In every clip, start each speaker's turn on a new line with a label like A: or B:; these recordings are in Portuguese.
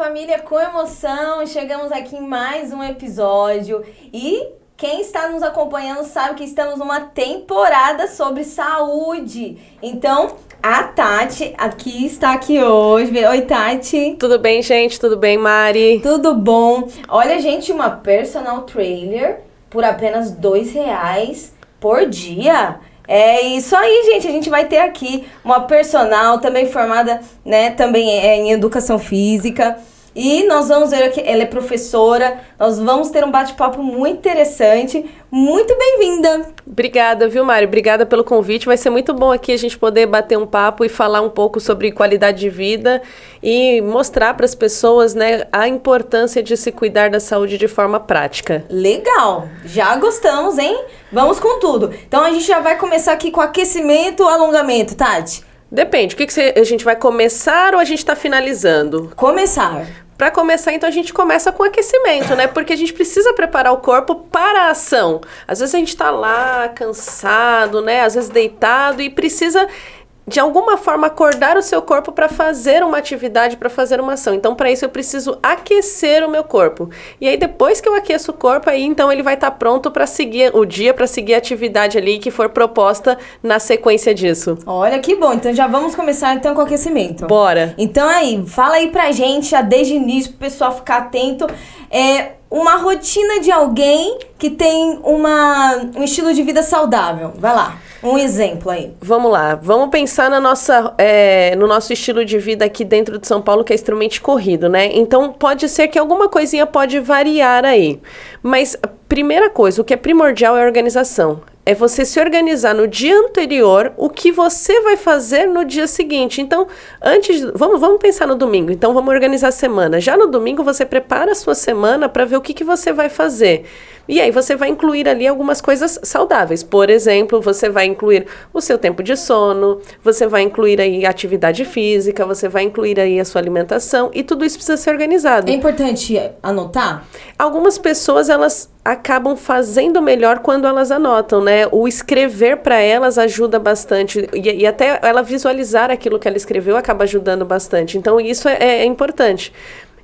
A: família, com emoção, chegamos aqui em mais um episódio e quem está nos acompanhando sabe que estamos numa temporada sobre saúde. Então, a Tati está aqui hoje. Oi, Tati.
B: Tudo bem, gente? Tudo bem, Mari?
A: Tudo bom. Olha, gente, uma personal trainer por apenas R$2 por dia. É isso aí, gente. A gente vai ter aqui uma personal também formada, né, também em educação física. E nós vamos ver que ela é professora, nós vamos ter um bate-papo muito interessante. Muito bem-vinda!
B: Obrigada, viu, Mari? Obrigada pelo convite. Vai ser muito bom aqui a gente poder bater um papo e falar um pouco sobre qualidade de vida e mostrar para as pessoas, né, a importância de se cuidar da saúde de forma prática.
A: Legal! Já gostamos, hein? Vamos com tudo. Então a gente já vai começar aqui com aquecimento ou alongamento, Tati?
B: Depende. O que a gente vai começar ou a gente está finalizando?
A: Começar.
B: Para começar, então, a gente começa com aquecimento, né? Porque a gente precisa preparar o corpo para a ação. Às vezes a gente tá lá, cansado, né? Às vezes deitado e precisa, de alguma forma, acordar o seu corpo para fazer uma atividade, para fazer uma ação. Então, para isso, eu preciso aquecer o meu corpo. E aí, depois que eu aqueço o corpo, aí, então, ele vai estar pronto para seguir o dia, para seguir a atividade ali que for proposta na sequência disso.
A: Olha, que bom. Então, já vamos começar, então, com o aquecimento.
B: Bora!
A: Então, aí, fala aí pra gente, já desde o início, pro pessoal ficar atento. Uma rotina de alguém que tem um estilo de vida saudável. Vai lá. Um exemplo aí.
B: Vamos lá, vamos pensar no nosso estilo de vida aqui dentro de São Paulo, que é extremamente corrido, né? Então, pode ser que alguma coisinha pode variar aí. Mas, a primeira coisa, o que é primordial é a organização. É você se organizar no dia anterior o que você vai fazer no dia seguinte. Então, vamos pensar no domingo. Então, vamos organizar a semana. Já no domingo, você prepara a sua semana para ver o que você vai fazer. E aí, você vai incluir ali algumas coisas saudáveis. Por exemplo, você vai incluir o seu tempo de sono, você vai incluir aí atividade física, você vai incluir aí a sua alimentação. E tudo isso precisa ser organizado.
A: É importante anotar?
B: Algumas pessoas, elas acabam fazendo melhor quando elas anotam, né? O escrever para elas ajuda bastante e até ela visualizar aquilo que ela escreveu acaba ajudando bastante. Então, isso é importante.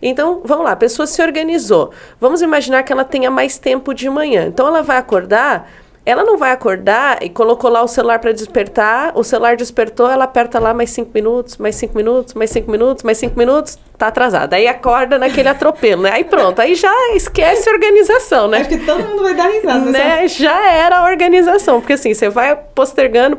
B: Então, vamos lá, a pessoa se organizou. Vamos imaginar que ela tenha mais tempo de manhã. Então, ela vai acordar. Ela não vai acordar e colocou lá o celular para despertar, o celular despertou, ela aperta lá mais 5 minutos, mais 5 minutos, mais 5 minutos, mais 5 minutos, tá atrasada. Aí acorda naquele atropelo, né? Aí pronto, aí já esquece a organização, né?
A: Acho que todo mundo vai dar risada.
B: Né? Já era a organização, porque assim, você vai postergando,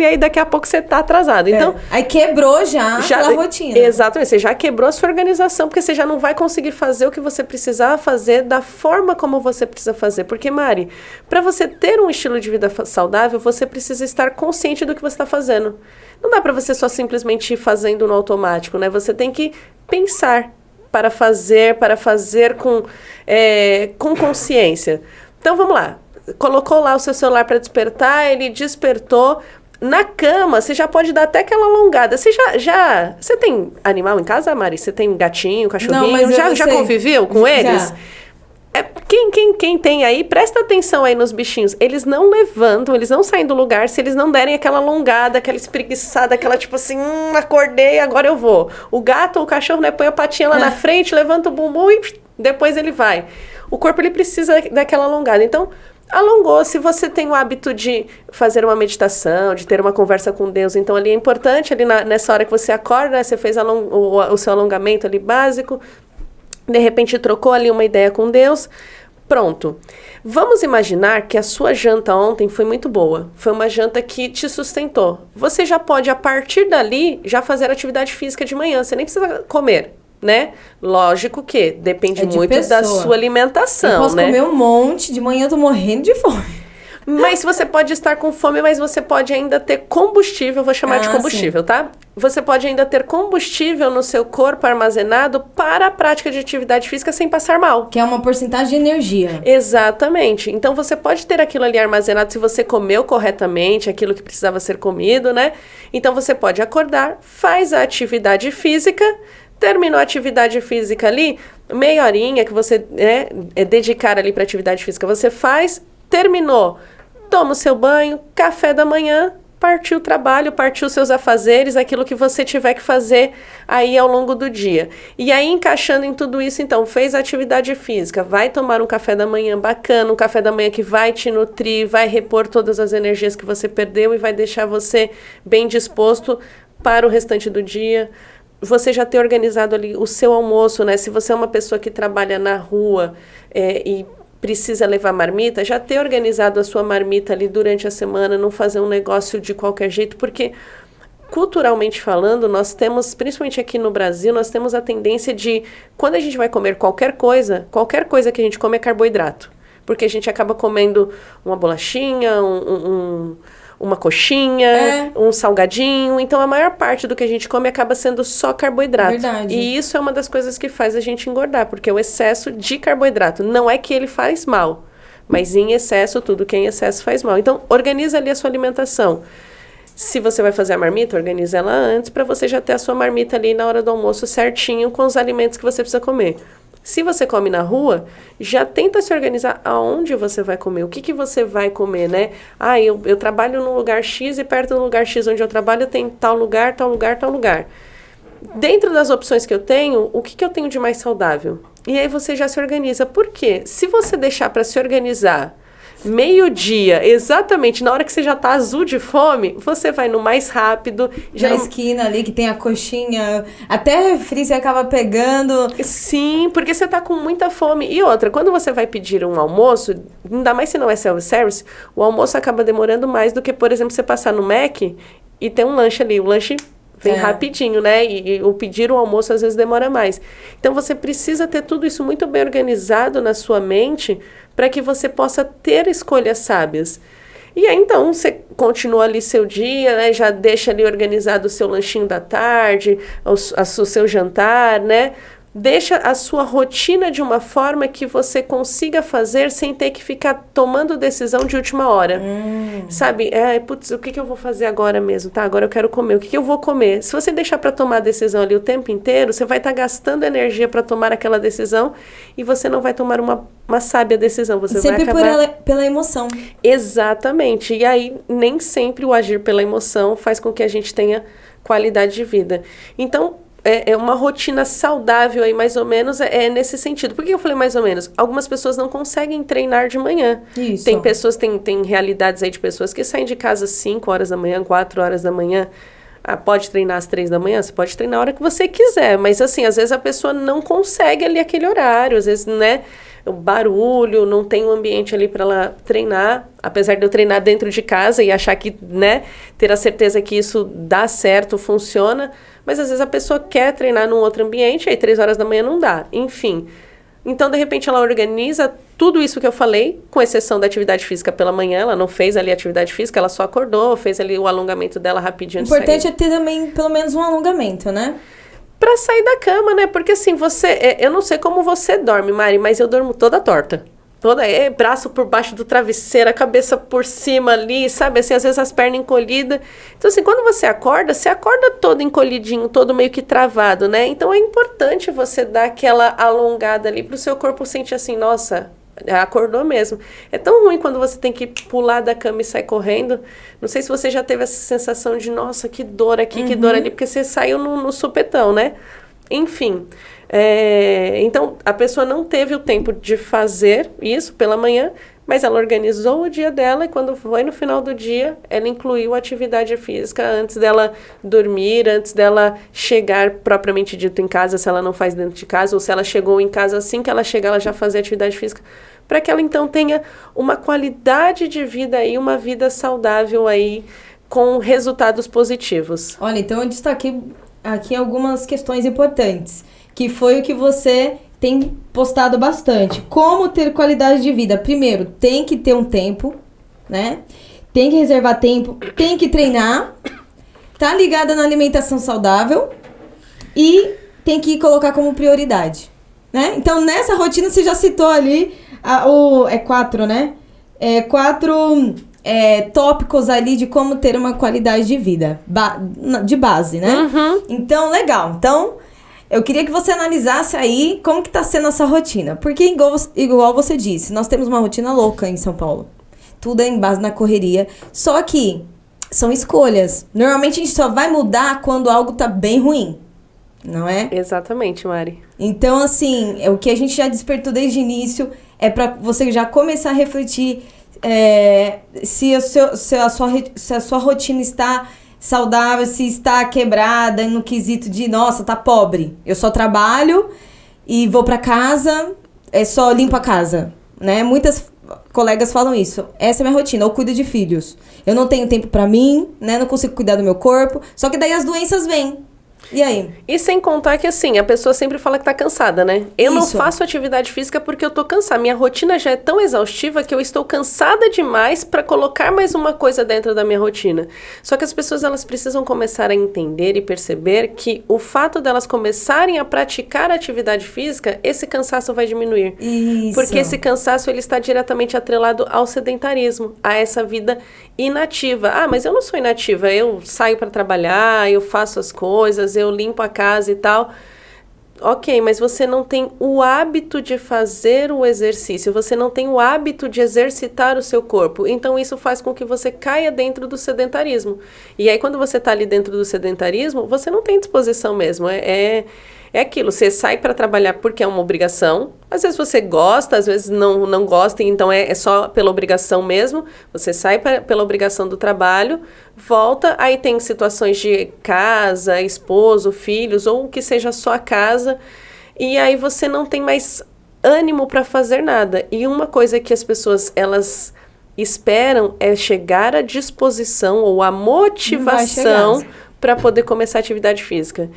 B: e aí daqui a pouco você tá atrasado. Então,
A: aí quebrou já a rotina.
B: Exatamente, você já quebrou a sua organização, porque você já não vai conseguir fazer o que você precisava fazer da forma como você precisa fazer. Porque, Mari, para você ter um estilo de vida saudável, você precisa estar consciente do que você está fazendo. Não dá para você só simplesmente ir fazendo no automático, né? Você tem que pensar para fazer com consciência. Então, vamos lá. Colocou lá o seu celular para despertar, ele despertou. Na cama, você já pode dar até aquela alongada. Você você tem animal em casa, Mari? Você tem gatinho, cachorrinho? Não, mas já conviveu com eles? Quem tem aí, presta atenção aí nos bichinhos. Eles não levantam, eles não saem do lugar se eles não derem aquela alongada, aquela espreguiçada, aquela tipo assim, acordei, agora eu vou. O gato ou o cachorro, né, põe a patinha lá na frente, levanta o bumbum e depois ele vai. O corpo, ele precisa daquela alongada. Então, alongou. Se você tem o hábito de fazer uma meditação, de ter uma conversa com Deus, então ali é importante, ali nessa hora que você acorda, né, você fez o seu alongamento ali básico, de repente trocou ali uma ideia com Deus, pronto. Vamos imaginar que a sua janta ontem foi muito boa. Foi uma janta que te sustentou. Você já pode, a partir dali, já fazer atividade física de manhã. Você nem precisa comer, né? Lógico que depende muito da sua alimentação,
A: eu posso comer um monte, de manhã eu tô morrendo de fome.
B: Mas você pode estar com fome, mas você pode ainda ter combustível, vou chamar de combustível, sim, tá? Você pode ainda ter combustível no seu corpo armazenado para a prática de atividade física sem passar mal.
A: Que é uma porcentagem de energia.
B: Exatamente. Então, você pode ter aquilo ali armazenado se você comeu corretamente, aquilo que precisava ser comido, né? Então, você pode acordar, faz a atividade física, terminou a atividade física ali, meia horinha que você dedicar ali para atividade física, você faz, terminou, toma o seu banho, café da manhã, partir o trabalho, partir os seus afazeres, aquilo que você tiver que fazer aí ao longo do dia. E aí, encaixando em tudo isso, então, fez atividade física, vai tomar um café da manhã bacana, um café da manhã que vai te nutrir, vai repor todas as energias que você perdeu e vai deixar você bem disposto para o restante do dia. Você já ter organizado ali o seu almoço, né? Se você é uma pessoa que trabalha na rua e precisa levar marmita, já ter organizado a sua marmita ali durante a semana, não fazer um negócio de qualquer jeito, porque culturalmente falando, nós temos, principalmente aqui no Brasil, nós temos a tendência de, quando a gente vai comer qualquer coisa que a gente come é carboidrato, porque a gente acaba comendo uma bolachinha, uma coxinha, um salgadinho. Então, a maior parte do que a gente come acaba sendo só carboidrato.
A: Verdade.
B: E isso é uma das coisas que faz a gente engordar, porque o excesso de carboidrato não é que ele faz mal, mas em excesso, tudo que é em excesso faz mal. Então, organiza ali a sua alimentação. Se você vai fazer a marmita, organiza ela antes para você já ter a sua marmita ali na hora do almoço certinho com os alimentos que você precisa comer. Se você come na rua, já tenta se organizar aonde você vai comer, o que você vai comer, né? Ah, eu trabalho no lugar X e perto do lugar X onde eu trabalho tem tal lugar, tal lugar, tal lugar. Dentro das opções que eu tenho, o que eu tenho de mais saudável? E aí você já se organiza. Por quê? Se você deixar para se organizar meio-dia, exatamente na hora que você já tá azul de fome, você vai no mais rápido.
A: Na esquina ali que tem a coxinha, até refri você acaba pegando.
B: Sim, porque você tá com muita fome. E outra, quando você vai pedir um almoço, ainda mais se não é self-service, o almoço acaba demorando mais do que, por exemplo, você passar no Mac e ter um lanche ali. O lanche vem rapidinho, né? E o pedir o almoço às vezes demora mais. Então você precisa ter tudo isso muito bem organizado na sua mente para que você possa ter escolhas sábias. E aí, então, você continua ali seu dia, né? Já deixa ali organizado o seu lanchinho da tarde, o seu jantar, né? Deixa a sua rotina de uma forma que você consiga fazer sem ter que ficar tomando decisão de última hora. Sabe? Putz, o que eu vou fazer agora mesmo? Tá, agora eu quero comer. O que eu vou comer? Se você deixar para tomar a decisão ali o tempo inteiro, você vai estar gastando energia para tomar aquela decisão e você não vai tomar uma sábia decisão. Você
A: sempre
B: vai acabar...
A: pela emoção.
B: Exatamente. E aí, nem sempre o agir pela emoção faz com que a gente tenha qualidade de vida. Então, é uma rotina saudável aí, mais ou menos, nesse sentido. Por que eu falei mais ou menos? Algumas pessoas não conseguem treinar de manhã.
A: Isso.
B: Tem pessoas, tem realidades aí de pessoas que saem de casa às 5 horas da manhã, 4 horas da manhã. Pode treinar às 3 da manhã? Você pode treinar a hora que você quiser. Mas, assim, às vezes a pessoa não consegue ali aquele horário. Às vezes, né, o barulho, não tem um ambiente ali para ela treinar. Apesar de eu treinar dentro de casa e achar que, né, ter a certeza que isso dá certo, funciona. Mas às vezes a pessoa quer treinar num outro ambiente, aí 3 horas da manhã não dá. Enfim. Então, de repente, ela organiza tudo isso que eu falei, com exceção da atividade física pela manhã. Ela não fez ali atividade física, ela só acordou, fez ali o alongamento dela rapidinho.
A: O importante é ter também, pelo menos, um alongamento, né?
B: Pra sair da cama, né? Porque assim, eu não sei como você dorme, Mari, mas eu durmo toda torta. Braço por baixo do travesseiro, a cabeça por cima ali, sabe? Assim, às vezes as pernas encolhidas. Então, assim, quando você acorda todo encolhidinho, todo meio que travado, né? Então, é importante você dar aquela alongada ali pro seu corpo sentir assim, nossa, acordou mesmo. É tão ruim quando você tem que pular da cama e sair correndo. Não sei se você já teve essa sensação de, nossa, que dor aqui, que dor ali, porque você saiu no supetão, né? Enfim, então a pessoa não teve o tempo de fazer isso pela manhã, mas ela organizou o dia dela e quando foi no final do dia, ela incluiu a atividade física antes dela dormir, antes dela chegar propriamente dito em casa, se ela não faz dentro de casa, ou se ela chegou em casa assim que ela chegar, ela já fazia atividade física, para que ela então tenha uma qualidade de vida aí, uma vida saudável aí, com resultados positivos.
A: Olha, então eu destaquei aqui algumas questões importantes, que foi o que você tem postado bastante. Como ter qualidade de vida? Primeiro, tem que ter um tempo, né? Tem que reservar tempo, tem que treinar, tá ligada na alimentação saudável e tem que colocar como prioridade, né? Então, nessa rotina, você já citou ali, 4, né? 4... tópicos ali de como ter uma qualidade de vida, de base, né?
B: Uhum.
A: Então, legal. Então, eu queria que você analisasse aí como que tá sendo essa rotina. Porque, igual você disse, nós temos uma rotina louca em São Paulo. Tudo é em base na correria. Só que são escolhas. Normalmente a gente só vai mudar quando algo tá bem ruim, não é?
B: Exatamente, Mari.
A: Então, assim, o que a gente já despertou desde o início é para você já começar a refletir se a sua rotina está saudável, se está quebrada no quesito de, nossa, tá pobre. Eu só trabalho e vou para casa, só limpo a casa, né? Muitas colegas falam isso. Essa é a minha rotina, eu cuido de filhos. Eu não tenho tempo para mim, né? Não consigo cuidar do meu corpo. Só que daí as doenças vêm. E aí?
B: E sem contar que, assim, a pessoa sempre fala que tá cansada, né? Eu não
A: Isso.
B: faço atividade física porque eu tô cansada. Minha rotina já é tão exaustiva que eu estou cansada demais pra colocar mais uma coisa dentro da minha rotina. Só que as pessoas, elas precisam começar a entender e perceber que o fato delas começarem a praticar atividade física, esse cansaço vai diminuir.
A: Isso.
B: Porque esse cansaço, ele está diretamente atrelado ao sedentarismo, a essa vida inativa. Ah, mas eu não sou inativa, eu saio para trabalhar, eu faço as coisas, eu limpo a casa e tal. Ok, mas você não tem o hábito de fazer o exercício, você não tem o hábito de exercitar o seu corpo. Então, isso faz com que você caia dentro do sedentarismo. E aí, quando você está ali dentro do sedentarismo, você não tem disposição mesmo. É aquilo, você sai para trabalhar porque é uma obrigação. Às vezes você gosta, às vezes não gosta, então é só pela obrigação mesmo. Você sai pela obrigação do trabalho, volta, aí tem situações de casa, esposo, filhos, ou que seja só a casa, e aí você não tem mais ânimo para fazer nada. E uma coisa que as pessoas, elas esperam é chegar à disposição ou à motivação para poder começar a atividade física.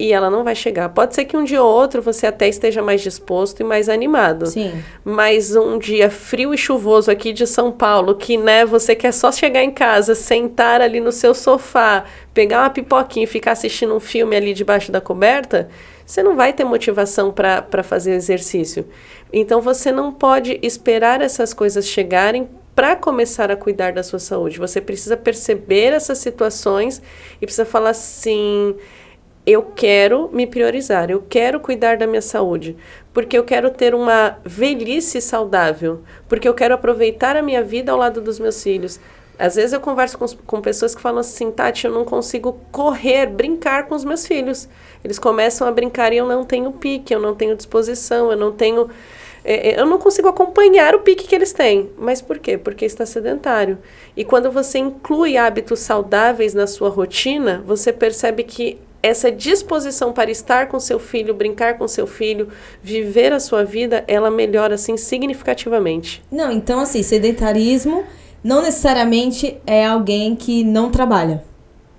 B: E ela não vai chegar. Pode ser que um dia ou outro você até esteja mais disposto e mais animado.
A: Sim.
B: Mas um dia frio e chuvoso aqui de São Paulo, que, né, você quer só chegar em casa, sentar ali no seu sofá, pegar uma pipoquinha e ficar assistindo um filme ali debaixo da coberta, você não vai ter motivação para fazer exercício. Então, você não pode esperar essas coisas chegarem para começar a cuidar da sua saúde. Você precisa perceber essas situações e precisa falar assim: eu quero me priorizar, eu quero cuidar da minha saúde, porque eu quero ter uma velhice saudável, porque eu quero aproveitar a minha vida ao lado dos meus filhos. Às vezes eu converso com pessoas que falam assim: Tati, eu não consigo correr, brincar com os meus filhos. Eles começam a brincar e eu não tenho pique, eu não tenho disposição, eu não consigo acompanhar o pique que eles têm. Mas por quê? Porque está sedentário. E quando você inclui hábitos saudáveis na sua rotina, você percebe que essa disposição para estar com seu filho, brincar com seu filho, viver a sua vida, ela melhora, assim, significativamente.
A: Não, então, assim, sedentarismo não necessariamente é alguém que não trabalha.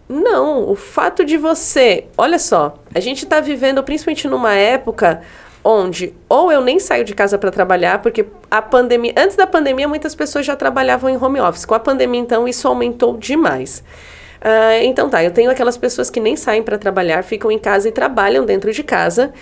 B: Não, o fato de você... Olha só, a gente está vivendo principalmente numa época onde ou eu nem saio de casa para trabalhar, porque a pandemia... Antes da pandemia, muitas pessoas já trabalhavam em home office. Com a pandemia, então, isso aumentou demais. Então tá, eu tenho aquelas pessoas que nem saem para trabalhar, ficam em casa e trabalham dentro de casa.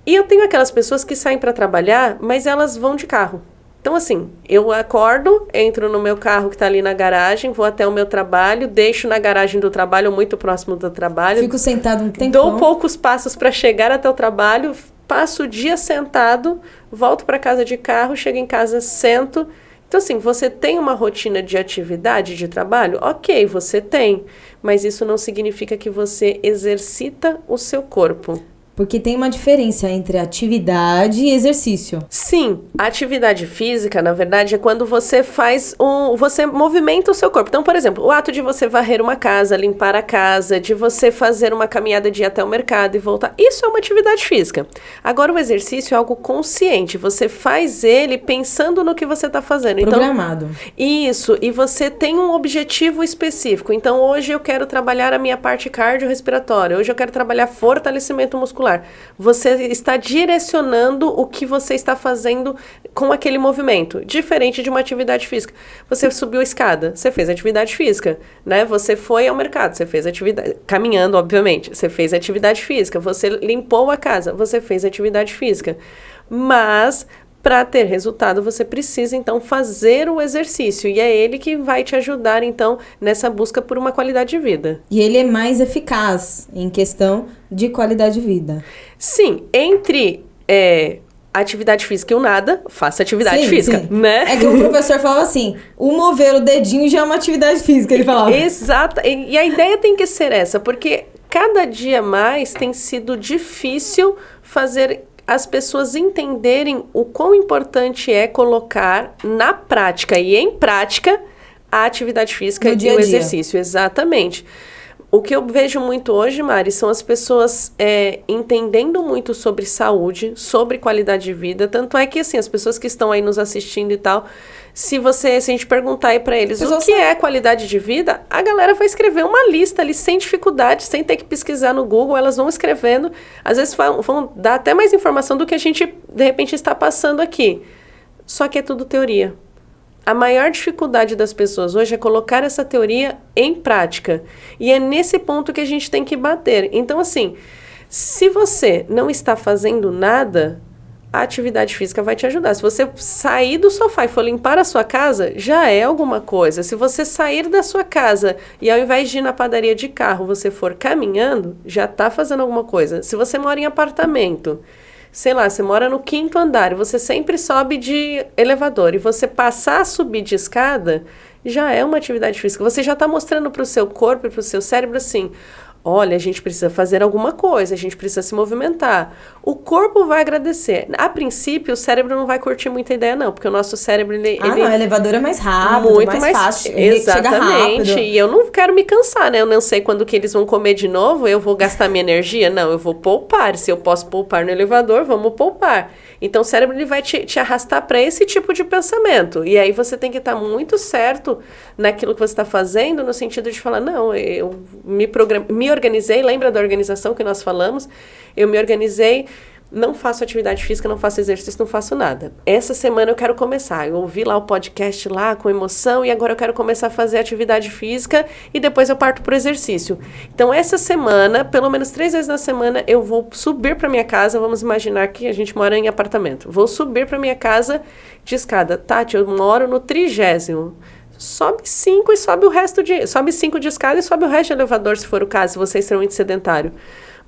B: E eu tenho aquelas pessoas que saem para trabalhar, mas elas vão de carro. Então assim, eu acordo, entro no meu carro que tá ali na garagem, vou até o meu trabalho, deixo na garagem do trabalho, muito próximo do trabalho.
A: Fico sentado um tempão.
B: Dou poucos passos para chegar até o trabalho, passo o dia sentado, volto para casa de carro, chego em casa, sento. Então, assim, você tem uma rotina de atividade, de trabalho? Ok, você tem. Mas isso não significa que você exercita o seu corpo.
A: Porque tem uma diferença entre atividade e exercício.
B: Sim, a atividade física, na verdade, é quando você você movimenta o seu corpo. Então, por exemplo, o ato de você varrer uma casa, limpar a casa, de você fazer uma caminhada de ir até o mercado e voltar, isso é uma atividade física. Agora, o exercício é algo consciente, você faz ele pensando no que você está fazendo.
A: Programado.
B: Então, isso, e você tem um objetivo específico. Então, hoje eu quero trabalhar a minha parte cardiorrespiratória, hoje eu quero trabalhar fortalecimento muscular. Você está direcionando o que você está fazendo com aquele movimento, diferente de uma atividade física. Você subiu a escada, você fez atividade física, né? Você foi ao mercado, você fez atividade, caminhando, obviamente, você fez atividade física. Você limpou a casa, você fez atividade física. Mas para ter resultado, você precisa, então, fazer o exercício. E é ele que vai te ajudar, então, nessa busca por uma qualidade de vida.
A: E ele é mais eficaz em questão de qualidade de vida.
B: Sim, entre atividade física e o nada, faça atividade
A: Sim,
B: física,
A: sim.
B: né?
A: É que o professor falava assim, o mover o dedinho já é uma atividade física, ele falava.
B: Exato. E a ideia tem que ser essa, porque cada dia mais tem sido difícil fazer as pessoas entenderem o quão importante é colocar na prática e em prática a atividade física
A: No dia a
B: e o
A: dia.
B: exercício. Exatamente. O que eu vejo muito hoje, Mari, são as pessoas entendendo muito sobre saúde, sobre qualidade de vida. Tanto é que, assim, as pessoas que estão aí nos assistindo e tal, se a gente perguntar aí pra eles o que é qualidade de vida, a galera vai escrever uma lista ali sem dificuldade, sem ter que pesquisar no Google, elas vão escrevendo. Às vezes vão dar até mais informação do que a gente, de repente, está passando aqui. Só que é tudo teoria. A maior dificuldade das pessoas hoje é colocar essa teoria em prática. E é nesse ponto que a gente tem que bater. Então, assim, se você não está fazendo nada, a atividade física vai te ajudar. Se você sair do sofá e for limpar a sua casa, já é alguma coisa. Se você sair da sua casa e ao invés de ir na padaria de carro, você for caminhando, já está fazendo alguma coisa. Se você mora em apartamento, sei lá, você mora no 5º andar e você sempre sobe de elevador e você passar a subir de escada, já é uma atividade física. Você já está mostrando para o seu corpo e para o seu cérebro assim, olha, a gente precisa fazer alguma coisa, a gente precisa se movimentar. O corpo vai agradecer. A princípio, o cérebro não vai curtir muita ideia, não, porque o nosso cérebro, ele
A: Não, o elevador é mais rápido,
B: muito
A: mais fácil,
B: exatamente,
A: chega rápido.
B: E eu não quero me cansar, né? Eu não sei quando que eles vão comer de novo, eu vou gastar minha energia? Não, eu vou poupar. Se eu posso poupar no elevador, vamos poupar. Então, o cérebro ele vai te arrastar para esse tipo de pensamento. E aí você tem que estar muito certo naquilo que você está fazendo, no sentido de falar, não, eu me organizei, lembra da organização que nós falamos? Eu me organizei, não faço atividade física, não faço exercício, não faço nada. Essa semana eu quero começar. Eu ouvi lá o podcast lá com emoção e agora eu quero começar a fazer atividade física e depois eu parto pro exercício. Então, essa semana, pelo menos 3 vezes na semana, eu vou subir para minha casa. Vamos imaginar que a gente mora em apartamento. Vou subir para minha casa de escada. Tati, eu moro no 30º. Sobe 5 e sobe o resto sobe 5 de escada e sobe o resto de elevador, se for o caso, se você é extremamente sedentário.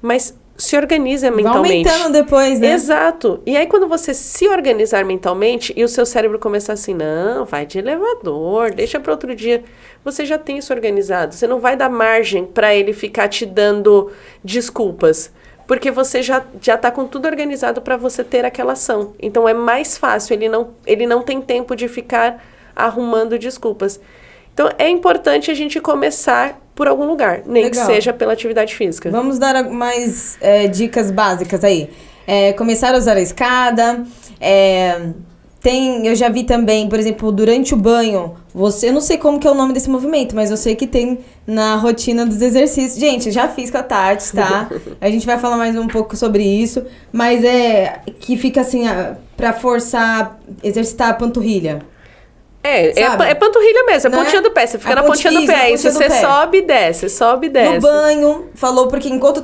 B: Mas se organiza mentalmente.
A: Vai aumentando depois, né?
B: Exato. E aí, quando você se organizar mentalmente e o seu cérebro começar assim, não, vai de elevador, deixa para outro dia, você já tem isso organizado. Você não vai dar margem para ele ficar te dando desculpas. Porque você já está com tudo organizado para você ter aquela ação. Então, é mais fácil. Ele não tem tempo de ficar arrumando desculpas. Então, é importante a gente começar por algum lugar, nem
A: Legal.
B: que seja pela atividade física.
A: Vamos dar mais dicas básicas aí. Começar a usar a escada. Eu já vi também, por exemplo, durante o banho, eu não sei como que é o nome desse movimento, mas eu sei que tem na rotina dos exercícios. Gente, eu já fiz com a Tati, tá? A gente vai falar mais um pouco sobre isso, mas que fica assim, pra forçar, exercitar a panturrilha.
B: É panturrilha mesmo, é
A: Né?
B: pontinha do pé. Você fica na pontinha do
A: isso,
B: pé.
A: na
B: Isso,
A: pontinha do
B: você
A: pé.
B: sobe e desce, sobe e desce.
A: No banho, falou, porque enquanto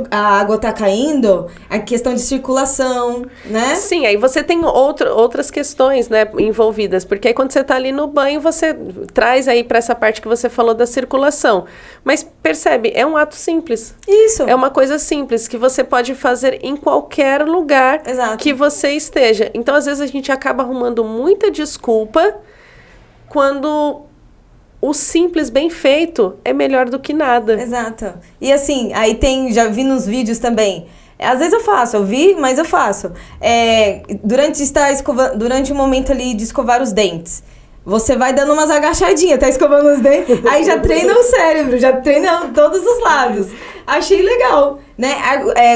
A: a água tá caindo, a questão de circulação, né?
B: Sim, aí você tem outras questões, né, envolvidas. Porque aí quando você tá ali no banho, você traz aí pra essa parte que você falou da circulação. Mas percebe, é um ato simples.
A: Isso.
B: É uma coisa simples que você pode fazer em qualquer lugar
A: Exato.
B: que você esteja. Então, às vezes, a gente acaba arrumando muita desculpa quando o simples bem feito é melhor do que nada.
A: Exato. E assim, aí já vi nos vídeos também. Às vezes eu vi, mas eu faço. Durante o momento ali de escovar os dentes. Você vai dando umas agachadinhas, tá escovando os dentes, aí já treina o cérebro, já treina todos os lados. Achei legal, né?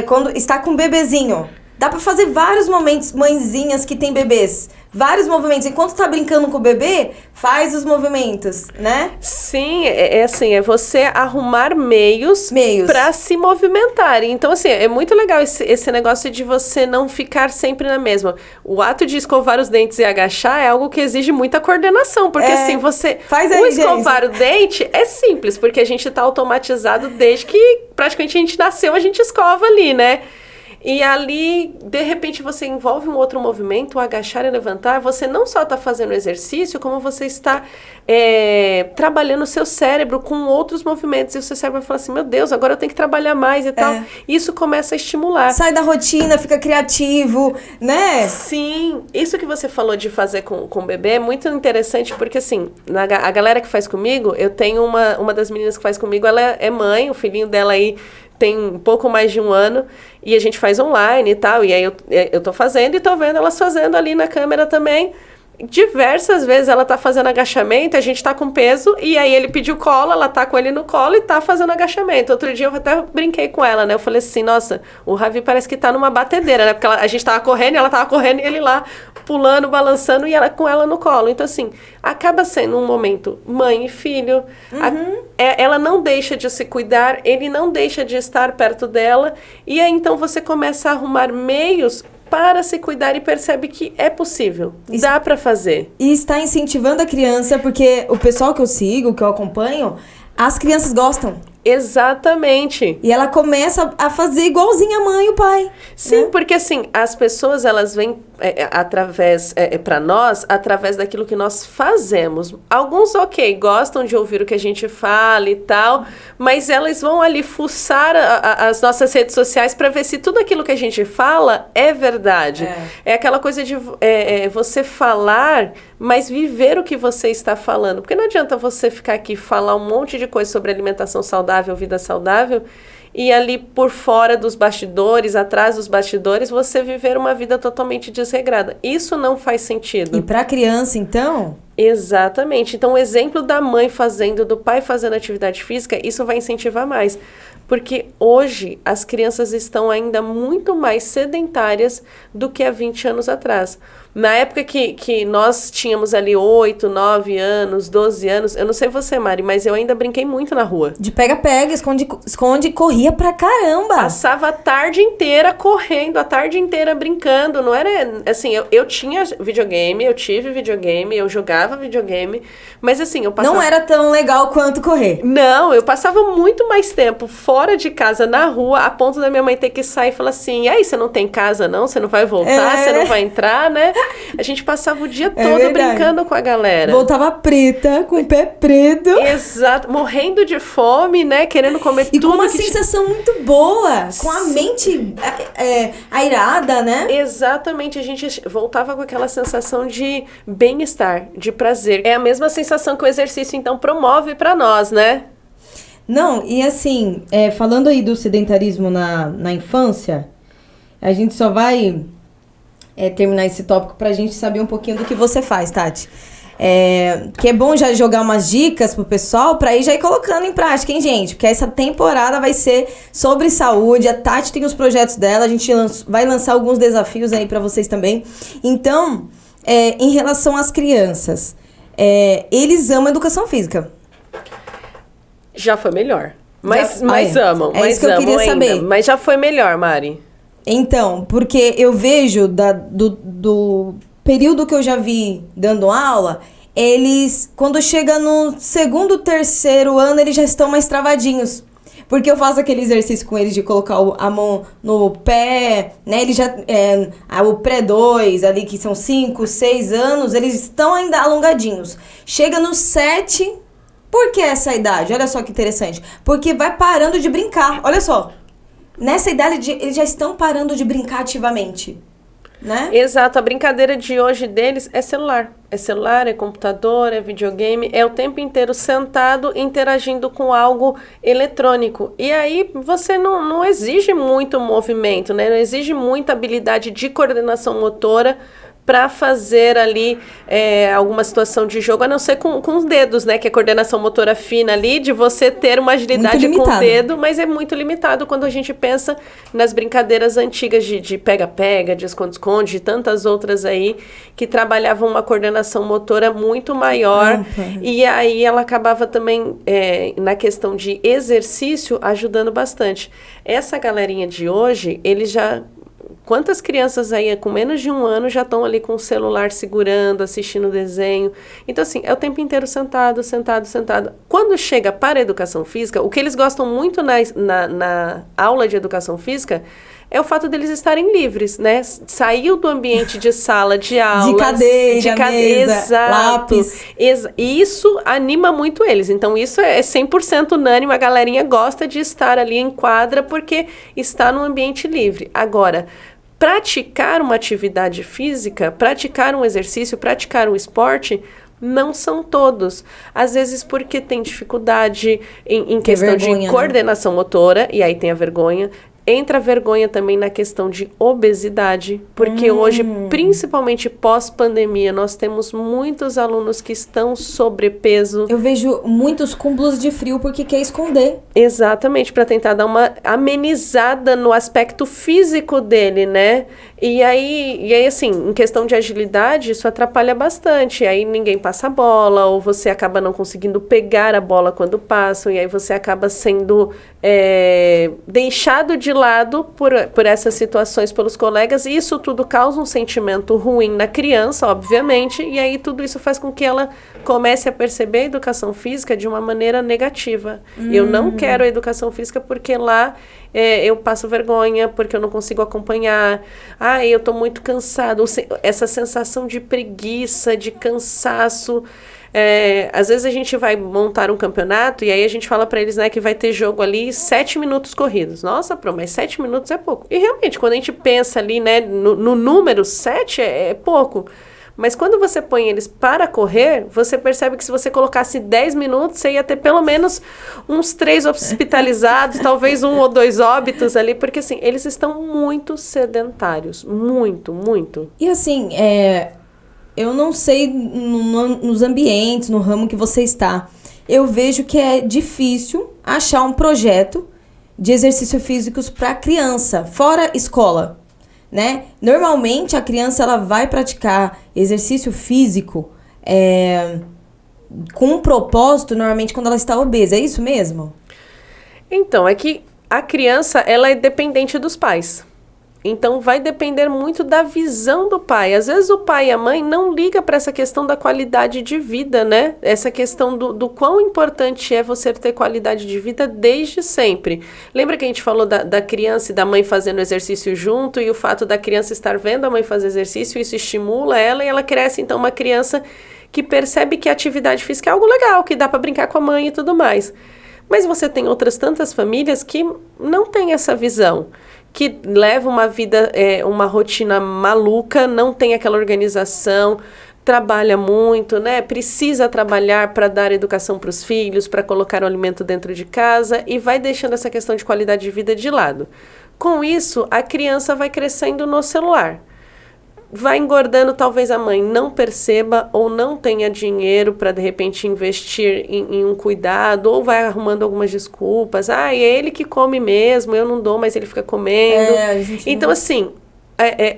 A: Quando está com um bebezinho, dá pra fazer vários momentos, mãezinhas que tem bebês. Vários movimentos. Enquanto tá brincando com o bebê, faz os movimentos, né?
B: Sim, é você arrumar meios para se movimentar. Então, assim, é muito legal esse negócio de você não ficar sempre na mesma. O ato de escovar os dentes e agachar é algo que exige muita coordenação, porque assim, você...
A: Faz aí,
B: escovar o dente é simples, porque a gente tá automatizado desde que praticamente a gente nasceu, a gente escova ali, né? E ali, de repente, você envolve um outro movimento, o agachar e levantar, você não só está fazendo exercício, como você está trabalhando o seu cérebro com outros movimentos. E o seu cérebro vai falar assim, meu Deus, agora eu tenho que trabalhar mais e tal. Isso começa a estimular.
A: Sai da rotina, fica criativo, né?
B: Sim, isso que você falou de fazer com o bebê é muito interessante, porque assim, a galera que faz comigo, eu tenho uma das meninas que faz comigo, ela é mãe, o filhinho dela aí tem um pouco mais de 1 ano, e a gente faz online e tal, e aí eu tô fazendo e tô vendo elas fazendo ali na câmera também. Diversas vezes ela tá fazendo agachamento, a gente tá com peso, e aí ele pediu colo, ela tá com ele no colo e tá fazendo agachamento. Outro dia eu até brinquei com ela, né? Eu falei assim, nossa, o Ravi parece que tá numa batedeira, né? Porque a gente tava correndo, ela tava correndo e ele lá pulando, balançando, e ela com ela no colo. Então assim, acaba sendo um momento mãe e filho. Ela não deixa de se cuidar, ele não deixa de estar perto dela, e aí então você começa a arrumar meios para se cuidar e percebe que é possível, dá para fazer.
A: E está incentivando a criança, porque o pessoal que eu sigo, que eu acompanho, as crianças gostam.
B: Exatamente.
A: E ela começa a fazer igualzinho a mãe e o pai.
B: Sim,
A: né?
B: porque assim, as pessoas, elas vêm para nós, através daquilo que nós fazemos. Alguns, ok, gostam de ouvir o que a gente fala e tal, mas elas vão ali fuçar as nossas redes sociais para ver se tudo aquilo que a gente fala é verdade. É aquela coisa de você falar, mas viver o que você está falando. Porque não adianta você ficar aqui e falar um monte de coisa sobre alimentação saudável, vida saudável, e ali por fora dos bastidores, atrás dos bastidores, você viver uma vida totalmente desregrada. Isso não faz sentido.
A: E para a criança, então?
B: Exatamente. Então, o exemplo da mãe fazendo, do pai fazendo atividade física, isso vai incentivar mais. Porque hoje as crianças estão ainda muito mais sedentárias do que há 20 anos atrás. Na época que nós tínhamos ali 8, 9 anos, 12 anos, eu não sei você, Mari, mas eu ainda brinquei muito na rua.
A: De pega-pega, esconde, corria pra caramba.
B: Passava a tarde inteira correndo, a tarde inteira brincando. Não era assim, eu tinha videogame, eu tive videogame, eu jogava videogame, mas assim, eu passava...
A: Não era tão legal quanto correr.
B: Não, eu passava muito mais tempo fora de casa, na rua, a ponto da minha mãe ter que sair e falar assim, e aí, você não tem casa não? Você não vai voltar? Você não vai entrar, né? A gente passava o dia todo brincando com a galera.
A: Voltava preta, com o pé preto.
B: Exato, morrendo de fome, né? Querendo comer tudo.
A: E com uma sensação muito boa, com a mente airada, né?
B: Exatamente, a gente voltava com aquela sensação de bem-estar, de prazer. É a mesma sensação que o exercício, então, promove pra nós, né?
A: Não, e assim, falando aí do sedentarismo na infância, a gente só vai terminar esse tópico pra gente saber um pouquinho do que você faz, Tati. Que é bom já jogar umas dicas pro pessoal pra ir já ir colocando em prática, hein, gente? Porque essa temporada vai ser sobre saúde, a Tati tem os projetos dela, a gente vai lançar alguns desafios aí pra vocês também. Então, em relação às crianças, eles amam a educação física.
B: Já foi melhor. Mas amam.
A: É isso que eu queria saber.
B: Mas já foi melhor, Mari.
A: Então, porque eu vejo do período que eu já vi dando aula, eles, quando chega no 2º, 3º ano, eles já estão mais travadinhos. Porque eu faço aquele exercício com eles de colocar a mão no pé, né? Eles já, o pré-2 ali, que são 5, 6 anos, eles estão ainda alongadinhos. Chega no 7, por que essa idade? Olha só que interessante. Porque vai parando de brincar, olha só. Nessa idade, eles já estão parando de brincar ativamente, né?
B: Exato, a brincadeira de hoje deles é celular. É celular, é computador, é videogame, é o tempo inteiro sentado interagindo com algo eletrônico. E aí você não exige muito movimento, né? Não exige muita habilidade de coordenação motora para fazer ali alguma situação de jogo, a não ser com os dedos, né? Que é coordenação motora fina ali, de você ter uma agilidade com o dedo, mas é muito limitado quando a gente pensa nas brincadeiras antigas de pega-pega, de esconde-esconde, de tantas outras aí, que trabalhavam uma coordenação motora muito maior. E aí ela acabava também, na questão de exercício, ajudando bastante. Essa galerinha de hoje, eles já... Quantas crianças aí com menos de 1 ano já estão ali com o celular segurando, assistindo desenho? Então, assim, é o tempo inteiro sentado. Quando chega para a educação física, o que eles gostam muito na aula de educação física é o fato deles estarem livres, né? Saiu do ambiente de sala, de aula.
A: De cadeira, mesa,
B: exato.
A: lápis.
B: Isso anima muito eles. Então, isso é 100% unânime. A galerinha gosta de estar ali em quadra porque está num ambiente livre. Agora, praticar uma atividade física, praticar um exercício, praticar um esporte, não são todos. Às vezes porque tem dificuldade em questão
A: vergonha,
B: de coordenação motora, e aí tem a vergonha. Entra a vergonha também na questão de obesidade, porque hoje, principalmente pós-pandemia, nós temos muitos alunos que estão sobrepeso.
A: Eu vejo muitos com blusa de frio porque quer esconder.
B: Exatamente, para tentar dar uma amenizada no aspecto físico dele, né? E aí, assim, em questão de agilidade, isso atrapalha bastante. Aí ninguém passa a bola, ou você acaba não conseguindo pegar a bola quando passam, e aí você acaba sendo deixado de lado por essas situações pelos colegas, e isso tudo causa um sentimento ruim na criança, obviamente, e aí tudo isso faz com que ela comece a perceber a educação física de uma maneira negativa. Eu não quero a educação física porque lá eu passo vergonha, porque eu não consigo acompanhar. Eu tô muito cansado. Essa sensação de preguiça, de cansaço. Às vezes a gente vai montar um campeonato e aí a gente fala pra eles, né, que vai ter jogo ali 7 minutos corridos. Nossa, mas 7 minutos é pouco. E realmente, quando a gente pensa ali, né, no número 7 é pouco. Mas quando você põe eles para correr, você percebe que se você colocasse 10 minutos, você ia ter pelo menos uns 3 hospitalizados, talvez 1 ou 2 óbitos ali, porque assim, eles estão muito sedentários. Muito, muito.
A: E assim, eu não sei nos ambientes, no ramo que você está, eu vejo que é difícil achar um projeto de exercícios físicos para criança, fora escola, né? Normalmente a criança ela vai praticar exercício físico com um propósito, normalmente quando ela está obesa, é isso mesmo?
B: Então, é que a criança ela é dependente dos pais. Então, vai depender muito da visão do pai. Às vezes, o pai e a mãe não ligam para essa questão da qualidade de vida, né? Essa questão do quão importante é você ter qualidade de vida desde sempre. Lembra que a gente falou da criança e da mãe fazendo exercício junto e o fato da criança estar vendo a mãe fazer exercício, isso estimula ela e ela cresce, então, uma criança que percebe que a atividade física é algo legal, que dá para brincar com a mãe e tudo mais. Mas você tem outras tantas famílias que não têm essa visão, que leva uma vida, uma rotina maluca, não tem aquela organização, trabalha muito, né? Precisa trabalhar para dar educação para os filhos, para colocar o alimento dentro de casa e vai deixando essa questão de qualidade de vida de lado. Com isso, a criança vai crescendo no celular. Vai engordando, talvez a mãe não perceba ou não tenha dinheiro para, de repente, investir em um cuidado, ou vai arrumando algumas desculpas. É ele que come mesmo, eu não dou, mas ele fica comendo. Então, assim,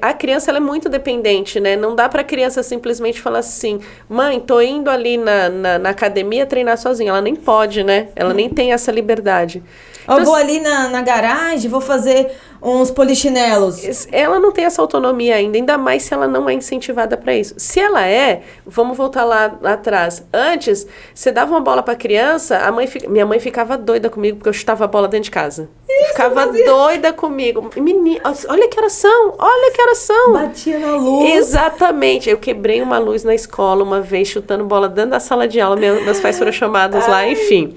B: a criança ela é muito dependente, né? Não dá para a criança simplesmente falar assim, mãe, tô indo ali na academia treinar sozinha. Ela nem pode, né? Ela nem tem essa liberdade.
A: Então, eu vou ali na garagem, vou fazer uns polichinelos.
B: Ela não tem essa autonomia ainda mais se ela não é incentivada para isso. Se ela vamos voltar lá atrás. Antes, você dava uma bola para criança, minha mãe ficava doida comigo porque eu chutava a bola dentro de casa. Ficava doida comigo. Menina, olha que horas são.
A: Batia na luz.
B: Exatamente. Eu quebrei uma luz na escola uma vez chutando bola dentro da sala de aula. Meus pais foram chamados lá, enfim.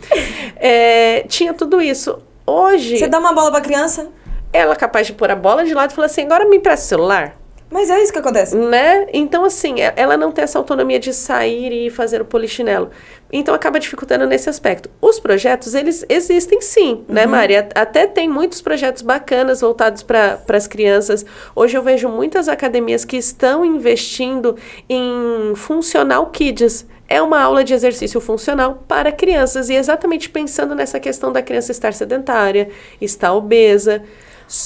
B: Tinha tudo isso. Hoje...
A: Você dá uma bola pra criança?
B: Ela é capaz de pôr a bola de lado e falar assim, agora me empresta o celular.
A: Mas é isso que acontece.
B: Né? Então, assim, ela não tem essa autonomia de sair e fazer o polichinelo. Então, acaba dificultando nesse aspecto. Os projetos, eles existem sim, né, Mari? Até tem muitos projetos bacanas voltados para as crianças. Hoje eu vejo muitas academias que estão investindo em Funcional Kids. É uma aula de exercício funcional para crianças. E exatamente pensando nessa questão da criança estar sedentária, estar obesa.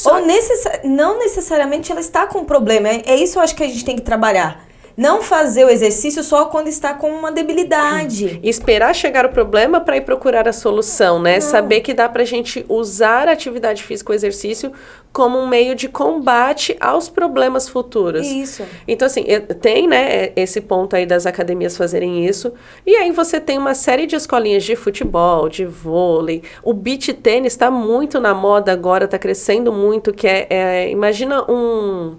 A: Ou não necessariamente ela está com um problema. É isso eu acho que a gente tem que trabalhar. Não fazer o exercício só quando está com uma debilidade.
B: Esperar chegar o problema para ir procurar a solução, né? Saber que dá pra gente usar a atividade física, o exercício, como um meio de combate aos problemas futuros.
A: Isso.
B: Então, assim, tem, né, esse ponto aí das academias fazerem isso. E aí você tem uma série de escolinhas de futebol, de vôlei. O beach tênis está muito na moda agora, está crescendo muito, que imagina um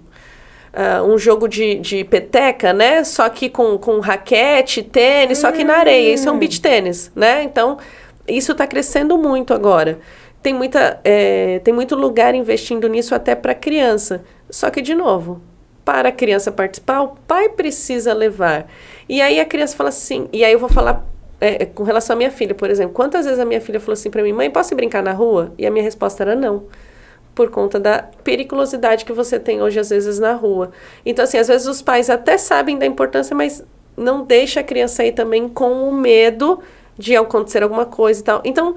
B: jogo de peteca, né? Só que com raquete, tênis, só que na areia. Isso é um beach tênis, né? Então, isso está crescendo muito agora. Tem muito lugar investindo nisso até para criança. Só que, de novo, para a criança participar, o pai precisa levar. E aí a criança fala assim... E aí eu vou falar com relação à minha filha, por exemplo. Quantas vezes a minha filha falou assim para mim, mãe, posso ir brincar na rua? E a minha resposta era não. Por conta da periculosidade que você tem hoje, às vezes, na rua. Então, assim, às vezes os pais até sabem da importância, mas não deixa a criança ir também com o medo de acontecer alguma coisa e tal. Então,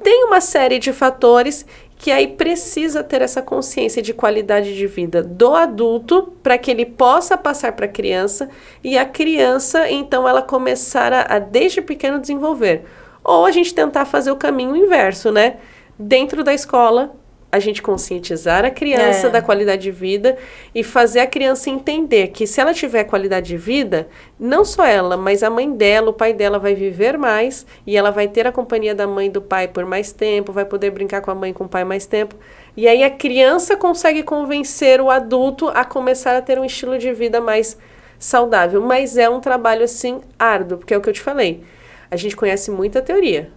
B: tem uma série de fatores que aí precisa ter essa consciência de qualidade de vida do adulto para que ele possa passar para a criança e a criança, então, ela começar a desde pequeno desenvolver. Ou a gente tentar fazer o caminho inverso, né? Dentro da escola, a gente conscientizar a criança da qualidade de vida e fazer a criança entender que se ela tiver qualidade de vida, não só ela, mas a mãe dela, o pai dela vai viver mais e ela vai ter a companhia da mãe e do pai por mais tempo, vai poder brincar com a mãe e com o pai mais tempo. E aí a criança consegue convencer o adulto a começar a ter um estilo de vida mais saudável. Mas é um trabalho, assim, árduo, porque é o que eu te falei. A gente conhece muita teoria.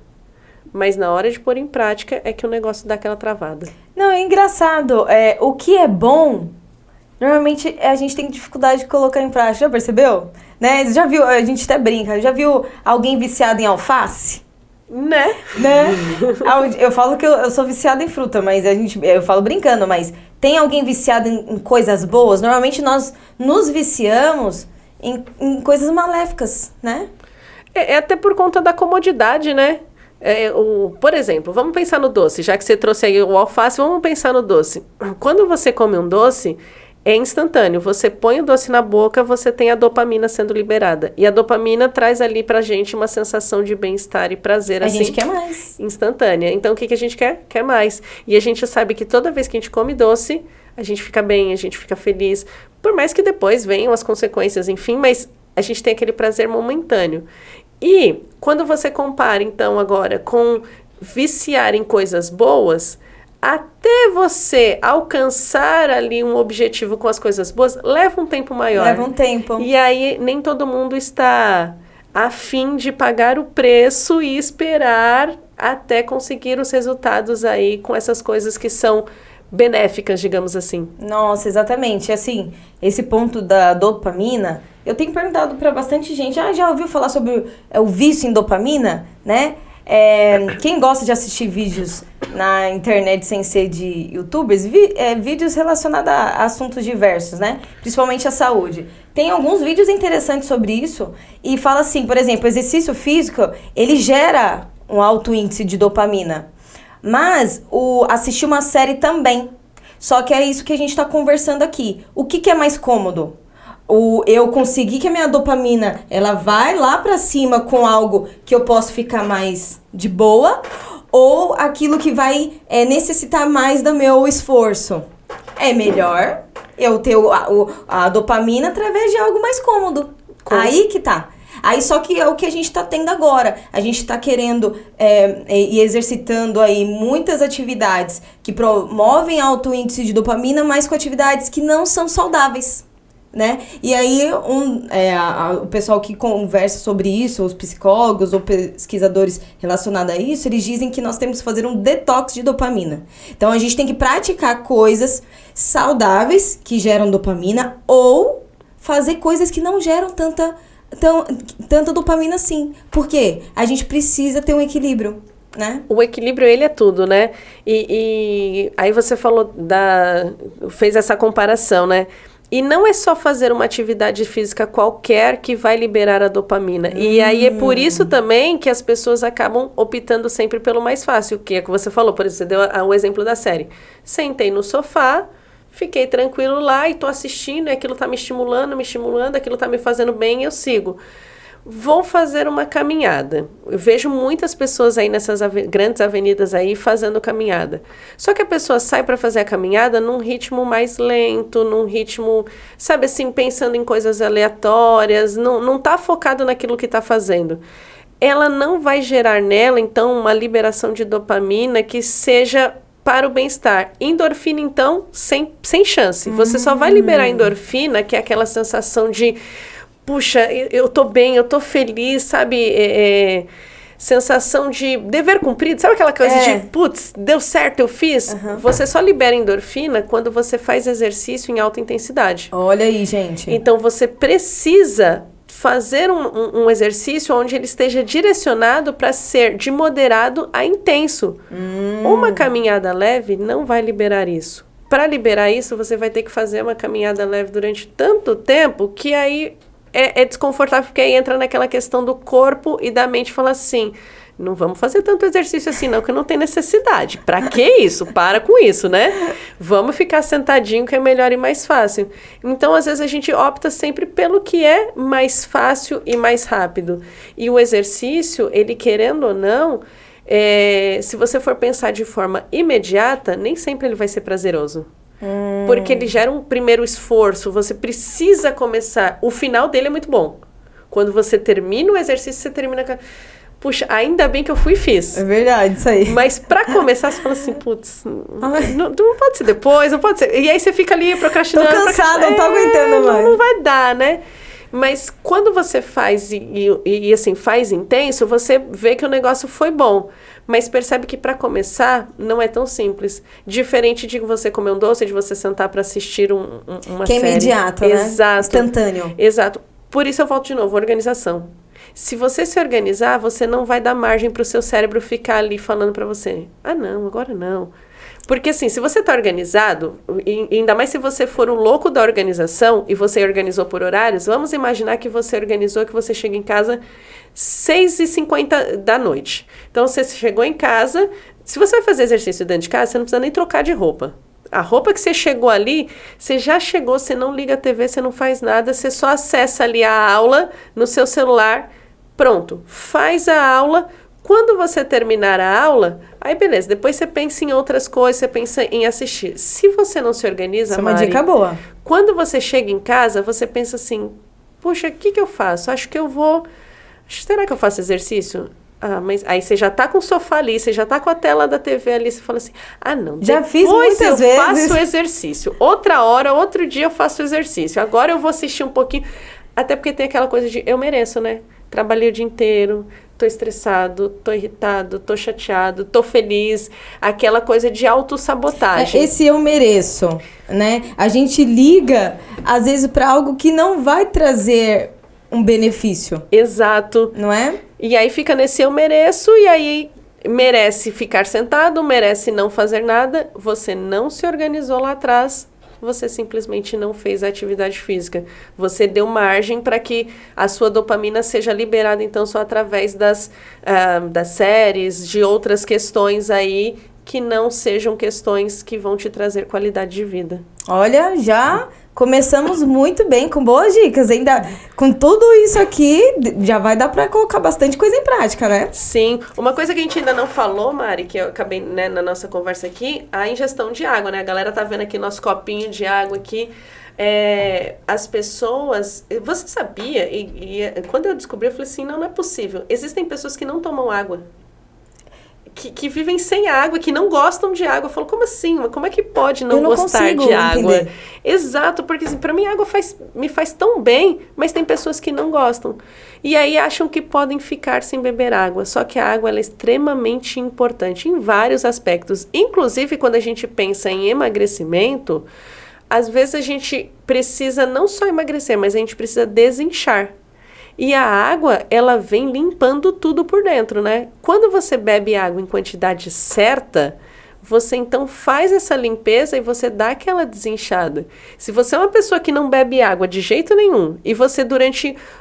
B: Mas na hora de pôr em prática é que o negócio dá aquela travada.
A: Não, é engraçado. O que é bom, normalmente a gente tem dificuldade de colocar em prática. Já percebeu? Né? Já viu, a gente até brinca, já viu alguém viciado em alface?
B: Né?
A: Eu falo que eu sou viciada em fruta, mas eu falo brincando, mas tem alguém viciado em coisas boas? Normalmente nós nos viciamos em coisas maléficas, né?
B: É até por conta da comodidade, né? Por exemplo, vamos pensar no doce. Já que você trouxe aí o alface, vamos pensar no doce. Quando você come um doce, é instantâneo. Você põe o doce na boca, você tem a dopamina sendo liberada. E a dopamina traz ali pra gente uma sensação de bem-estar e prazer.
A: A gente quer mais.
B: Instantânea. Então, o que a gente quer? Quer mais. E a gente sabe que toda vez que a gente come doce, a gente fica bem, a gente fica feliz. Por mais que depois venham as consequências, enfim, mas a gente tem aquele prazer momentâneo. E quando você compara, então, agora com viciar em coisas boas, até você alcançar ali um objetivo com as coisas boas, leva um tempo maior.
A: Leva um tempo.
B: E aí nem todo mundo está a fim de pagar o preço e esperar até conseguir os resultados aí com essas coisas que são benéficas, digamos assim.
A: Nossa, exatamente. Assim, esse ponto da dopamina, eu tenho perguntado para bastante gente, já ouviu falar sobre o vício em dopamina, né? Quem gosta de assistir vídeos na internet sem ser de youtubers, vídeos relacionados a assuntos diversos, né? Principalmente a saúde. Tem alguns vídeos interessantes sobre isso e fala assim, por exemplo, exercício físico, ele gera um alto índice de dopamina. Mas assistir uma série também. Só que é isso que a gente está conversando aqui. O que é mais cômodo? Eu conseguir que a minha dopamina ela vai lá para cima com algo que eu posso ficar mais de boa, ou aquilo que vai necessitar mais do meu esforço? É melhor eu ter a dopamina através de algo mais cômodo. Aí que tá. Aí só que é o que a gente tá tendo agora. A gente tá querendo e exercitando aí muitas atividades que promovem alto índice de dopamina, mas com atividades que não são saudáveis, né? E aí o pessoal que conversa sobre isso, os psicólogos ou pesquisadores relacionados a isso, eles dizem que nós temos que fazer um detox de dopamina. Então a gente tem que praticar coisas saudáveis que geram dopamina ou fazer coisas que não geram tanta dopamina assim. Por quê? A gente precisa ter um equilíbrio, né?
B: O equilíbrio, ele é tudo, né? E aí você falou fez essa comparação, né? E não é só fazer uma atividade física qualquer que vai liberar a dopamina. E aí é por isso também que as pessoas acabam optando sempre pelo mais fácil, que é o que você falou, por exemplo, você deu o exemplo da série. Sentei no sofá, fiquei tranquilo lá e tô assistindo, e aquilo tá me estimulando, aquilo tá me fazendo bem e eu sigo. Vou fazer uma caminhada. Eu vejo muitas pessoas aí nessas grandes avenidas aí fazendo caminhada. Só que a pessoa sai para fazer a caminhada num ritmo mais lento, num ritmo, sabe assim, pensando em coisas aleatórias, não tá focado naquilo que tá fazendo. Ela não vai gerar nela, então, uma liberação de dopamina que seja para o bem-estar. Endorfina, então, sem chance. Você só vai liberar endorfina, que é aquela sensação de, puxa, eu tô bem, eu tô feliz, sabe? Sensação de dever cumprido. Sabe aquela coisa de, putz, deu certo, eu fiz? Você só libera endorfina quando você faz exercício em alta intensidade.
A: Olha aí, gente.
B: Então, você precisa fazer um exercício onde ele esteja direcionado para ser de moderado a intenso. Uma caminhada leve não vai liberar isso. Para liberar isso, você vai ter que fazer uma caminhada leve durante tanto tempo que aí é desconfortável, porque aí entra naquela questão do corpo e da mente fala assim, não vamos fazer tanto exercício assim não, que não tem necessidade. Pra que isso? Para com isso, né? Vamos ficar sentadinho que é melhor e mais fácil. Então, às vezes, a gente opta sempre pelo que é mais fácil e mais rápido. E o exercício, ele querendo ou não, se você for pensar de forma imediata, nem sempre ele vai ser prazeroso. Porque ele gera um primeiro esforço, você precisa começar. O final dele é muito bom. Quando você termina o exercício, você termina com... Puxa, ainda bem que eu fui e fiz.
A: É verdade, isso aí.
B: Mas pra começar, você fala assim, putz, não pode ser depois, não pode ser. E aí você fica ali procrastinando.
A: Tô cansada, não tô aguentando mais.
B: Não vai dar, né? Mas quando você faz e assim, faz intenso, você vê que o negócio foi bom. Mas percebe que para começar, não é tão simples. Diferente de você comer um doce, de você sentar para assistir uma série.
A: Que é imediato, né?
B: Exato.
A: Instantâneo.
B: Exato. Por isso eu volto de novo, organização. Se você se organizar, você não vai dar margem para o seu cérebro ficar ali falando para você, não, agora não. Porque assim, se você está organizado, e ainda mais se você for um louco da organização e você organizou por horários, vamos imaginar que você organizou que você chega em casa 6h50 da noite. Então, você chegou em casa, se você vai fazer exercício dentro de casa, você não precisa nem trocar de roupa. A roupa que você chegou ali, você já chegou, você não liga a TV, você não faz nada, você só acessa ali a aula no seu celular, pronto, faz a aula. Quando você terminar a aula, aí beleza, depois você pensa em outras coisas, você pensa em assistir. Se você não se organiza,
A: isso é uma
B: Mari,
A: dica boa.
B: Quando você chega em casa, você pensa assim, puxa, o que eu faço? Acho que eu vou... Será que eu faço exercício? Mas aí você já tá com o sofá ali, você já tá com a tela da TV ali, você fala assim, não,
A: já fiz muitas vezes.
B: Eu faço exercício. Outra hora, outro dia eu faço exercício. Agora eu vou assistir um pouquinho. Até porque tem aquela coisa de, eu mereço, né? Trabalhei o dia inteiro, tô estressado, tô irritado, tô chateado, tô feliz. Aquela coisa de autossabotagem.
A: Esse eu mereço, né? A gente liga, às vezes, para algo que não vai trazer um benefício.
B: Exato.
A: Não é?
B: E aí fica nesse eu mereço, e aí merece ficar sentado, merece não fazer nada. Você não se organizou lá atrás, você simplesmente não fez a atividade física. Você deu margem para que a sua dopamina seja liberada, então, só através das séries, de outras questões aí, que não sejam questões que vão te trazer qualidade de vida.
A: Olha, já começamos muito bem, com boas dicas. Ainda com tudo isso aqui, já vai dar para colocar bastante coisa em prática, né?
B: Sim. Uma coisa que a gente ainda não falou, Mari, que eu acabei, né, na nossa conversa aqui, a ingestão de água, né? A galera tá vendo aqui nosso copinho de água aqui. As pessoas... Você sabia? E quando eu descobri, eu falei assim, não é possível. Existem pessoas que não tomam água. Que vivem sem água, que não gostam de água. Eu falo, como assim? Como é que pode não gostar de água? Entender. Exato, porque assim, para mim a água me faz tão bem, mas tem pessoas que não gostam. E aí acham que podem ficar sem beber água. Só que a água ela é extremamente importante em vários aspectos. Inclusive, quando a gente pensa em emagrecimento, às vezes a gente precisa não só emagrecer, mas a gente precisa desinchar. E a água, ela vem limpando tudo por dentro, né? Quando você bebe água em quantidade certa, você então faz essa limpeza e você dá aquela desinchada. Se você é uma pessoa que não bebe água de jeito nenhum e você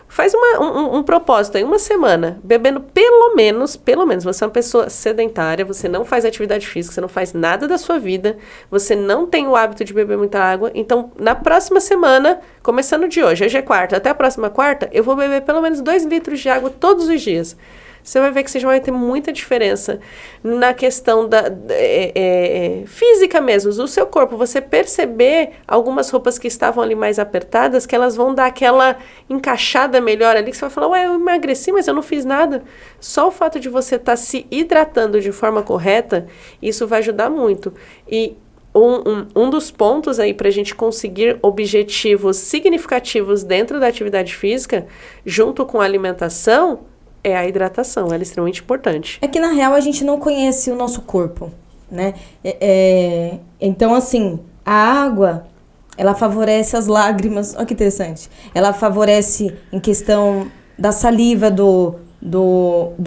B: faz um propósito aí, uma semana, bebendo pelo menos, você é uma pessoa sedentária, você não faz atividade física, você não faz nada da sua vida, você não tem o hábito de beber muita água, então na próxima semana, começando de hoje é quarta, até a próxima quarta, eu vou beber pelo menos 2 litros de água todos os dias. Você vai ver que você já vai ter muita diferença na questão física mesmo, do seu corpo. Você perceber algumas roupas que estavam ali mais apertadas, que elas vão dar aquela encaixada melhor ali, que você vai falar, ué, eu emagreci, mas eu não fiz nada. Só o fato de você estar se hidratando de forma correta, isso vai ajudar muito. E um dos pontos aí para a gente conseguir objetivos significativos dentro da atividade física, junto com a alimentação, é a hidratação, ela é extremamente importante.
A: É que, na real, a gente não conhece o nosso corpo, né? Então, assim, a água, ela favorece as lágrimas. Olha que interessante. Ela favorece em questão da saliva, do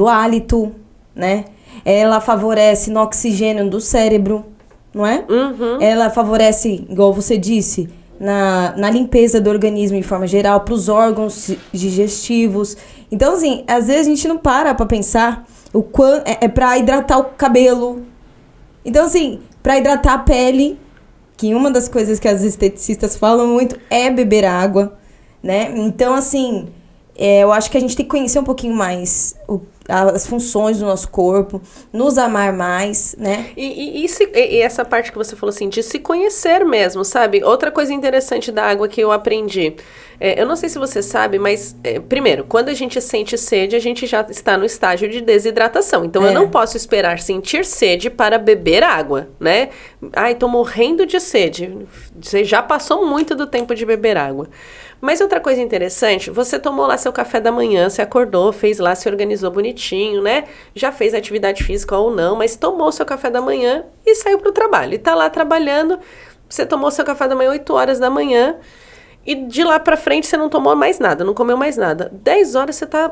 A: hálito, né? Ela favorece no oxigênio do cérebro, não é?
B: Uhum.
A: Ela favorece, igual você disse, na limpeza do organismo em forma geral, para os órgãos digestivos. Então, assim, às vezes a gente não para pensar o quanto é para hidratar o cabelo. Então, assim, para hidratar a pele, que uma das coisas que as esteticistas falam muito é beber água, né? Então, assim, eu acho que a gente tem que conhecer um pouquinho mais as funções do nosso corpo, nos amar mais, né?
B: E essa parte que você falou assim, de se conhecer mesmo, sabe? Outra coisa interessante da água que eu aprendi, eu não sei se você sabe, mas, primeiro, quando a gente sente sede, a gente já está no estágio de desidratação. Então, eu não posso esperar sentir sede para beber água, né? Ai, tô morrendo de sede. Você já passou muito do tempo de beber água. Mas outra coisa interessante, você tomou lá seu café da manhã, você acordou, fez lá, se organizou bonitinho, né? Já fez atividade física ou não, mas tomou seu café da manhã e saiu pro trabalho. E tá lá trabalhando, você tomou seu café da manhã 8 horas da manhã e de lá pra frente você não tomou mais nada, não comeu mais nada. 10 horas você tá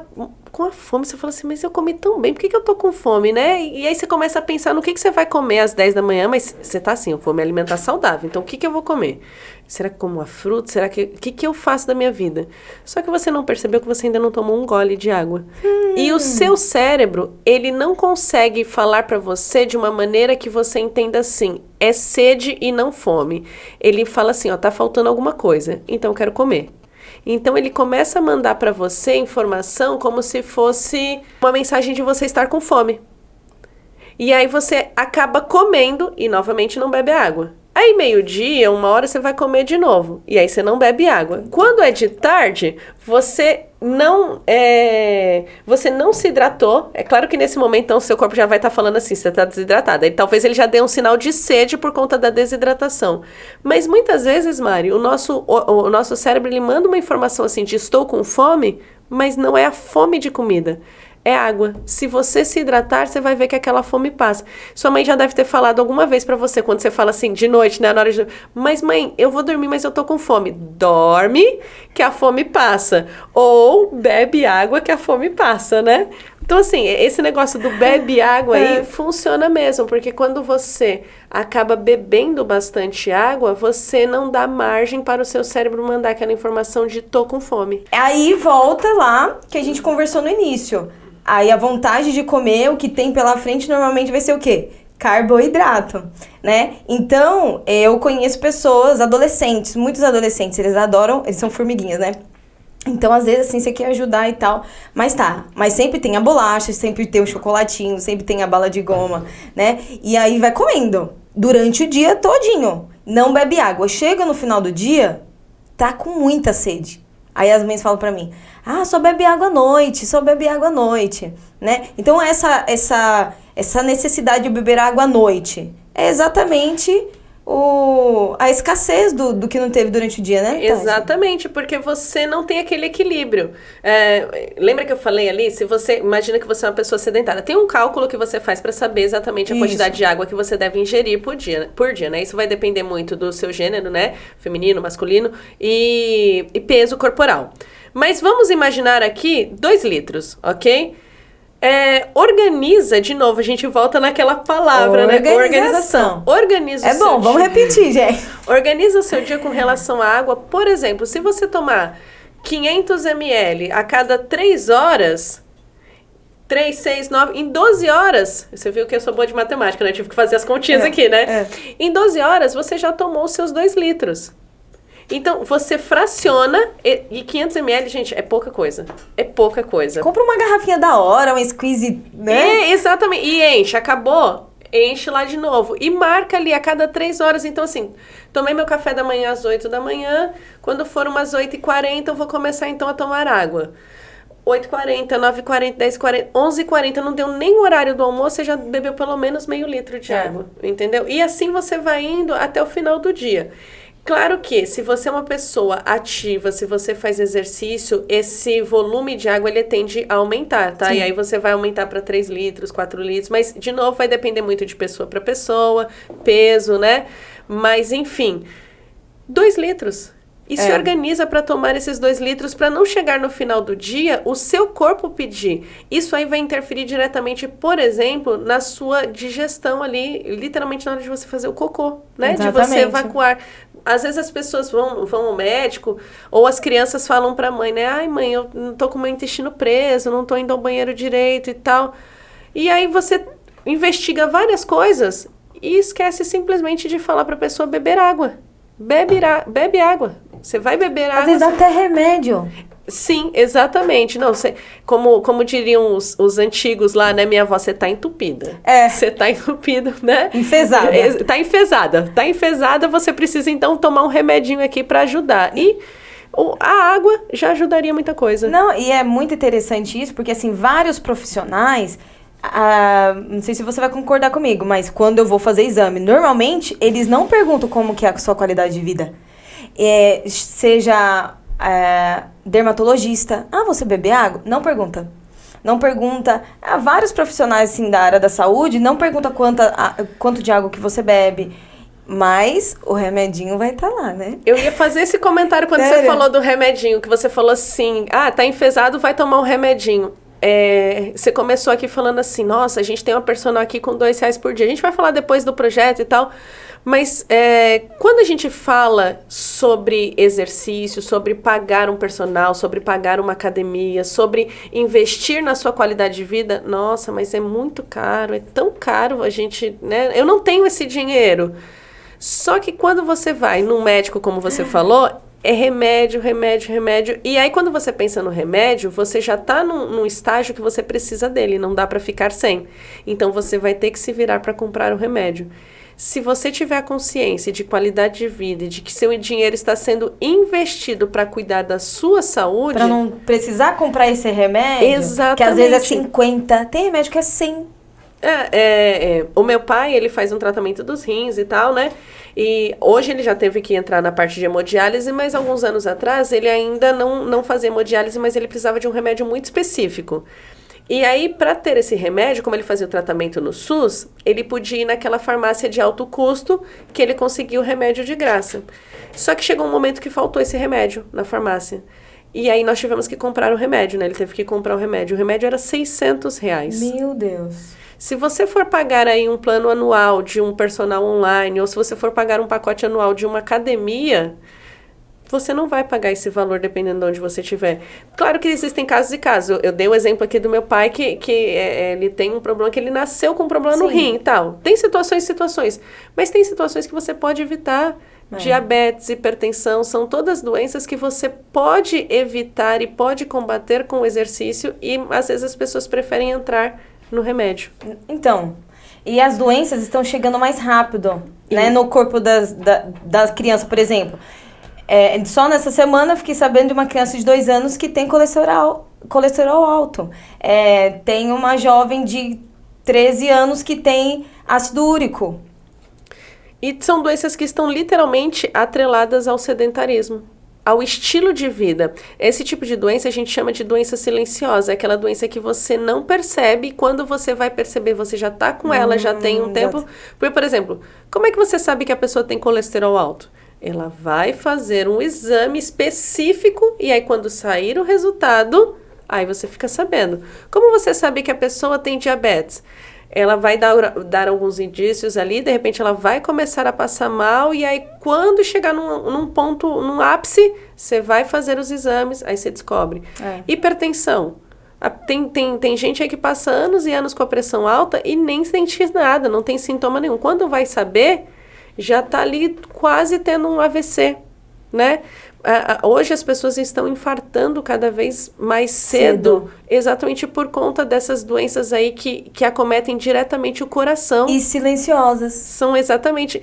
B: com a fome, você fala assim, mas eu comi tão bem, por que eu tô com fome, né? E aí você começa a pensar no que você vai comer às 10 da manhã, mas você tá assim, eu vou me alimentar saudável, então o que eu vou comer? Será que como uma fruta? Será que... O que eu faço da minha vida? Só que você não percebeu que você ainda não tomou um gole de água. E o seu cérebro, ele não consegue falar pra você de uma maneira que você entenda assim, é sede e não fome. Ele fala assim, ó, tá faltando alguma coisa, então eu quero comer. Então ele começa a mandar pra você informação como se fosse uma mensagem de você estar com fome. E aí você acaba comendo e novamente não bebe água. Aí 12:00, 1h, você vai comer de novo. E aí você não bebe água. Quando é de tarde, você não se hidratou. É claro que nesse momento, então, o seu corpo já vai estar falando assim, você está desidratada. E talvez ele já dê um sinal de sede por conta da desidratação. Mas muitas vezes, Mari, o nosso cérebro, ele manda uma informação assim de estou com fome, mas não é a fome de comida. É água. Se você se hidratar, você vai ver que aquela fome passa. Sua mãe já deve ter falado alguma vez pra você, quando você fala assim, de noite, né, na hora de... Mas mãe, eu vou dormir, mas eu tô com fome. Dorme, que a fome passa. Ou bebe água, que a fome passa, né? Então, assim, esse negócio do bebe água aí funciona mesmo, porque quando você acaba bebendo bastante água, você não dá margem para o seu cérebro mandar aquela informação de tô com fome.
A: Aí volta lá que a gente conversou no início. Aí a vontade de comer, o que tem pela frente, normalmente vai ser o quê? Carboidrato, né? Então, eu conheço pessoas, adolescentes, muitos adolescentes, eles adoram, eles são formiguinhas, né? Então, às vezes, assim, você quer ajudar e tal, mas sempre tem a bolacha, sempre tem o chocolatinho, sempre tem a bala de goma, né? E aí vai comendo durante o dia todinho, não bebe água. Chega no final do dia, tá com muita sede. Aí as mães falam pra mim, só bebe água à noite, né? Então essa necessidade de beber água à noite é exatamente a escassez do que não teve durante o dia, né?
B: Exatamente, porque você não tem aquele equilíbrio. Lembra que eu falei ali? Se você imagina que você é uma pessoa sedentária, tem um cálculo que você faz para saber exatamente a quantidade de água que você deve ingerir por dia, né? Isso vai depender muito do seu gênero, né? Feminino, masculino e peso corporal. Mas vamos imaginar aqui 2 litros, ok? Organiza, de novo, a gente volta naquela palavra, né? Organização. Organiza o seu dia.
A: É bom, vamos repetir, gente.
B: Organiza o seu dia com relação à água. Por exemplo, se você tomar 500 ml a cada 3 horas... 3, 6, 9... Em 12 horas... Você viu que eu sou boa de matemática, né? Eu tive que fazer as continhas aqui, né? Em 12 horas, você já tomou os seus 2 litros. Então, você fraciona... E 500 ml, gente, é pouca coisa. É pouca coisa.
A: Compra uma garrafinha da hora, um squeeze, né?
B: Exatamente. E enche. Acabou... Enche lá de novo. E marca ali a cada 3 horas. Então, assim, tomei meu café da manhã às 8 da manhã. Quando for umas 8h40, eu vou começar, então, a tomar água. 8h40, 9h40, 10h40, 11h40, não deu nem o horário do almoço, você já bebeu pelo menos meio litro de água, entendeu? E assim você vai indo até o final do dia. Claro que, se você é uma pessoa ativa, se você faz exercício, esse volume de água, ele tende a aumentar, tá? Sim. E aí você vai aumentar para 3 litros, 4 litros, mas, de novo, vai depender muito de pessoa para pessoa, peso, né? Mas, enfim, 2 litros. E se organiza para tomar esses 2 litros para não chegar no final do dia, o seu corpo pedir. Isso aí vai interferir diretamente, por exemplo, na sua digestão ali, literalmente na hora de você fazer o cocô, né? Exatamente. De você evacuar. Às vezes as pessoas vão ao médico, ou as crianças falam para a mãe, né? Ai, mãe, eu não tô com o meu intestino preso, não tô indo ao banheiro direito e tal. E aí você investiga várias coisas e esquece simplesmente de falar para a pessoa beber água. Bebe água. Você vai beber água.
A: Às vezes até remédio.
B: Sim, exatamente. Não, como diriam os antigos lá, né? Minha avó, você tá entupida. Você tá entupida, né?
A: Enfesada.
B: Tá enfesada, você precisa então tomar um remedinho aqui para ajudar. E a água já ajudaria muita coisa.
A: Não, e é muito interessante isso, porque assim, vários profissionais... não sei se você vai concordar comigo, mas quando eu vou fazer exame, normalmente eles não perguntam como que é a sua qualidade de vida. Seja dermatologista, você bebe água? Não pergunta. Não pergunta. Vários profissionais assim, da área da saúde não pergunta quanto de água que você bebe. Mas o remedinho vai estar lá, né?
B: Eu ia fazer esse comentário quando Sério? Você falou do remedinho, que você falou assim, tá enfesado, vai tomar um remedinho. Você começou aqui falando assim, nossa, a gente tem uma personal aqui com R$2 por dia. A gente vai falar depois do projeto e tal, mas quando a gente fala sobre exercício, sobre pagar um personal, sobre pagar uma academia, sobre investir na sua qualidade de vida, nossa, mas é muito caro, é tão caro a gente, né? Eu não tenho esse dinheiro. Só que quando você vai num médico, como você falou, é remédio. E aí, quando você pensa no remédio, você já tá num estágio que você precisa dele, não dá para ficar sem. Então, você vai ter que se virar para comprar o remédio. Se você tiver a consciência de qualidade de vida e de que seu dinheiro está sendo investido para cuidar da sua saúde...
A: Para não precisar comprar esse remédio,
B: exatamente.
A: Que às vezes é 50, tem remédio que é 100.
B: O meu pai, ele faz um tratamento dos rins e tal, né? E hoje ele já teve que entrar na parte de hemodiálise, mas alguns anos atrás ele ainda não fazia hemodiálise, mas ele precisava de um remédio muito específico. E aí, para ter esse remédio, como ele fazia o tratamento no SUS, ele podia ir naquela farmácia de alto custo que ele conseguiu o remédio de graça. Só que chegou um momento que faltou esse remédio na farmácia. E aí nós tivemos que comprar o remédio, né? Ele teve que comprar o remédio. O remédio era R$600.
A: Meu Deus!
B: Se você for pagar aí um plano anual de um personal online, ou se você for pagar um pacote anual de uma academia, você não vai pagar esse valor dependendo de onde você estiver. Claro que existem casos e casos. Eu dei o exemplo aqui do meu pai, que ele tem um problema, que ele nasceu com um problema no rim e tal. Tem situações. Mas tem situações que você pode evitar. Diabetes, hipertensão, são todas doenças que você pode evitar e pode combater com o exercício e às vezes as pessoas preferem entrar no remédio.
A: Então, e as doenças estão chegando mais rápido, né, no corpo das crianças, por exemplo. Só nessa semana eu fiquei sabendo de uma criança de 2 anos que tem colesterol alto. Tem uma jovem de 13 anos que tem ácido úrico.
B: E são doenças que estão literalmente atreladas ao sedentarismo, ao estilo de vida. Esse tipo de doença a gente chama de doença silenciosa. É aquela doença que você não percebe, quando você vai perceber, você já tá com ela, já tem um tempo. Porque, por exemplo, como é que você sabe que a pessoa tem colesterol alto? Ela vai fazer um exame específico e aí quando sair o resultado, Aí você fica sabendo. Como você sabe que a pessoa tem diabetes? Ela vai dar alguns indícios ali, de repente ela vai começar a passar mal, e aí quando chegar num ponto, num ápice, você vai fazer os exames, aí você descobre. Hipertensão. Tem gente aí que passa anos e anos com a pressão alta e nem sente nada, não tem sintoma nenhum. Quando vai saber, já está ali quase tendo um AVC, né? Hoje as pessoas estão infartando cada vez mais cedo, exatamente por conta dessas doenças aí que acometem diretamente o coração.
A: E silenciosas.
B: São exatamente,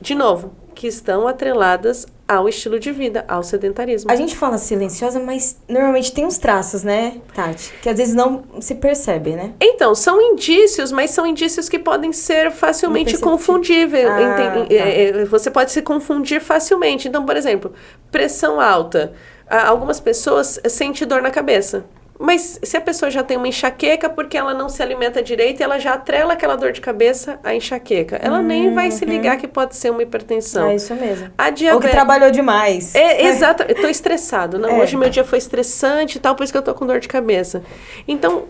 B: de novo, que estão atreladas ao estilo de vida, ao sedentarismo.
A: A gente fala silenciosa, mas normalmente tem uns traços, né, Tati? Que às vezes não se percebe, né?
B: Então, são indícios, mas são indícios que podem ser facilmente confundíveis. Você pode se confundir facilmente. Então, por exemplo, pressão alta. Algumas pessoas sentem dor na cabeça. Mas se a pessoa já tem uma enxaqueca porque ela não se alimenta direito, ela já atrela aquela dor de cabeça à enxaqueca. Ela nem vai se ligar que pode ser uma hipertensão.
A: É isso mesmo.
B: A diabetes...
A: Ou que trabalhou demais.
B: Exato. Eu tô estressado. Não, hoje meu dia foi estressante e tal, por isso que eu tô com dor de cabeça. Então,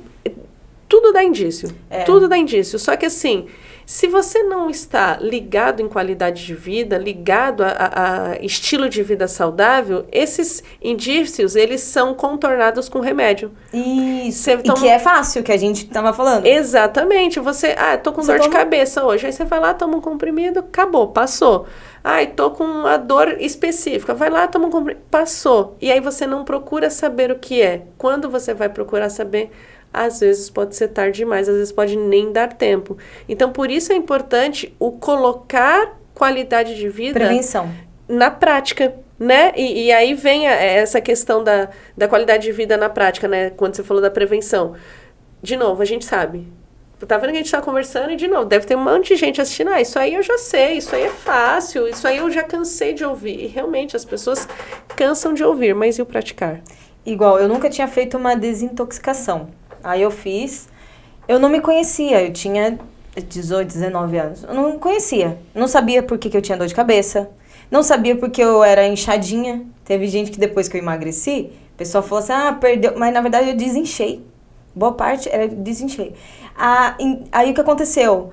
B: tudo dá indício. Tudo dá indício. Só que assim, se você não está ligado em qualidade de vida, ligado a estilo de vida saudável, esses indícios, eles são contornados com remédio.
A: Isso. E que é fácil, que a gente tava falando.
B: Exatamente. Você, tô com dor de cabeça hoje. Aí você vai lá, toma um comprimido, acabou, passou. Tô com uma dor específica. Vai lá, toma um comprimido, passou. E aí você não procura saber o que é. Quando você vai procurar saber, às vezes pode ser tarde demais, às vezes pode nem dar tempo. Então, por isso é importante o colocar qualidade de vida...
A: Prevenção.
B: Na prática, né? E aí vem essa questão da qualidade de vida na prática, né? Quando você falou da prevenção. De novo, a gente sabe. Tá vendo que a gente tá conversando e, de novo, deve ter um monte de gente assistindo. Isso aí eu já sei, isso aí é fácil, isso aí eu já cansei de ouvir. E, realmente, as pessoas cansam de ouvir, mas e o praticar?
A: Igual, eu nunca tinha feito uma desintoxicação. Aí eu fiz, eu não me conhecia, eu tinha 18, 19 anos. Eu não conhecia, não sabia por que eu tinha dor de cabeça, não sabia porque eu era inchadinha. Teve gente que depois que eu emagreci, o pessoal falou assim, perdeu, mas na verdade eu desinchei. Boa parte era desinchei. Aí o que aconteceu?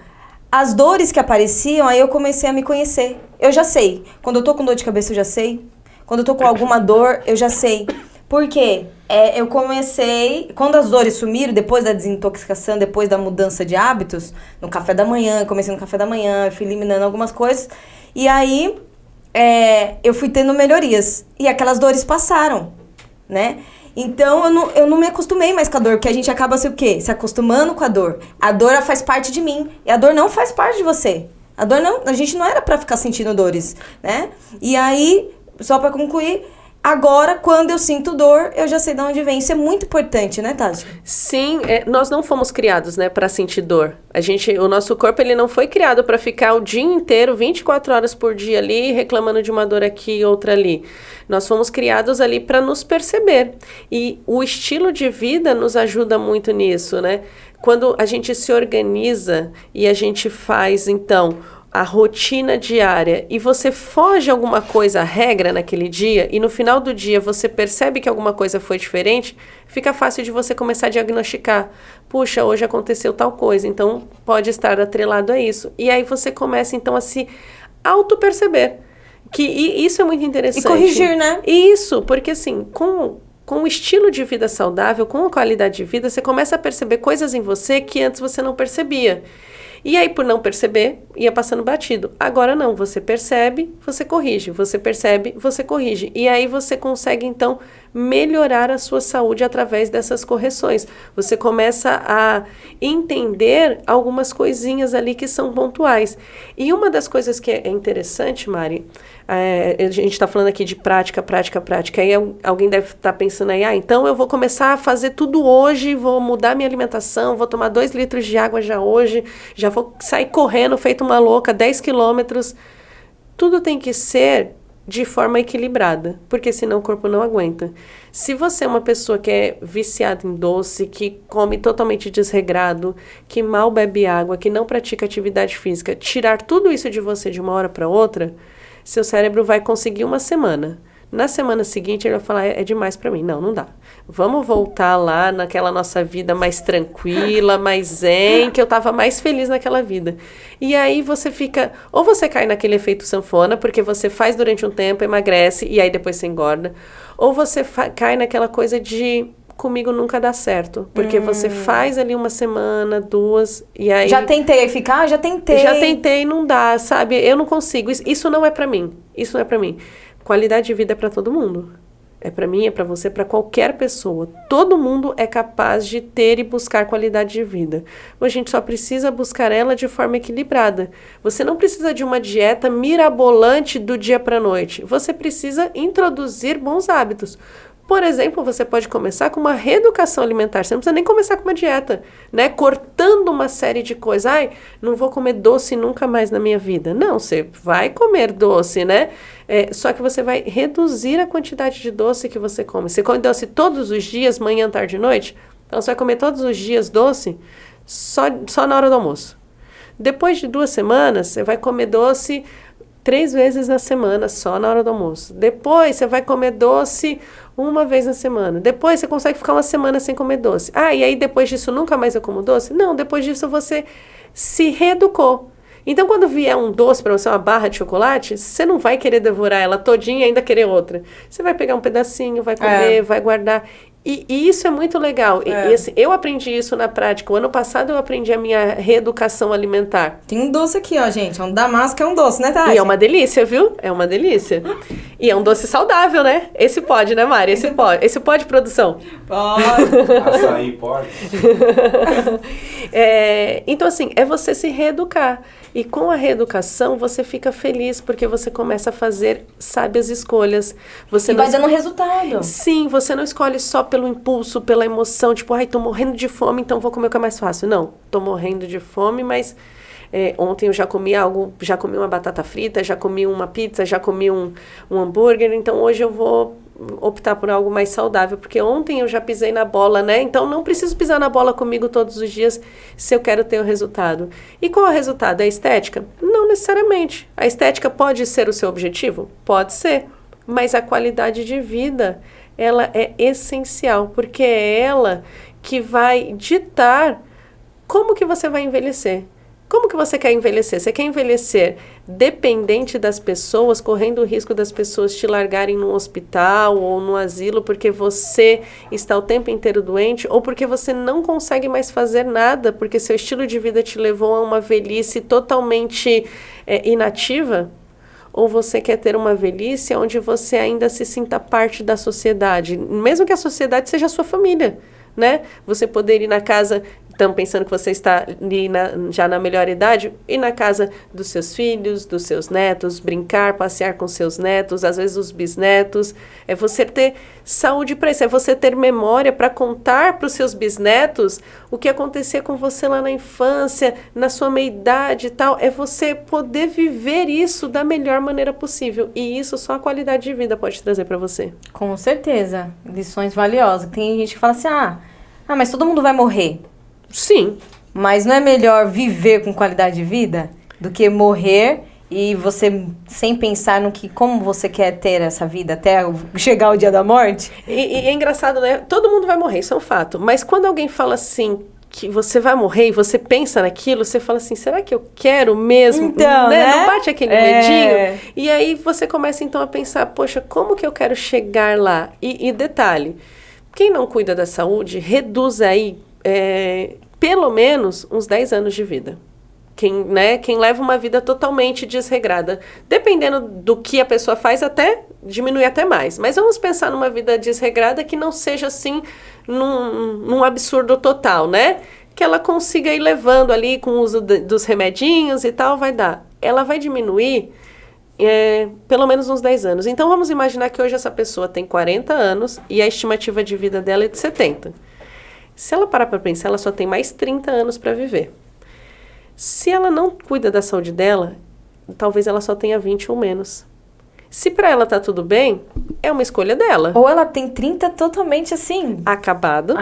A: As dores que apareciam, aí eu comecei a me conhecer. Eu já sei, quando eu tô com dor de cabeça eu já sei, quando eu tô com alguma dor eu já sei. Por quê? Eu comecei, quando as dores sumiram, depois da desintoxicação, depois da mudança de hábitos, no café da manhã, comecei no café da manhã, fui eliminando algumas coisas, e aí eu fui tendo melhorias, e aquelas dores passaram, né? Então, eu não me acostumei mais com a dor, porque a gente acaba o quê? Se acostumando com a dor. A dor, ela faz parte de mim, e a dor não faz parte de você. A gente não era pra ficar sentindo dores, né? E aí, só pra concluir... Agora, quando eu sinto dor, eu já sei de onde vem. Isso é muito importante, né, Tati?
B: Sim, nós não fomos criados, né, para sentir dor. O nosso corpo, ele não foi criado para ficar o dia inteiro, 24 horas por dia ali, reclamando de uma dor aqui e outra ali. Nós fomos criados ali para nos perceber. E o estilo de vida nos ajuda muito nisso, né? Quando a gente se organiza e a gente faz, então... a rotina diária e você foge alguma coisa à regra naquele dia e no final do dia você percebe que alguma coisa foi diferente, fica fácil de você começar a diagnosticar. Puxa, hoje aconteceu tal coisa, então pode estar atrelado a isso. E aí você começa então a se auto-perceber. E isso é muito interessante.
A: E corrigir, né?
B: Isso, porque assim, com o estilo de vida saudável, com a qualidade de vida, você começa a perceber coisas em você que antes você não percebia. E aí, por não perceber, ia passando batido. Agora não, você percebe, você corrige. Você percebe, você corrige. E aí você consegue, então, melhorar a sua saúde através dessas correções. Você começa a entender algumas coisinhas ali que são pontuais. E uma das coisas que é interessante, Mari, a gente está falando aqui de prática. Aí alguém deve estar pensando aí, então eu vou começar a fazer tudo hoje, vou mudar minha alimentação, vou tomar 2 litros de água já hoje, já vou sair correndo, feito uma louca, 10 quilômetros. Tudo tem que ser de forma equilibrada, porque senão o corpo não aguenta. Se você é uma pessoa que é viciada em doce, que come totalmente desregrado, que mal bebe água, que não pratica atividade física, tirar tudo isso de você de uma hora para outra, seu cérebro vai conseguir uma semana. Na semana seguinte, ele vai falar, é demais pra mim. Não, não dá. Vamos voltar lá naquela nossa vida mais tranquila, mais zen, que eu tava mais feliz naquela vida. E aí você fica, ou você cai naquele efeito sanfona, porque você faz durante um tempo, emagrece, e aí depois você engorda. Ou você cai naquela coisa de, comigo nunca dá certo. Porque você faz ali uma semana, 2, e aí...
A: Já tentei ficar? Já tentei.
B: Já tentei, não dá, sabe? Eu não consigo. Isso não é pra mim. Isso não é pra mim. Qualidade de vida é pra todo mundo. É pra mim, é pra você, é pra qualquer pessoa. Todo mundo é capaz de ter e buscar qualidade de vida. A gente só precisa buscar ela de forma equilibrada. Você não precisa de uma dieta mirabolante do dia pra noite. Você precisa introduzir bons hábitos. Por exemplo, você pode começar com uma reeducação alimentar. Você não precisa nem começar com uma dieta, né? Cortando uma série de coisas. Ai, não vou comer doce nunca mais na minha vida. Não, você vai comer doce, né? Só que você vai reduzir a quantidade de doce que você come. Você come doce todos os dias, manhã, tarde e noite. Então, você vai comer todos os dias doce só na hora do almoço. Depois de 2 semanas, você vai comer doce 3 vezes na semana, só na hora do almoço. Depois, você vai comer doce 1 vez na semana. Depois, você consegue ficar 1 semana sem comer doce. E aí depois disso, nunca mais eu como doce? Não, depois disso você se reeducou. Então, quando vier um doce para você, uma barra de chocolate, você não vai querer devorar ela todinha e ainda querer outra. Você vai pegar um pedacinho, vai comer, vai guardar. E isso é muito legal. E assim, eu aprendi isso na prática. O ano passado eu aprendi a minha reeducação alimentar.
A: Tem um doce aqui, ó, gente. Um damasco é um doce, né, Tati?
B: E é uma delícia, viu? É uma delícia. E é um doce saudável, né? Esse pode, né, Mari? Esse pode. Esse pode, produção?
C: Pode. Açaí pode.
B: Então, assim, é você se reeducar. E com a reeducação, você fica feliz, porque você começa a fazer sábias escolhas. Você
A: vai dando resultado.
B: Sim, você não escolhe só pelo impulso, pela emoção, tipo, tô morrendo de fome, então vou comer o que é mais fácil. Não, tô morrendo de fome, mas ontem eu já comi já comi uma batata frita, já comi uma pizza, já comi um hambúrguer, então hoje eu vou optar por algo mais saudável, porque ontem eu já pisei na bola, né? Então não preciso pisar na bola comigo todos os dias se eu quero ter o resultado. E qual é o resultado? É a estética? Não necessariamente. A estética pode ser o seu objetivo? Pode ser. Mas a qualidade de vida, ela é essencial, porque é ela que vai ditar como que você vai envelhecer. Como que você quer envelhecer? Você quer envelhecer dependente das pessoas, correndo o risco das pessoas te largarem num hospital ou num asilo porque você está o tempo inteiro doente, ou porque você não consegue mais fazer nada porque seu estilo de vida te levou a uma velhice totalmente inativa? Ou você quer ter uma velhice onde você ainda se sinta parte da sociedade, mesmo que a sociedade seja a sua família, né? Você poder ir na casa, estamos pensando que você está ali já na melhor idade, ir na casa dos seus filhos, dos seus netos, brincar, passear com seus netos, às vezes os bisnetos. É você ter saúde para isso, é você ter memória para contar para os seus bisnetos o que acontecia com você lá na infância, na sua meia-idade e tal. É você poder viver isso da melhor maneira possível. E isso só a qualidade de vida pode trazer para você.
A: Com certeza. Lições valiosas. Tem gente que fala assim, mas todo mundo vai morrer.
B: Sim.
A: Mas não é melhor viver com qualidade de vida do que morrer e você sem pensar no como você quer ter essa vida até chegar o dia da morte?
B: E é engraçado, né? Todo mundo vai morrer, isso é um fato. Mas quando alguém fala assim, que você vai morrer e você pensa naquilo, você fala assim, será que eu quero mesmo?
A: Então, né?
B: Não bate aquele medinho? E aí você começa então a pensar, poxa, como que eu quero chegar lá? E detalhe, quem não cuida da saúde, reduz aí pelo menos uns 10 anos de vida. Quem leva uma vida totalmente desregrada. Dependendo do que a pessoa faz, até diminui até mais. Mas vamos pensar numa vida desregrada que não seja assim num absurdo total, né? Que ela consiga ir levando ali com o uso dos remedinhos e tal, vai dar. Ela vai diminuir pelo menos uns 10 anos. Então vamos imaginar que hoje essa pessoa tem 40 anos e a estimativa de vida dela é de 70. Se ela parar para pensar, ela só tem mais 30 anos para viver. Se ela não cuida da saúde dela, talvez ela só tenha 20 ou menos. Se para ela tá tudo bem, é uma escolha dela.
A: Ou ela tem 30 totalmente assim...
B: Acabado.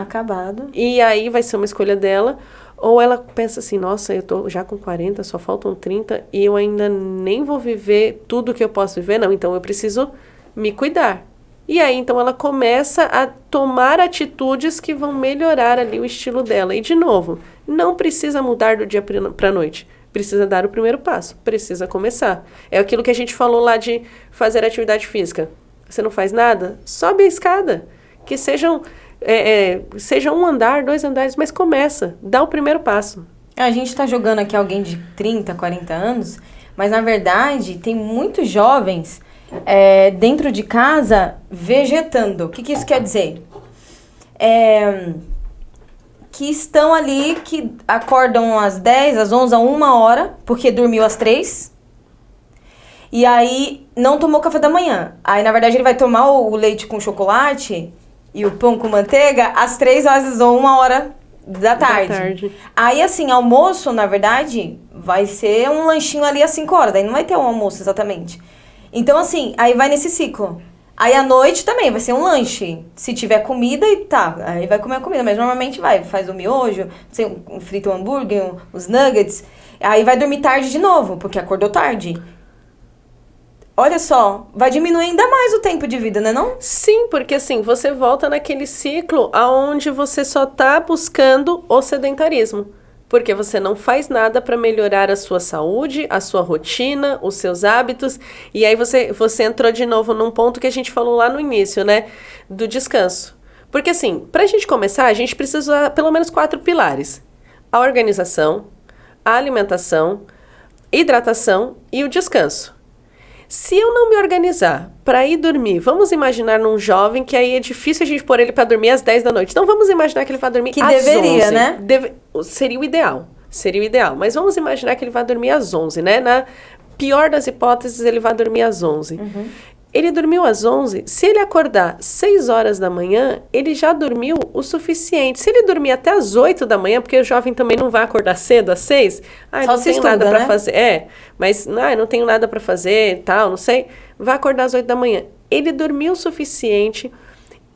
B: E aí vai ser uma escolha dela. Ou ela pensa assim, nossa, eu tô já com 40, só faltam 30 e eu ainda nem vou viver tudo que eu posso viver. Não, então eu preciso me cuidar. E aí, então, ela começa a tomar atitudes que vão melhorar ali o estilo dela. E, de novo, não precisa mudar do dia para a noite. Precisa dar o primeiro passo. Precisa começar. É aquilo que a gente falou lá de fazer atividade física. Você não faz nada? Sobe a escada. Que sejam um andar, 2 andares, mas começa. Dá o primeiro passo.
A: A gente tá jogando aqui alguém de 30, 40 anos, mas, na verdade, tem muitos jovens... dentro de casa, vegetando. O que isso quer dizer? Que estão ali, que acordam às 10, às 11, a 1h, porque dormiu às 3. E aí, não tomou café da manhã. Aí, na verdade, ele vai tomar o leite com chocolate e o pão com manteiga às 3 horas ou 1h da tarde. Aí, assim, almoço, na verdade, vai ser um lanchinho ali às 5 horas. Daí não vai ter um almoço exatamente. Então, assim, aí vai nesse ciclo. Aí, à noite também vai ser um lanche. Se tiver comida, aí vai comer a comida. Mas, normalmente, faz o miojo, frita o hambúrguer, os nuggets. Aí, vai dormir tarde de novo, porque acordou tarde. Olha só, vai diminuir ainda mais o tempo de vida, né, não?
B: Sim, porque, assim, você volta naquele ciclo onde você só tá buscando o sedentarismo. Porque você não faz nada para melhorar a sua saúde, a sua rotina, os seus hábitos. E aí você entrou de novo num ponto que a gente falou lá no início, né? Do descanso. Porque assim, para a gente começar, a gente precisa usar pelo menos 4 pilares. A organização, a alimentação, hidratação e o descanso. Se eu não me organizar para ir dormir, vamos imaginar num jovem que aí é difícil a gente pôr ele para dormir às 10 da noite. Então vamos imaginar que ele vai dormir às 11.
A: Que deveria, né?
B: Seria o ideal. Seria o ideal. Mas vamos imaginar que ele vai dormir às 11, né? Na pior das hipóteses, ele vai dormir às 11.
A: Uhum.
B: Ele dormiu às 11, se ele acordar 6 horas da manhã, ele já dormiu o suficiente. Se ele dormir até às 8 da manhã, porque o jovem também não vai acordar cedo, às 6,
A: só
B: não tenho nada para fazer. Mas não tenho nada para fazer, tal, não sei. Vai acordar às 8 da manhã. Ele dormiu o suficiente,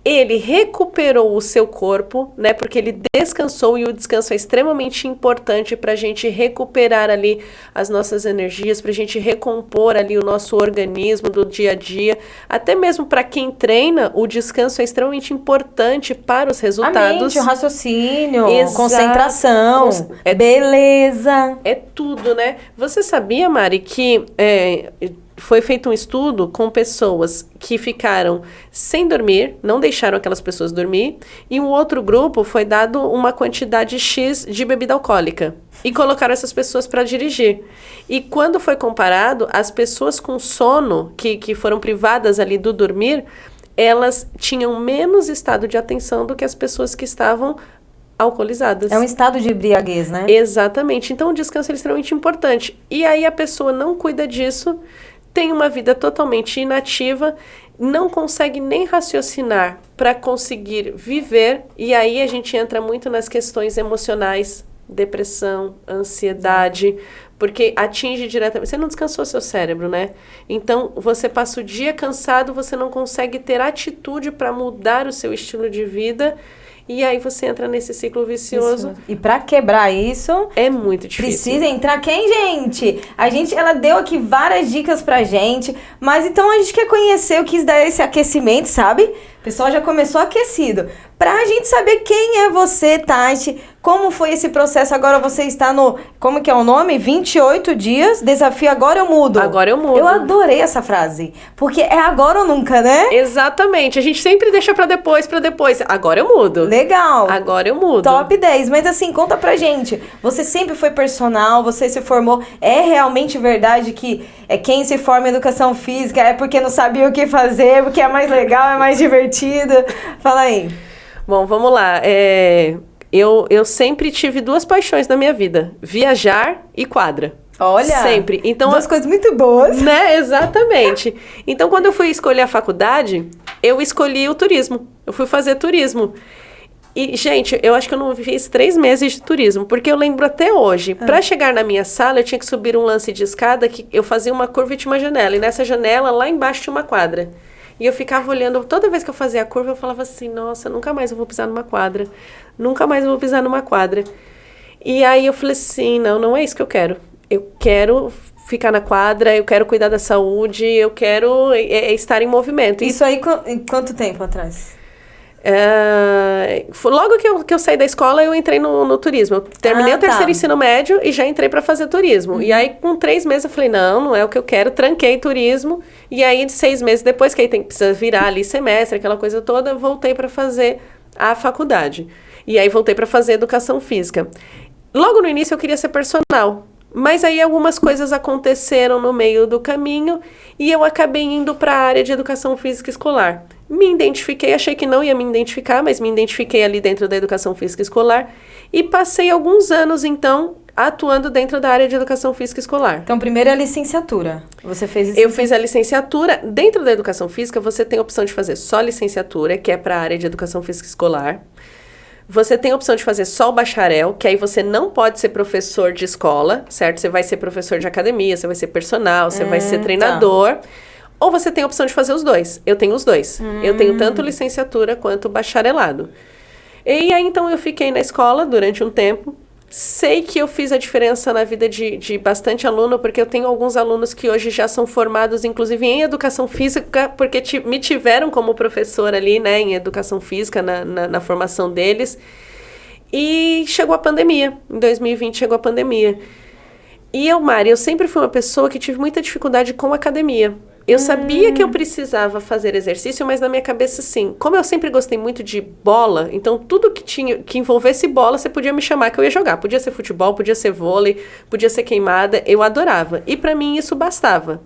B: ele recuperou o seu corpo, né? Porque ele descansou e o descanso é extremamente importante para a gente recuperar ali as nossas energias, para a gente recompor ali o nosso organismo do dia a dia. Até mesmo para quem treina, o descanso é extremamente importante para os resultados.
A: A mente, o raciocínio, concentração, beleza.
B: É tudo, né? Você sabia, Mari, que foi feito um estudo com pessoas que ficaram sem dormir, não deixaram aquelas pessoas dormir, e um outro grupo foi dado uma quantidade X de bebida alcoólica e colocaram essas pessoas para dirigir. E quando foi comparado, as pessoas com sono, que foram privadas ali do dormir, elas tinham menos estado de atenção do que as pessoas que estavam alcoolizadas.
A: É um estado de embriaguez, né?
B: Exatamente. Então, o descanso é extremamente importante. E aí, a pessoa não cuida disso, tem uma vida totalmente inativa, não consegue nem raciocinar para conseguir viver. E aí, a gente entra muito nas questões emocionais, depressão, ansiedade, porque atinge diretamente. Você não descansou seu cérebro, né? Então, você passa o dia cansado, você não consegue ter atitude para mudar o seu estilo de vida. E aí você entra nesse ciclo vicioso.
A: E pra quebrar isso...
B: é muito difícil.
A: Precisa entrar quem, gente? Ela deu aqui várias dicas pra gente, mas então a gente quer conhecer, eu quis dar esse aquecimento, sabe? O pessoal já começou aquecido. Pra gente saber quem é você, Tati, como foi esse processo, agora você está no... como que é o nome? 28 dias, desafio Agora Eu Mudo.
B: Agora eu mudo.
A: Eu adorei essa frase, porque é agora ou nunca, né?
B: Exatamente, a gente sempre deixa pra depois. Agora eu mudo.
A: Legal.
B: Agora eu mudo.
A: Top 10, mas assim, conta pra gente, você sempre foi personal, você se formou, é realmente verdade que quem se forma em educação física é porque não sabia o que fazer, porque é mais legal, é mais divertido? Fala aí.
B: Bom, vamos lá. Eu sempre tive 2 paixões na minha vida: viajar e quadra.
A: Olha,
B: sempre. Então,
A: 2 coisas muito boas.
B: Né, exatamente. Então, quando eu fui escolher a faculdade, eu escolhi o turismo. Eu fui fazer turismo. E, gente, eu acho que eu não fiz 3 meses de turismo, porque eu lembro até hoje, para chegar na minha sala, eu tinha que subir um lance de escada que eu fazia uma curva e tinha uma janela. E nessa janela, lá embaixo, tinha uma quadra. E eu ficava olhando, toda vez que eu fazia a curva, eu falava assim, nossa, nunca mais eu vou pisar numa quadra. Nunca mais eu vou pisar numa quadra. E aí eu falei assim, não é isso que eu quero. Eu quero ficar na quadra, eu quero cuidar da saúde, eu quero estar em movimento.
A: Isso aí, em quanto tempo atrás?
B: Logo que eu saí da escola, eu entrei no turismo. Eu terminei o terceiro ensino médio e já entrei para fazer turismo. E aí, com 3 meses, eu falei, não é o que eu quero. Tranquei turismo. E aí, 6 meses depois, que aí precisa virar ali semestre, aquela coisa toda, eu voltei para fazer a faculdade. E aí, voltei para fazer educação física. Logo no início, eu queria ser personal. Mas aí, algumas coisas aconteceram no meio do caminho e eu acabei indo para a área de educação física escolar. Me identifiquei, achei que não ia me identificar, mas me identifiquei ali dentro da educação física escolar e passei alguns anos, então, atuando dentro da área de educação física escolar.
A: Então, primeiro é a licenciatura. Você fez isso?
B: Eu fiz a licenciatura. Dentro da educação física, você tem a opção de fazer só licenciatura, que é para a área de educação física escolar. Você tem a opção de fazer só o bacharel, que aí você não pode ser professor de escola, certo? Você vai ser professor de academia, você vai ser personal, você vai ser treinador. Tá. Ou você tem a opção de fazer os dois. Eu tenho os dois. Eu tenho tanto licenciatura quanto bacharelado. E aí, então, eu fiquei na escola durante um tempo. Sei que eu fiz a diferença na vida de bastante aluno, porque eu tenho alguns alunos que hoje já são formados, inclusive, em educação física, porque me tiveram como professora ali, né, em educação física, na formação deles. E chegou a pandemia. Em 2020 chegou a pandemia. E Mari, eu sempre fui uma pessoa que tive muita dificuldade com academia. Eu sabia que eu precisava fazer exercício, mas na minha cabeça, assim, como eu sempre gostei muito de bola, então tudo que envolvesse bola, você podia me chamar que eu ia jogar. Podia ser futebol, podia ser vôlei, podia ser queimada, eu adorava. E pra mim isso bastava.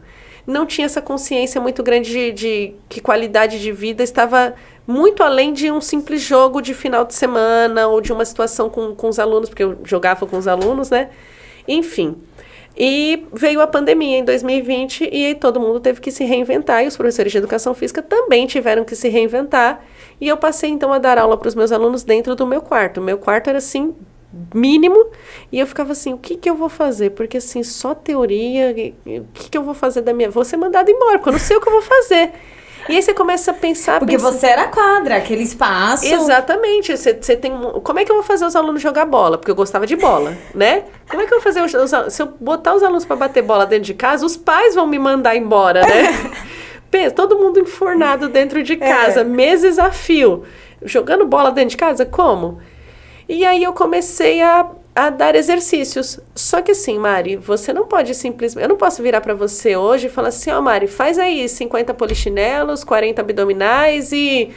B: Não tinha essa consciência muito grande de que qualidade de vida estava muito além de um simples jogo de final de semana ou de uma situação com os alunos, porque eu jogava com os alunos, né? Enfim. E veio a pandemia em 2020 e aí todo mundo teve que se reinventar e os professores de educação física também tiveram que se reinventar e eu passei então a dar aula para os meus alunos dentro do meu quarto. O meu quarto era assim, mínimo, e eu ficava assim, o que eu vou fazer? Porque assim, só teoria, o que eu vou fazer da minha... Vou ser mandada embora, porque eu não sei o que eu vou fazer. E aí você começa a pensar...
A: Porque você era a quadra, aquele espaço...
B: Exatamente. Você tem... Como é que eu vou fazer os alunos jogar bola? Porque eu gostava de bola, né? Como é que eu vou fazer... Se eu botar os alunos para bater bola dentro de casa, os pais vão me mandar embora, né? Pensa, todo mundo enfornado dentro de casa, meses a fio. Jogando bola dentro de casa, como? E aí eu comecei a dar exercícios. Só que assim, Mari, você não pode simplesmente... Eu não posso virar pra você hoje e falar assim, Mari, faz aí 50 polichinelos, 40 abdominais e,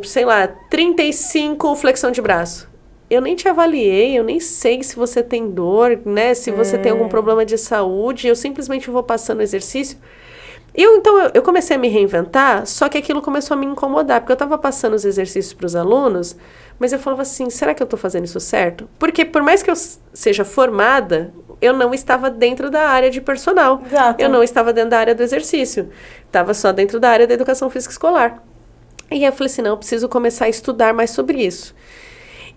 B: sei lá, 35 flexão de braço. Eu nem te avaliei, eu nem sei se você tem dor, né? Se você tem algum problema de saúde, eu simplesmente vou passando exercício. Então, eu comecei a me reinventar, só que aquilo começou a me incomodar, porque eu estava passando os exercícios para os alunos, mas eu falava assim, será que eu estou fazendo isso certo? Porque por mais que eu seja formada, eu não estava dentro da área de personal.
A: Exato.
B: Eu não estava dentro da área do exercício. Estava só dentro da área da educação física escolar. E aí eu falei assim, não, eu preciso começar a estudar mais sobre isso.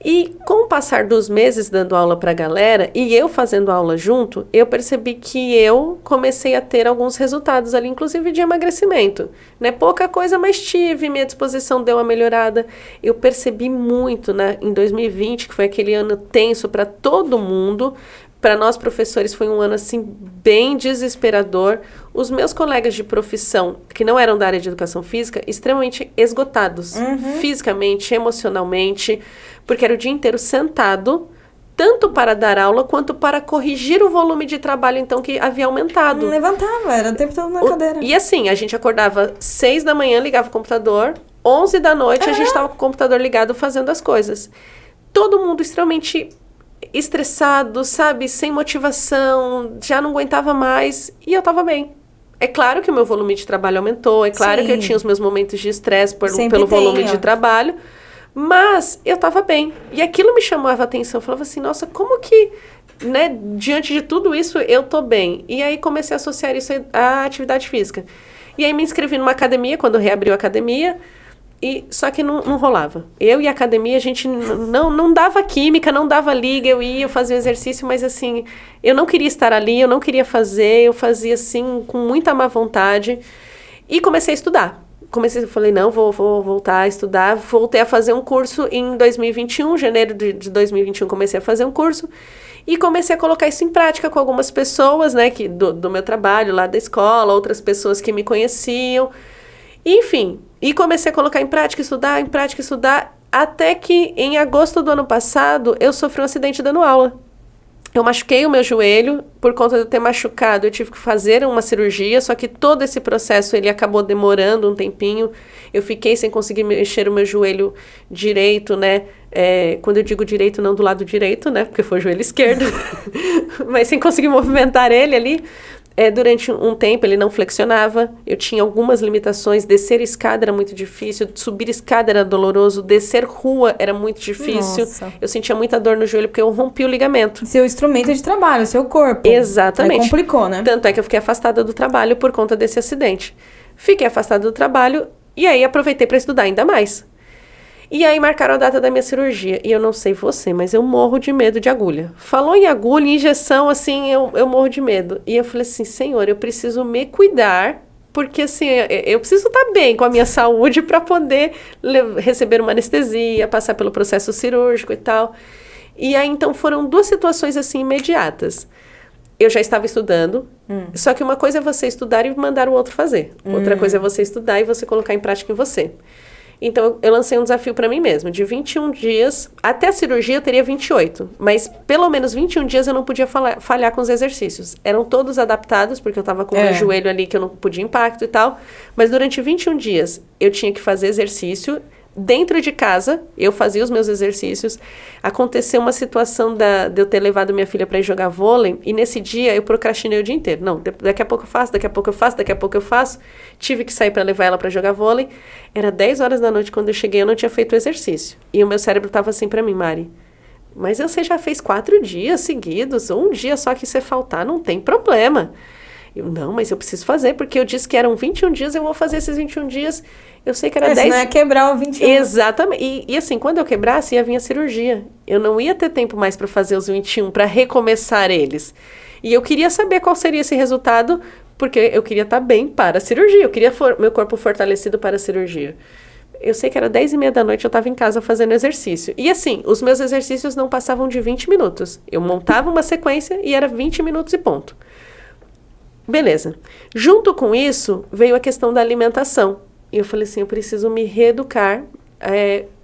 B: E com o passar dos meses dando aula para a galera e eu fazendo aula junto, eu percebi que eu comecei a ter alguns resultados ali, inclusive de emagrecimento, né? Pouca coisa, mas tive, minha disposição deu uma melhorada. Eu percebi muito, né, em 2020, que foi aquele ano tenso para todo mundo. Para nós, professores, foi um ano, assim, bem desesperador. Os meus colegas de profissão, que não eram da área de educação física, extremamente esgotados, fisicamente, emocionalmente, porque era o dia inteiro sentado, tanto para dar aula, quanto para corrigir o volume de trabalho, então, que havia aumentado.
A: Não levantava, era o tempo todo na cadeira.
B: E assim, a gente acordava 6 da manhã, ligava o computador, 11 da noite, a gente estava com o computador ligado fazendo as coisas. Todo mundo extremamente estressado, sabe, sem motivação, já não aguentava mais e eu tava bem. É claro que o meu volume de trabalho aumentou, é claro que eu tinha os meus momentos de estresse pelo volume de trabalho, mas eu tava bem. E aquilo me chamava a atenção, eu falava assim, nossa, como que, né, diante de tudo isso eu tô bem? E aí comecei a associar isso à atividade física. E aí me inscrevi numa academia, quando reabriu a academia, só que não rolava. Eu e a academia, a gente não dava química, não dava liga, eu fazia exercício, mas assim, eu não queria estar ali, eu não queria fazer, eu fazia assim, com muita má vontade, e comecei a estudar. Eu falei, não, vou voltar a estudar, voltei a fazer um curso em 2021, janeiro de 2021 comecei a fazer um curso, E comecei a colocar isso em prática com algumas pessoas, né, do meu trabalho lá da escola, outras pessoas que me conheciam. Enfim, e comecei a colocar em prática, estudar, até que em agosto do ano passado eu sofri um acidente dando aula. Eu machuquei o meu joelho, por conta de eu ter machucado, eu tive que fazer uma cirurgia, só que todo esse processo ele acabou demorando um tempinho. Eu fiquei sem conseguir mexer o meu joelho direito, né? Quando eu digo direito, não do lado direito, né? Porque foi o joelho esquerdo. Mas sem conseguir movimentar ele ali. Durante um tempo ele não flexionava, eu tinha algumas limitações, descer escada era muito difícil, subir escada era doloroso, descer rua era muito difícil.
A: Nossa.
B: Eu sentia muita dor no joelho porque eu rompi o ligamento.
A: Seu instrumento de trabalho, seu corpo.
B: Exatamente.
A: Aí complicou, né?
B: Tanto é que eu fiquei afastada do trabalho por conta desse acidente. Fiquei afastada do trabalho e aí aproveitei para estudar ainda mais. E aí marcaram a data da minha cirurgia. E eu não sei você, mas eu morro de medo de agulha. Falou em agulha, em injeção, assim, eu morro de medo. E eu falei assim, Senhor, eu preciso me cuidar, porque assim, eu preciso estar bem com a minha saúde para poder receber uma anestesia, passar pelo processo cirúrgico e tal. E aí, então, foram 2 situações, assim, imediatas. Eu já estava estudando, só que uma coisa é você estudar e mandar o outro fazer. Outra coisa é você estudar e você colocar em prática em você. Então, eu lancei um desafio para mim mesma, de 21 dias, até a cirurgia eu teria 28, mas pelo menos 21 dias eu não podia falhar com os exercícios. Eram todos adaptados, porque eu estava com o meu joelho ali que eu não podia impacto e tal, mas durante 21 dias eu tinha que fazer exercício. Dentro de casa, eu fazia os meus exercícios. Aconteceu uma situação de eu ter levado minha filha para ir jogar vôlei, e nesse dia eu procrastinei o dia inteiro. Não, daqui a pouco eu faço, daqui a pouco eu faço, daqui a pouco eu faço. Tive que sair para levar ela para jogar vôlei. Era 10 horas da noite quando eu cheguei, eu não tinha feito o exercício. E o meu cérebro estava assim para mim, Mari, mas você já fez 4 dias seguidos, um dia só que você faltar, não tem problema. Eu, não, mas eu preciso fazer, porque eu disse que eram 21 dias, eu vou fazer esses 21 dias. Eu sei que era 10...
A: Não é quebrar o 21.
B: Exatamente. E assim, quando eu quebrasse, ia vir a cirurgia. Eu não ia ter tempo mais para fazer os 21, para recomeçar eles. E eu queria saber qual seria esse resultado, porque eu queria estar bem para a cirurgia. Eu queria meu corpo fortalecido para a cirurgia. Eu sei que era 10h30 da noite, eu estava em casa fazendo exercício. E assim, os meus exercícios não passavam de 20 minutos. Eu montava uma sequência e era 20 minutos e ponto. Beleza. Junto com isso, veio a questão da alimentação. E eu falei assim, eu preciso me reeducar,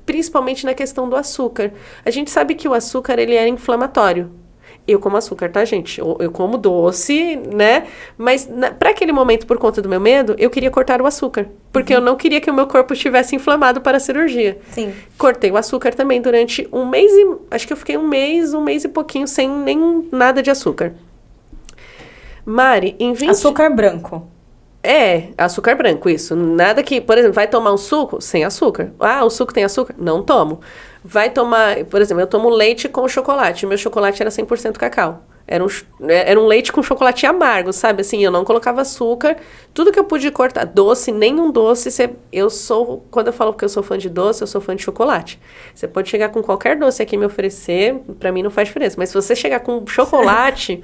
B: principalmente na questão do açúcar. A gente sabe que o açúcar, ele é inflamatório. Eu como açúcar, tá, gente? Eu como doce, né? Mas para aquele momento, por conta do meu medo, eu queria cortar o açúcar. Porque eu não queria que o meu corpo estivesse inflamado para a cirurgia.
A: Sim.
B: Cortei o açúcar também durante um mês acho que eu fiquei um mês e pouquinho sem nem nada de açúcar. Mari, em 20...
A: Açúcar branco.
B: Açúcar branco, isso. Nada que, por exemplo, vai tomar um suco sem açúcar. Ah, o suco tem açúcar? Não tomo. Vai tomar, por exemplo, eu tomo leite com chocolate. Meu chocolate era 100% cacau. Era um leite com chocolate amargo, sabe? Assim, eu não colocava açúcar. Tudo que eu pude cortar, doce, nenhum doce. Quando eu falo que eu sou fã de doce, eu sou fã de chocolate. Você pode chegar com qualquer doce aqui e me oferecer, pra mim não faz diferença. Mas se você chegar com chocolate...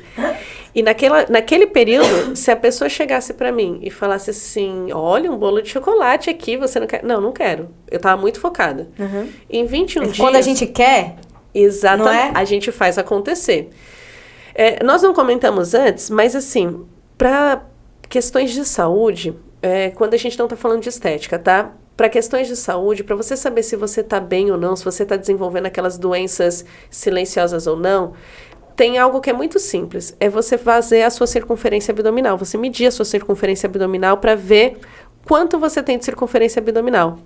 B: E naquele período, se a pessoa chegasse pra mim e falasse assim, olha, um bolo de chocolate aqui, você não quer? Não, não quero. Eu tava muito focada.
A: Uhum.
B: Em 21 dias...
A: Quando a gente quer,
B: exatamente,
A: não é?
B: A gente faz acontecer. Nós não comentamos antes, mas assim, para questões de saúde, quando a gente não tá falando de estética, tá? Para questões de saúde, para você saber se você tá bem ou não, se você tá desenvolvendo aquelas doenças silenciosas ou não, tem algo que é muito simples, é você fazer a sua circunferência abdominal, você medir a sua circunferência abdominal para ver quanto você tem de circunferência abdominal.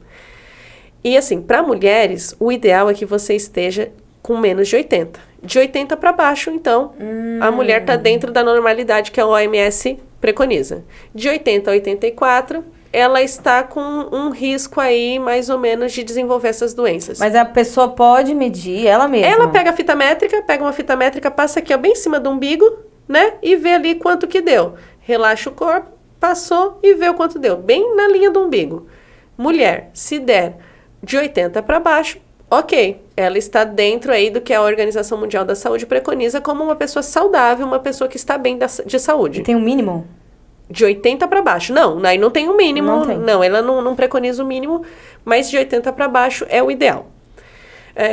B: E assim, para mulheres, o ideal é que você esteja com menos de 80. De 80 para baixo, então, a mulher está dentro da normalidade que a OMS preconiza. De 80 a 84, ela está com um risco aí, mais ou menos, de desenvolver essas doenças.
A: Mas a pessoa pode medir ela mesma.
B: Ela pega uma fita métrica, passa aqui ó, bem em cima do umbigo, né? E vê ali quanto que deu. Relaxa o corpo, passou e vê o quanto deu. Bem na linha do umbigo. Mulher, se der de 80 para baixo, ok. Ela está dentro aí do que a Organização Mundial da Saúde preconiza como uma pessoa saudável, uma pessoa que está bem de saúde.
A: E tem um mínimo?
B: De 80 para baixo. Não, aí não tem um mínimo.
A: Não tem.
B: Não, ela não preconiza o mínimo, mas de 80 para baixo é o ideal.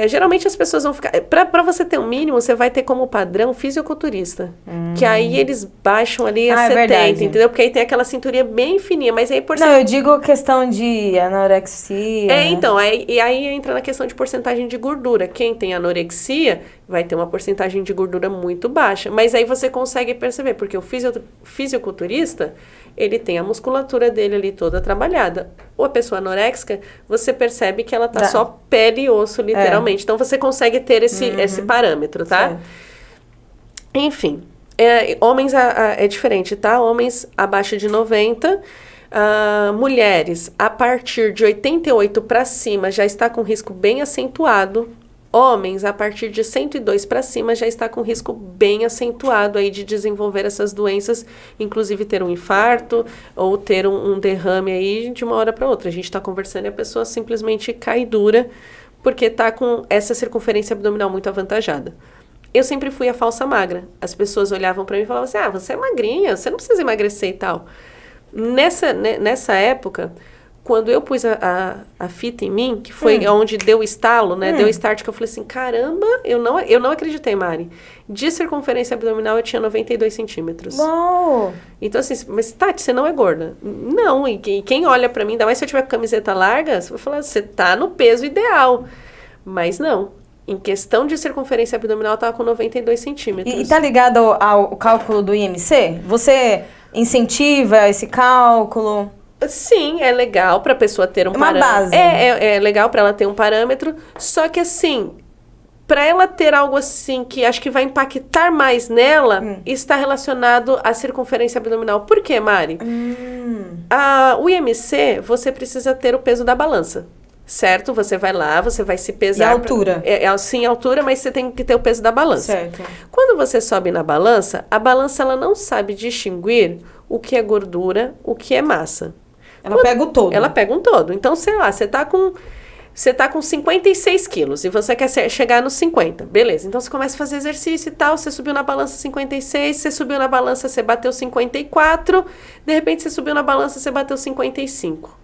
B: Geralmente as pessoas vão ficar... Pra você ter um mínimo, você vai ter como padrão fisiculturista. Que aí eles baixam ali a 70,
A: verdade.
B: entendeu? Porque aí tem aquela cinturinha bem fininha, mas aí por
A: Não, eu digo a questão de anorexia. né?
B: Então, e aí entra na questão de porcentagem de gordura. Quem tem anorexia vai ter uma porcentagem de gordura muito baixa. Mas aí você consegue perceber, porque o fisiculturista, ele tem a musculatura dele ali toda trabalhada. Ou a pessoa anoréxica, você percebe que ela tá só pele e osso, literalmente. Então, você consegue ter esse parâmetro, tá?
A: Certo.
B: Enfim, homens é diferente, tá? Homens abaixo de 90... mulheres, a partir de 88 para cima, já está com risco bem acentuado. Homens, a partir de 102 para cima, já está com risco bem acentuado aí de desenvolver essas doenças, inclusive ter um infarto ou ter um derrame aí de uma hora para outra. A gente está conversando e a pessoa simplesmente cai dura porque está com essa circunferência abdominal muito avantajada. Eu sempre fui a falsa magra. As pessoas olhavam para mim e falavam assim, você é magrinha, você não precisa emagrecer e tal. Nessa época, quando eu pus a fita em mim, que foi onde deu o estalo, né? Deu o start, que eu falei assim, caramba, eu não acreditei, Mari. De circunferência abdominal, eu tinha 92 centímetros.
A: Uau!
B: Então, assim, mas Tati, você não é gorda. Não, e quem olha pra mim, ainda mais se eu tiver com camiseta larga, você vai falar, você tá no peso ideal. Mas não. Em questão de circunferência abdominal, eu tava com 92 centímetros.
A: E tá ligado ao cálculo do IMC? Você incentiva esse cálculo?
B: Sim, é legal para a pessoa ter um
A: parâmetro. Uma base.
B: É legal para ela ter um parâmetro, só que assim, para ela ter algo assim que acho que vai impactar mais nela, está relacionado à circunferência abdominal. Por quê, Mari? O IMC, você precisa ter o peso da balança. Certo? Você vai lá, você vai se pesar.
A: E a altura?
B: Sim, a altura, mas você tem que ter o peso da balança.
A: Certo.
B: Quando você sobe na balança, a balança ela não sabe distinguir o que é gordura, o que é massa.
A: Ela pega o todo.
B: Ela pega um todo. Então, sei lá, você tá com 56 quilos e você quer chegar nos 50. Beleza. Então, você começa a fazer exercício e tal. Você subiu na balança 56. Você subiu na balança, você bateu 54. De repente, você subiu na balança, você bateu 55.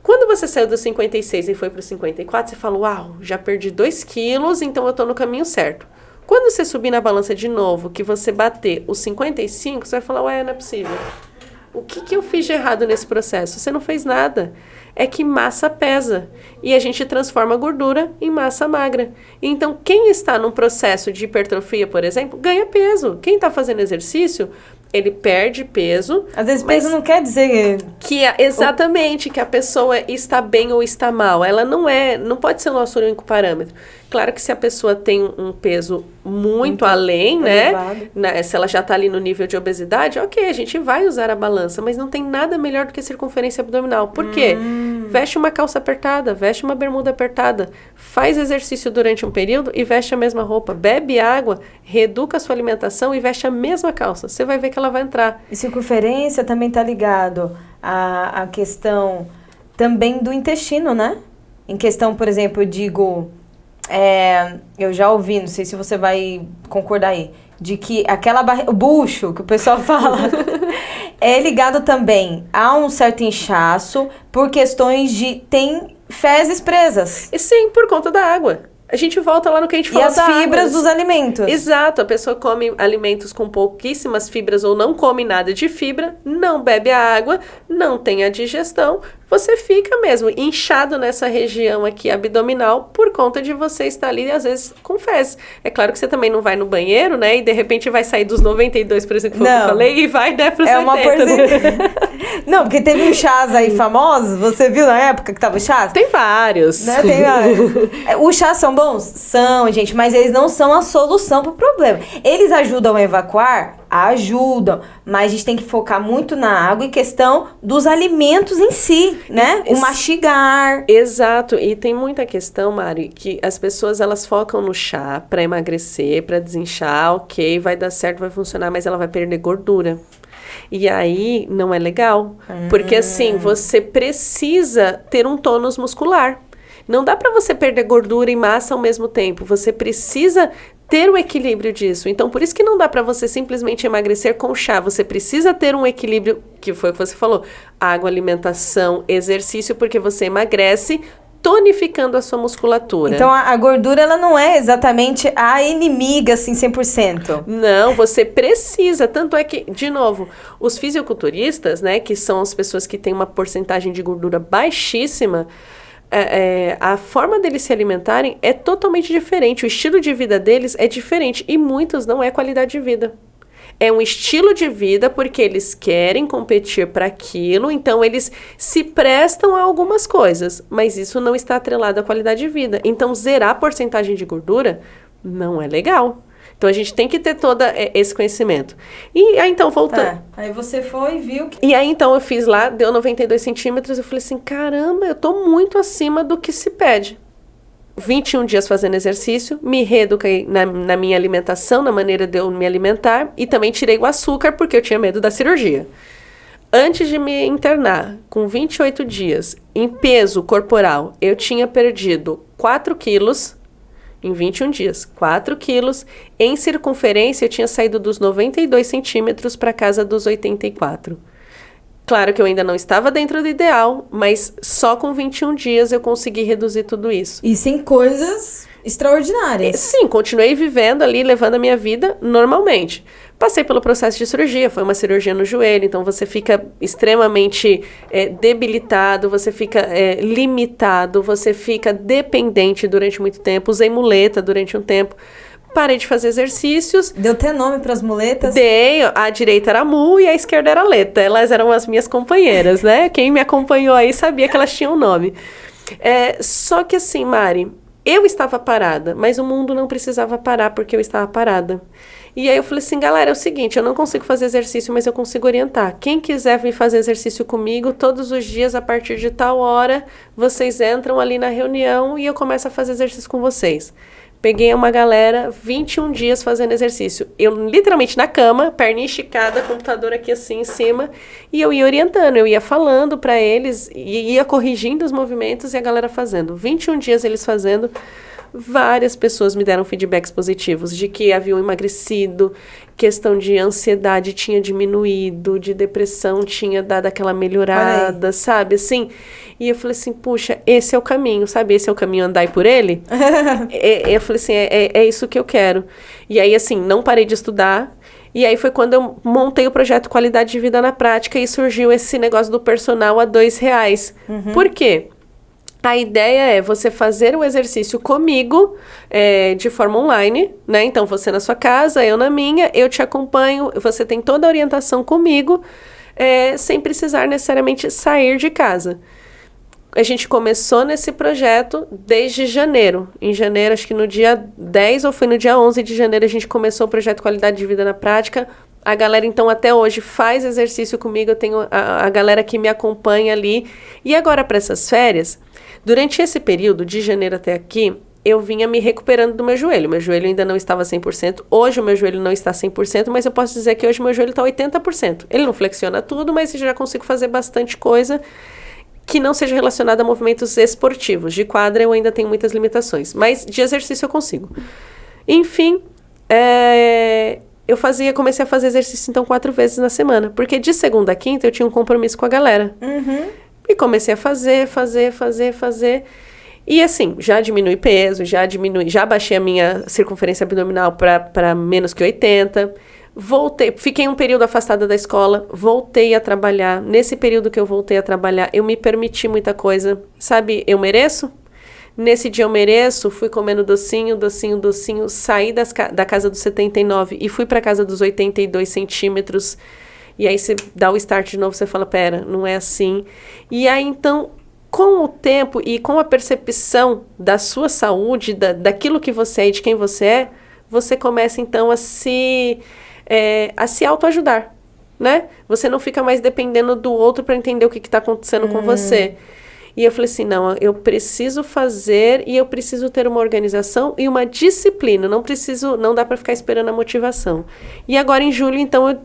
B: Quando você saiu dos 56 e foi para os 54, você fala, uau, já perdi 2 quilos, então eu tô no caminho certo. Quando você subir na balança de novo, que você bater os 55, você vai falar, ué, não é possível. O que eu fiz de errado nesse processo? Você não fez nada. É que massa pesa. E a gente transforma a gordura em massa magra. Então, quem está num processo de hipertrofia, por exemplo, ganha peso. Quem está fazendo exercício, ele perde peso.
A: Às vezes peso não quer dizer...
B: Exatamente, que a pessoa está bem ou está mal. Ela não pode ser o nosso único parâmetro. Claro que se a pessoa tem um peso muito além, né? Se ela já está ali no nível de obesidade, ok, a gente vai usar a balança, mas não tem nada melhor do que a circunferência abdominal. Por quê? Veste uma calça apertada, veste uma bermuda apertada, faz exercício durante um período e veste a mesma roupa, bebe água, reeduca a sua alimentação e veste a mesma calça. Você vai ver que ela vai entrar.
A: E circunferência também está ligado à questão também do intestino, né? Em questão, por exemplo, eu digo... eu já ouvi, não sei se você vai concordar aí, de que o bucho que o pessoal fala é ligado também a um certo inchaço por questões de tem fezes presas.
B: E sim, por conta da água. A gente volta lá no que a gente falou
A: da água. E as fibras dos alimentos.
B: Exato, a pessoa come alimentos com pouquíssimas fibras ou não come nada de fibra, não bebe a água, não tem a digestão, você fica mesmo inchado nessa região aqui abdominal por conta de você estar ali, às vezes, com fezes. É claro que você também não vai no banheiro, né, e de repente vai sair dos 92, por exemplo, que foi o que eu falei, e vai, né, pros 80.
A: Não, porque teve uns chás aí famosos, você viu na época que tava o chás?
B: Tem vários.
A: Né? Tem vários. Os chás são bons? São, gente, mas eles não são a solução pro problema. Eles ajudam a evacuar? Ajudam, mas a gente tem que focar muito na água e questão dos alimentos em si, né? O mastigar.
B: Exato, e tem muita questão, Mari, que as pessoas elas focam no chá para emagrecer, para desinchar, ok, vai dar certo, vai funcionar, mas ela vai perder gordura. E aí não é legal, porque assim, você precisa ter um tônus muscular. Não dá para você perder gordura e massa ao mesmo tempo, você precisa ter o equilíbrio disso. Então, por isso que não dá para você simplesmente emagrecer com chá. Você precisa ter um equilíbrio, que foi o que você falou, água, alimentação, exercício, porque você emagrece tonificando a sua musculatura.
A: Então, a gordura, ela não é exatamente a inimiga, assim, 100%.
B: Não, você precisa. Tanto é que, de novo, os fisiculturistas, né, que são as pessoas que têm uma porcentagem de gordura baixíssima, a forma deles se alimentarem é totalmente diferente. O estilo de vida deles é diferente. E muitos não é qualidade de vida. É um estilo de vida porque eles querem competir para aquilo, então eles se prestam a algumas coisas, mas isso não está atrelado à qualidade de vida. Então, zerar a porcentagem de gordura não é legal. Então, a gente tem que ter todo esse conhecimento. E aí, então, voltando.
A: Tá. Aí você foi e viu que...
B: E aí, então, eu fiz lá, deu 92 centímetros, eu falei assim, caramba, eu tô muito acima do que se pede. 21 dias fazendo exercício, me reeduquei na minha alimentação, na maneira de eu me alimentar, e também tirei o açúcar, porque eu tinha medo da cirurgia. Antes de me internar, com 28 dias, em peso corporal, eu tinha perdido 4 quilos, em 21 dias, 4 quilos. Em circunferência, eu tinha saído dos 92 centímetros para casa dos 84. Claro que eu ainda não estava dentro do ideal, mas só com 21 dias eu consegui reduzir tudo isso.
A: E sem coisas extraordinárias.
B: Sim, continuei vivendo ali, levando a minha vida normalmente. Passei pelo processo de cirurgia, foi uma cirurgia no joelho, então você fica extremamente debilitado, você fica limitado, você fica dependente durante muito tempo. Usei muleta durante um tempo. Parei de fazer exercícios.
A: Deu até nome para as muletas?
B: Dei. A direita era Mu e a esquerda era Leta. Elas eram as minhas companheiras, né? Quem me acompanhou aí sabia que elas tinham nome. Só que assim, Mari, eu estava parada, mas o mundo não precisava parar porque eu estava parada. E aí eu falei assim, galera, é o seguinte, eu não consigo fazer exercício, mas eu consigo orientar. Quem quiser vir fazer exercício comigo, todos os dias, a partir de tal hora, vocês entram ali na reunião e eu começo a fazer exercício com vocês. Peguei uma galera, 21 dias fazendo exercício. Eu literalmente na cama, perninha esticada, computador aqui assim em cima, e eu ia orientando, eu ia falando para eles, e ia corrigindo os movimentos e a galera fazendo. 21 dias eles fazendo, várias pessoas me deram feedbacks positivos de que haviam emagrecido, questão de ansiedade tinha diminuído, de depressão tinha dado aquela melhorada, sabe, assim. E eu falei assim, puxa, esse é o caminho, sabe? Esse é o caminho, andai por ele. Eu falei assim, é isso que eu quero. E aí, assim, não parei de estudar. E aí foi quando eu montei o projeto Qualidade de Vida na Prática e surgiu esse negócio do personal a R$2. Por quê? A ideia é você fazer o exercício comigo de forma online, né? Então, você na sua casa, eu na minha, eu te acompanho, você tem toda a orientação comigo, sem precisar necessariamente sair de casa. A gente começou nesse projeto desde janeiro. Em janeiro, acho que no dia 10 ou foi no dia 11 de janeiro, a gente começou o projeto Qualidade de Vida na Prática. A galera, então, até hoje faz exercício comigo. Eu tenho a galera que me acompanha ali. E agora, para essas férias, durante esse período, de janeiro até aqui, eu vinha me recuperando do meu joelho. Meu joelho ainda não estava 100%. Hoje o meu joelho não está 100%, mas eu posso dizer que hoje o meu joelho está 80%. Ele não flexiona tudo, mas eu já consigo fazer bastante coisa que não seja relacionada a movimentos esportivos. De quadra eu ainda tenho muitas limitações, mas de exercício eu consigo. Enfim, eu comecei a fazer exercício então 4 vezes na semana, porque de segunda a quinta eu tinha um compromisso com a galera. E comecei a fazer. E assim, já diminui peso, já baixei a minha circunferência abdominal para menos que 80. Voltei, fiquei um período afastada da escola, voltei a trabalhar. Nesse período que eu voltei a trabalhar, eu me permiti muita coisa. Sabe, eu mereço? Nesse dia eu mereço, fui comendo docinho, saí da casa dos 79 e fui para casa dos 82 centímetros. E aí você dá o start de novo, você fala, pera, não é assim. E aí então, com o tempo e com a percepção da sua saúde, daquilo que você é e de quem você é, você começa então a se autoajudar, né? Você não fica mais dependendo do outro para entender o que está acontecendo com você. E eu falei assim, não, eu preciso fazer e eu preciso ter uma organização e uma disciplina. Não dá para ficar esperando a motivação. E agora em julho, então, eu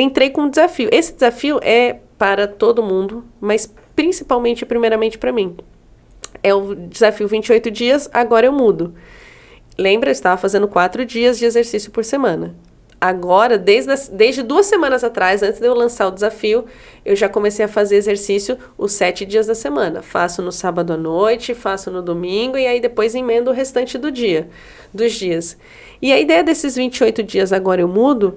B: entrei com um desafio. Esse desafio é para todo mundo, mas principalmente, primeiramente para mim. É o desafio 28 dias, agora eu mudo. Lembra, eu estava fazendo 4 dias de exercício por semana. agora, desde 2 semanas atrás, antes de eu lançar o desafio, eu já comecei a fazer exercício os 7 dias da semana. Faço no sábado à noite, faço no domingo e aí depois emendo o restante dos dias. E a ideia desses 28 dias agora eu mudo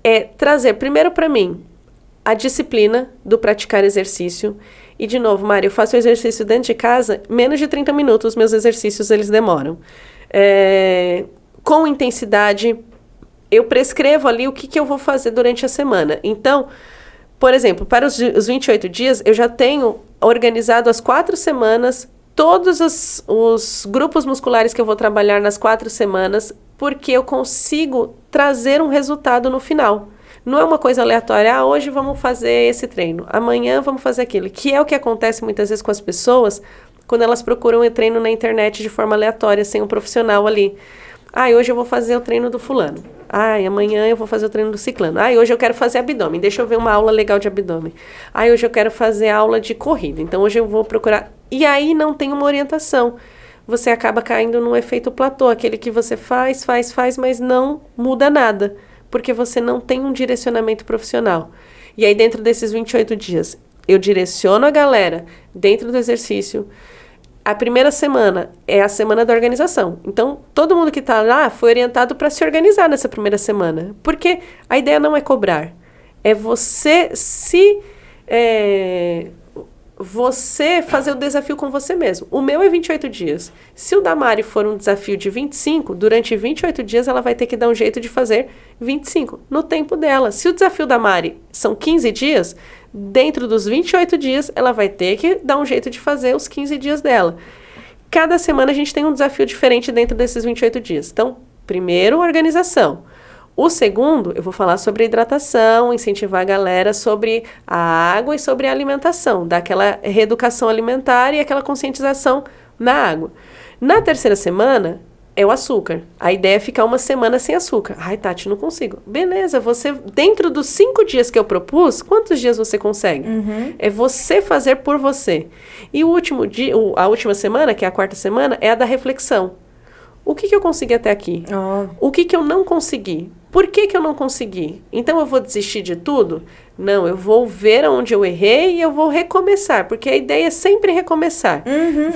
B: é trazer primeiro para mim a disciplina do praticar exercício. E de novo, Mari, eu faço exercício dentro de casa, menos de 30 minutos meus exercícios eles demoram. Com intensidade, eu prescrevo ali o que eu vou fazer durante a semana. Então, por exemplo, para os 28 dias, eu já tenho organizado as 4 semanas, todos os grupos musculares que eu vou trabalhar nas 4 semanas, porque eu consigo trazer um resultado no final. Não é uma coisa aleatória, hoje vamos fazer esse treino, amanhã vamos fazer aquilo, que é o que acontece muitas vezes com as pessoas quando elas procuram um treino na internet de forma aleatória, sem um profissional ali. Hoje eu vou fazer o treino do fulano. Amanhã eu vou fazer o treino do ciclano. Hoje eu quero fazer abdômen. Deixa eu ver uma aula legal de abdômen. Hoje eu quero fazer aula de corrida. Então hoje eu vou procurar. E aí não tem uma orientação. Você acaba caindo num efeito platô. Aquele que você faz, mas não muda nada. Porque você não tem um direcionamento profissional. E aí dentro desses 28 dias, eu direciono a galera dentro do exercício. A primeira semana é a semana da organização. Então, todo mundo que está lá foi orientado para se organizar nessa primeira semana. Porque a ideia não é cobrar. É você você fazer o desafio com você mesmo. O meu é 28 dias. Se o da Mari for um desafio de 25, durante 28 dias ela vai ter que dar um jeito de fazer 25 no tempo dela. Se o desafio da Mari são 15 dias, dentro dos 28 dias ela vai ter que dar um jeito de fazer os 15 dias dela. Cada semana a gente tem um desafio diferente dentro desses 28 dias. Então, primeiro, organização. O segundo, eu vou falar sobre a hidratação, incentivar a galera sobre a água e sobre a alimentação, dar aquela reeducação alimentar e aquela conscientização na água. Na terceira semana, é o açúcar. A ideia é ficar uma semana sem açúcar. Tati, não consigo. Beleza, você, dentro dos 5 dias que eu propus, quantos dias você consegue? É você fazer por você. E o último dia, a última semana, que é a 4ª semana, é a da reflexão. O que eu consegui até aqui? O que eu não consegui? Por que eu não consegui? Então eu vou desistir de tudo? Não, eu vou ver onde eu errei e eu vou recomeçar, porque a ideia é sempre recomeçar.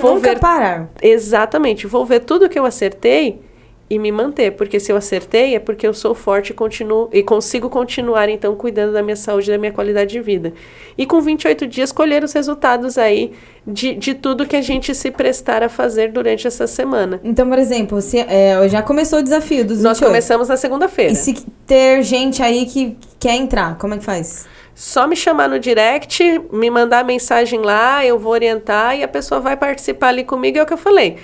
A: Nunca parar.
B: Exatamente, vou ver tudo que eu acertei e me manter, porque se eu acertei é porque eu sou forte e consigo continuar então cuidando da minha saúde e da minha qualidade de vida. E com 28 dias colher os resultados aí de tudo que a gente se prestar a fazer durante essa semana.
A: Então, por exemplo, já começou o desafio dos 28.
B: Nós começamos na segunda-feira.
A: E se ter gente aí que quer entrar, como é que faz?
B: Só me chamar no direct, me mandar mensagem lá, eu vou orientar e a pessoa vai participar ali comigo, é o que eu falei.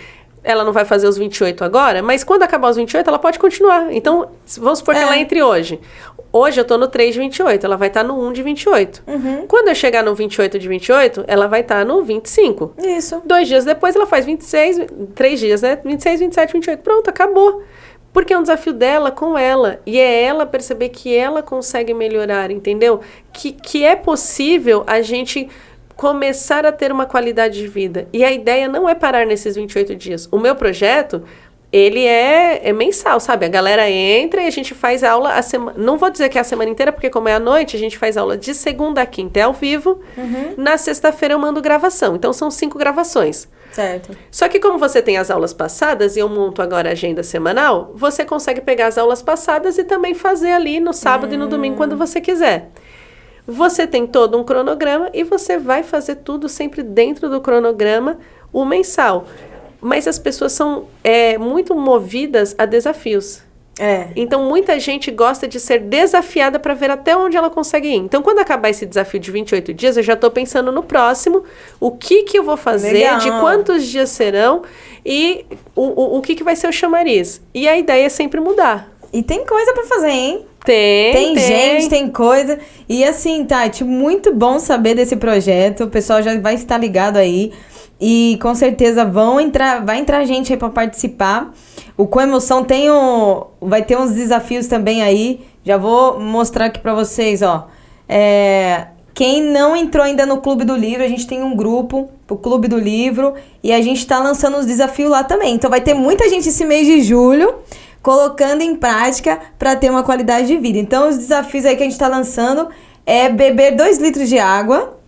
B: Ela não vai fazer os 28 agora, mas quando acabar os 28, ela pode continuar. Então, vamos supor que ela entre hoje. Hoje eu tô no 3 de 28, ela vai estar no 1 de 28. Quando eu chegar no 28 de 28, ela vai estar no 25.
A: Isso.
B: 2 dias depois, ela faz 26, 3 dias, né? 26, 27, 28. Pronto, acabou. Porque é um desafio dela com ela. E é ela perceber que ela consegue melhorar, entendeu? Que é possível a gente começar a ter uma qualidade de vida. E a ideia não é parar nesses 28 dias. O meu projeto, ele é mensal, sabe? A galera entra e a gente faz aula a semana. Não vou dizer que é a semana inteira, porque como é à noite, a gente faz aula de segunda a quinta, é ao vivo. Na sexta-feira eu mando gravação. Então são 5 gravações.
A: Certo.
B: Só que como você tem as aulas passadas, e eu monto agora a agenda semanal, você consegue pegar as aulas passadas e também fazer ali no sábado e no domingo, quando você quiser. Você tem todo um cronograma e você vai fazer tudo sempre dentro do cronograma, o mensal. Mas as pessoas são muito movidas a desafios. Então, muita gente gosta de ser desafiada para ver até onde ela consegue ir. Então, quando acabar esse desafio de 28 dias, eu já estou pensando no próximo, o que eu vou fazer, legal, de quantos dias serão e o que vai ser o chamariz. E a ideia é sempre mudar.
A: E tem coisa para fazer, hein?
B: Tem
A: gente, tem coisa. E assim, Tati, muito bom saber desse projeto. O pessoal já vai estar ligado aí. E com certeza vai entrar gente aí para participar. O Com Emoção vai ter uns desafios também aí. Já vou mostrar aqui para vocês, ó. Quem não entrou ainda no Clube do Livro, a gente tem um grupo, o Clube do Livro, e a gente tá lançando os desafios lá também. Então vai ter muita gente esse mês de julho colocando em prática para ter uma qualidade de vida. Então, os desafios aí que a gente tá lançando é beber 2 litros de água.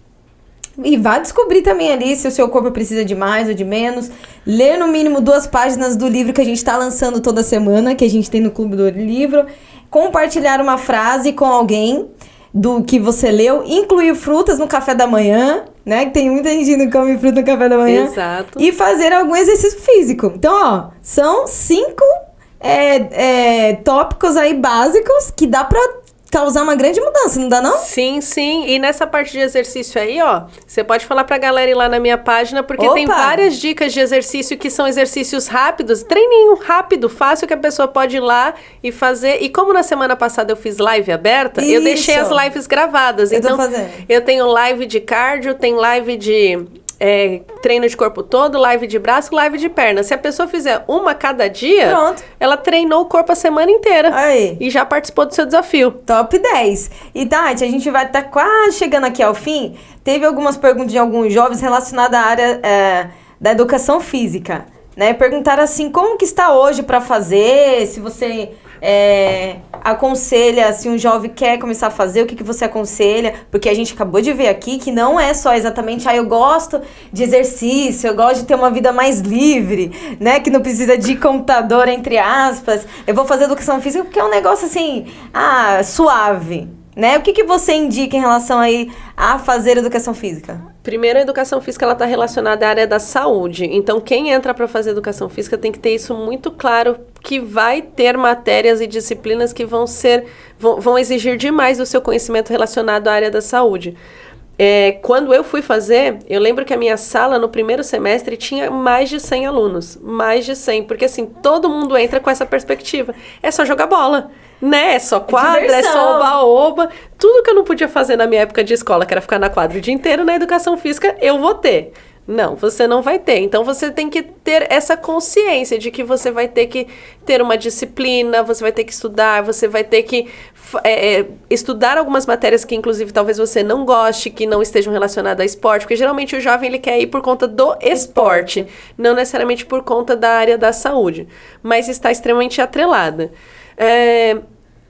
A: E vá descobrir também ali se o seu corpo precisa de mais ou de menos. Ler no mínimo 2 páginas do livro que a gente está lançando toda semana, que a gente tem no Clube do Livro. Compartilhar uma frase com alguém do que você leu. Incluir frutas no café da manhã, né? Que tem muita gente que não come fruta no café da manhã.
B: Exato.
A: E fazer algum exercício físico. Então, ó, são 5 tópicos aí básicos que dá pra causar uma grande mudança, não dá não?
B: Sim, sim. E nessa parte de exercício aí, ó, você pode falar pra galera ir lá na minha página, porque
A: Opa!
B: tem várias dicas de exercício que são exercícios rápidos, treininho rápido, fácil, que a pessoa pode ir lá e fazer. E como na semana passada eu fiz live aberta, eu deixei as lives gravadas.
A: Eu tô
B: Então,
A: fazendo.
B: eu tenho live de cardio, tem live de treino de corpo todo, live de braço, live de perna. Se a pessoa fizer uma cada dia,
A: Pronto.
B: ela treinou o corpo a semana inteira.
A: Aí.
B: E já participou do seu desafio.
A: Top 10. E Tati, a gente vai estar quase chegando aqui ao fim. Teve algumas perguntas de alguns jovens relacionadas à área da educação física, né? Perguntaram assim, como que está hoje para fazer, se você aconselha, se um jovem quer começar a fazer, o que você aconselha? Porque a gente acabou de ver aqui que não é só exatamente, eu gosto de exercício, eu gosto de ter uma vida mais livre, né? Que não precisa de computador, entre aspas. Eu vou fazer educação física porque é um negócio assim, suave, né? O que você indica em relação aí a fazer educação física?
B: Primeiro, a educação física ela está relacionada à área da saúde. Então, quem entra para fazer educação física tem que ter isso muito claro, que vai ter matérias e disciplinas que vão exigir demais do seu conhecimento relacionado à área da saúde. Quando eu fui fazer, eu lembro que a minha sala no primeiro semestre tinha mais de 100 alunos. Mais de 100, porque assim, todo mundo entra com essa perspectiva. É só jogar bola, né? É só quadra, é só oba-oba. Tudo que eu não podia fazer na minha época de escola, que era ficar na quadra o dia inteiro, na educação física, eu vou ter. Não, você não vai ter. Então, você tem que ter essa consciência de que você vai ter que ter uma disciplina, você vai ter que estudar, você vai ter que estudar algumas matérias que, inclusive, talvez você não goste, que não estejam relacionadas a esporte, porque geralmente o jovem ele quer ir por conta do esporte, não necessariamente por conta da área da saúde, mas está extremamente atrelada.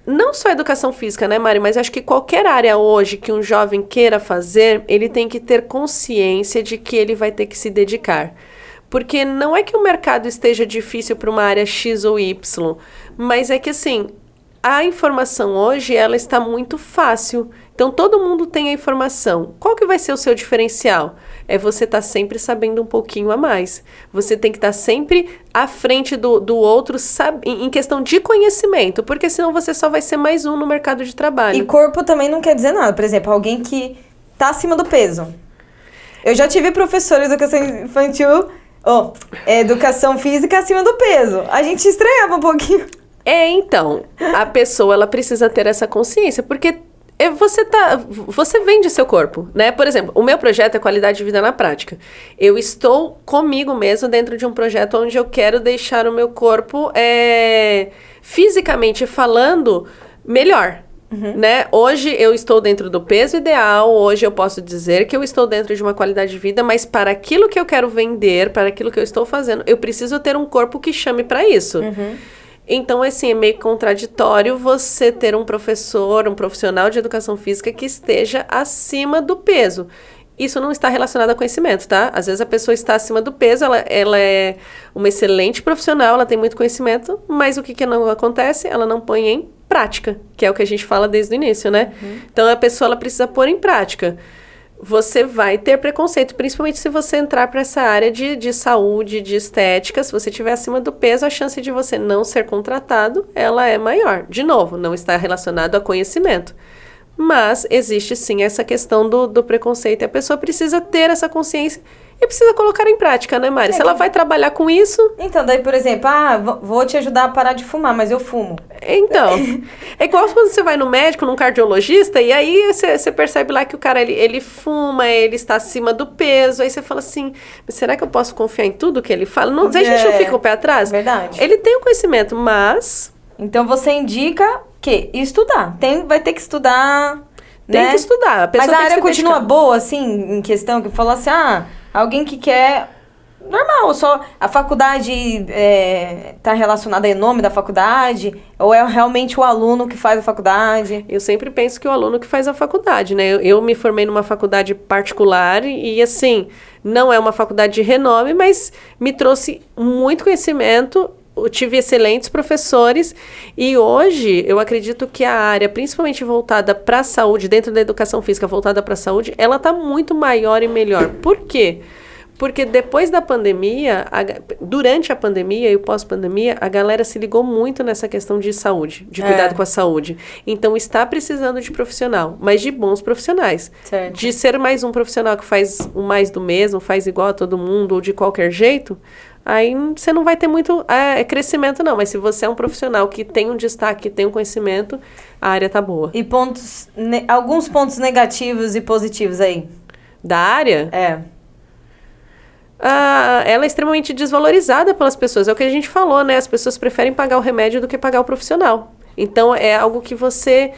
B: Não só a educação física, né, Mari? Mas acho que qualquer área hoje que um jovem queira fazer, ele tem que ter consciência de que ele vai ter que se dedicar. Porque não é que o mercado esteja difícil para uma área X ou Y, mas é que, assim, a informação hoje, ela está muito fácil. Então, todo mundo tem a informação. Qual que vai ser o seu diferencial? É você estar sempre sabendo um pouquinho a mais. Você tem que estar sempre à frente do outro em questão de conhecimento, porque senão você só vai ser mais um no mercado de trabalho.
A: E corpo também não quer dizer nada. Por exemplo, alguém que tá acima do peso. Eu já tive professores de educação infantil, educação física acima do peso. A gente estranhava um pouquinho.
B: Então, a pessoa ela precisa ter essa consciência, porque você vende seu corpo, né? Por exemplo, o meu projeto é qualidade de vida na prática. Eu estou comigo mesmo dentro de um projeto onde eu quero deixar o meu corpo, fisicamente falando, melhor. Né? Hoje eu estou dentro do peso ideal, hoje eu posso dizer que eu estou dentro de uma qualidade de vida, mas para aquilo que eu quero vender, para aquilo que eu estou fazendo, eu preciso ter um corpo que chame para isso. Então, assim, é meio contraditório você ter um professor, um profissional de educação física que esteja acima do peso. Isso não está relacionado a conhecimento, tá? Às vezes a pessoa está acima do peso, ela é uma excelente profissional, ela tem muito conhecimento, mas o que não acontece? Ela não põe em prática, que é o que a gente fala desde o início, né? Então, a pessoa ela precisa pôr em prática. Você vai ter preconceito, principalmente se você entrar para essa área de saúde, de estética. Se você estiver acima do peso, a chance de você não ser contratado, ela é maior. De novo, não está relacionado a conhecimento. Mas existe sim essa questão do preconceito. E a pessoa precisa ter essa consciência e precisa colocar em prática, né, Mari? Se ela vai trabalhar com isso...
A: Então, daí, por exemplo, vou te ajudar a parar de fumar, mas eu fumo.
B: Então, é igual quando você vai no médico, num cardiologista, e aí você percebe lá que o cara, ele fuma, ele está acima do peso, aí você fala assim, mas será que eu posso confiar em tudo que ele fala? Não, a gente não fica o pé atrás?
A: Verdade.
B: Ele tem o conhecimento, mas...
A: Então, você indica que estudar. Vai ter que estudar,
B: Tem
A: né?
B: que estudar. A pessoa
A: mas a
B: tem
A: área
B: que se
A: continua
B: dedicar.
A: boa, assim, em questão, que falou assim, alguém que quer normal, só a faculdade tá relacionada ao nome da faculdade, ou é realmente o aluno que faz a faculdade?
B: Eu sempre penso que o aluno que faz a faculdade, né? Eu me formei numa faculdade particular e, assim, não é uma faculdade de renome, mas me trouxe muito conhecimento. Eu tive excelentes professores e hoje eu acredito que a área, principalmente voltada para a saúde, dentro da educação física voltada para a saúde, ela está muito maior e melhor. Por quê? Porque depois da pandemia, durante a pandemia e o pós-pandemia, a galera se ligou muito nessa questão de saúde, de cuidado com a saúde. Então, está precisando de profissional, mas de bons profissionais.
A: Certo.
B: De ser mais um profissional que faz o mais do mesmo, faz igual a todo mundo ou de qualquer jeito, aí você não vai ter muito crescimento, não. Mas se você é um profissional que tem um destaque, que tem um conhecimento, a área tá boa.
A: E alguns pontos negativos e positivos aí?
B: Da área? Ela é extremamente desvalorizada pelas pessoas. É o que a gente falou, né? As pessoas preferem pagar o remédio do que pagar o profissional. Então, é algo que você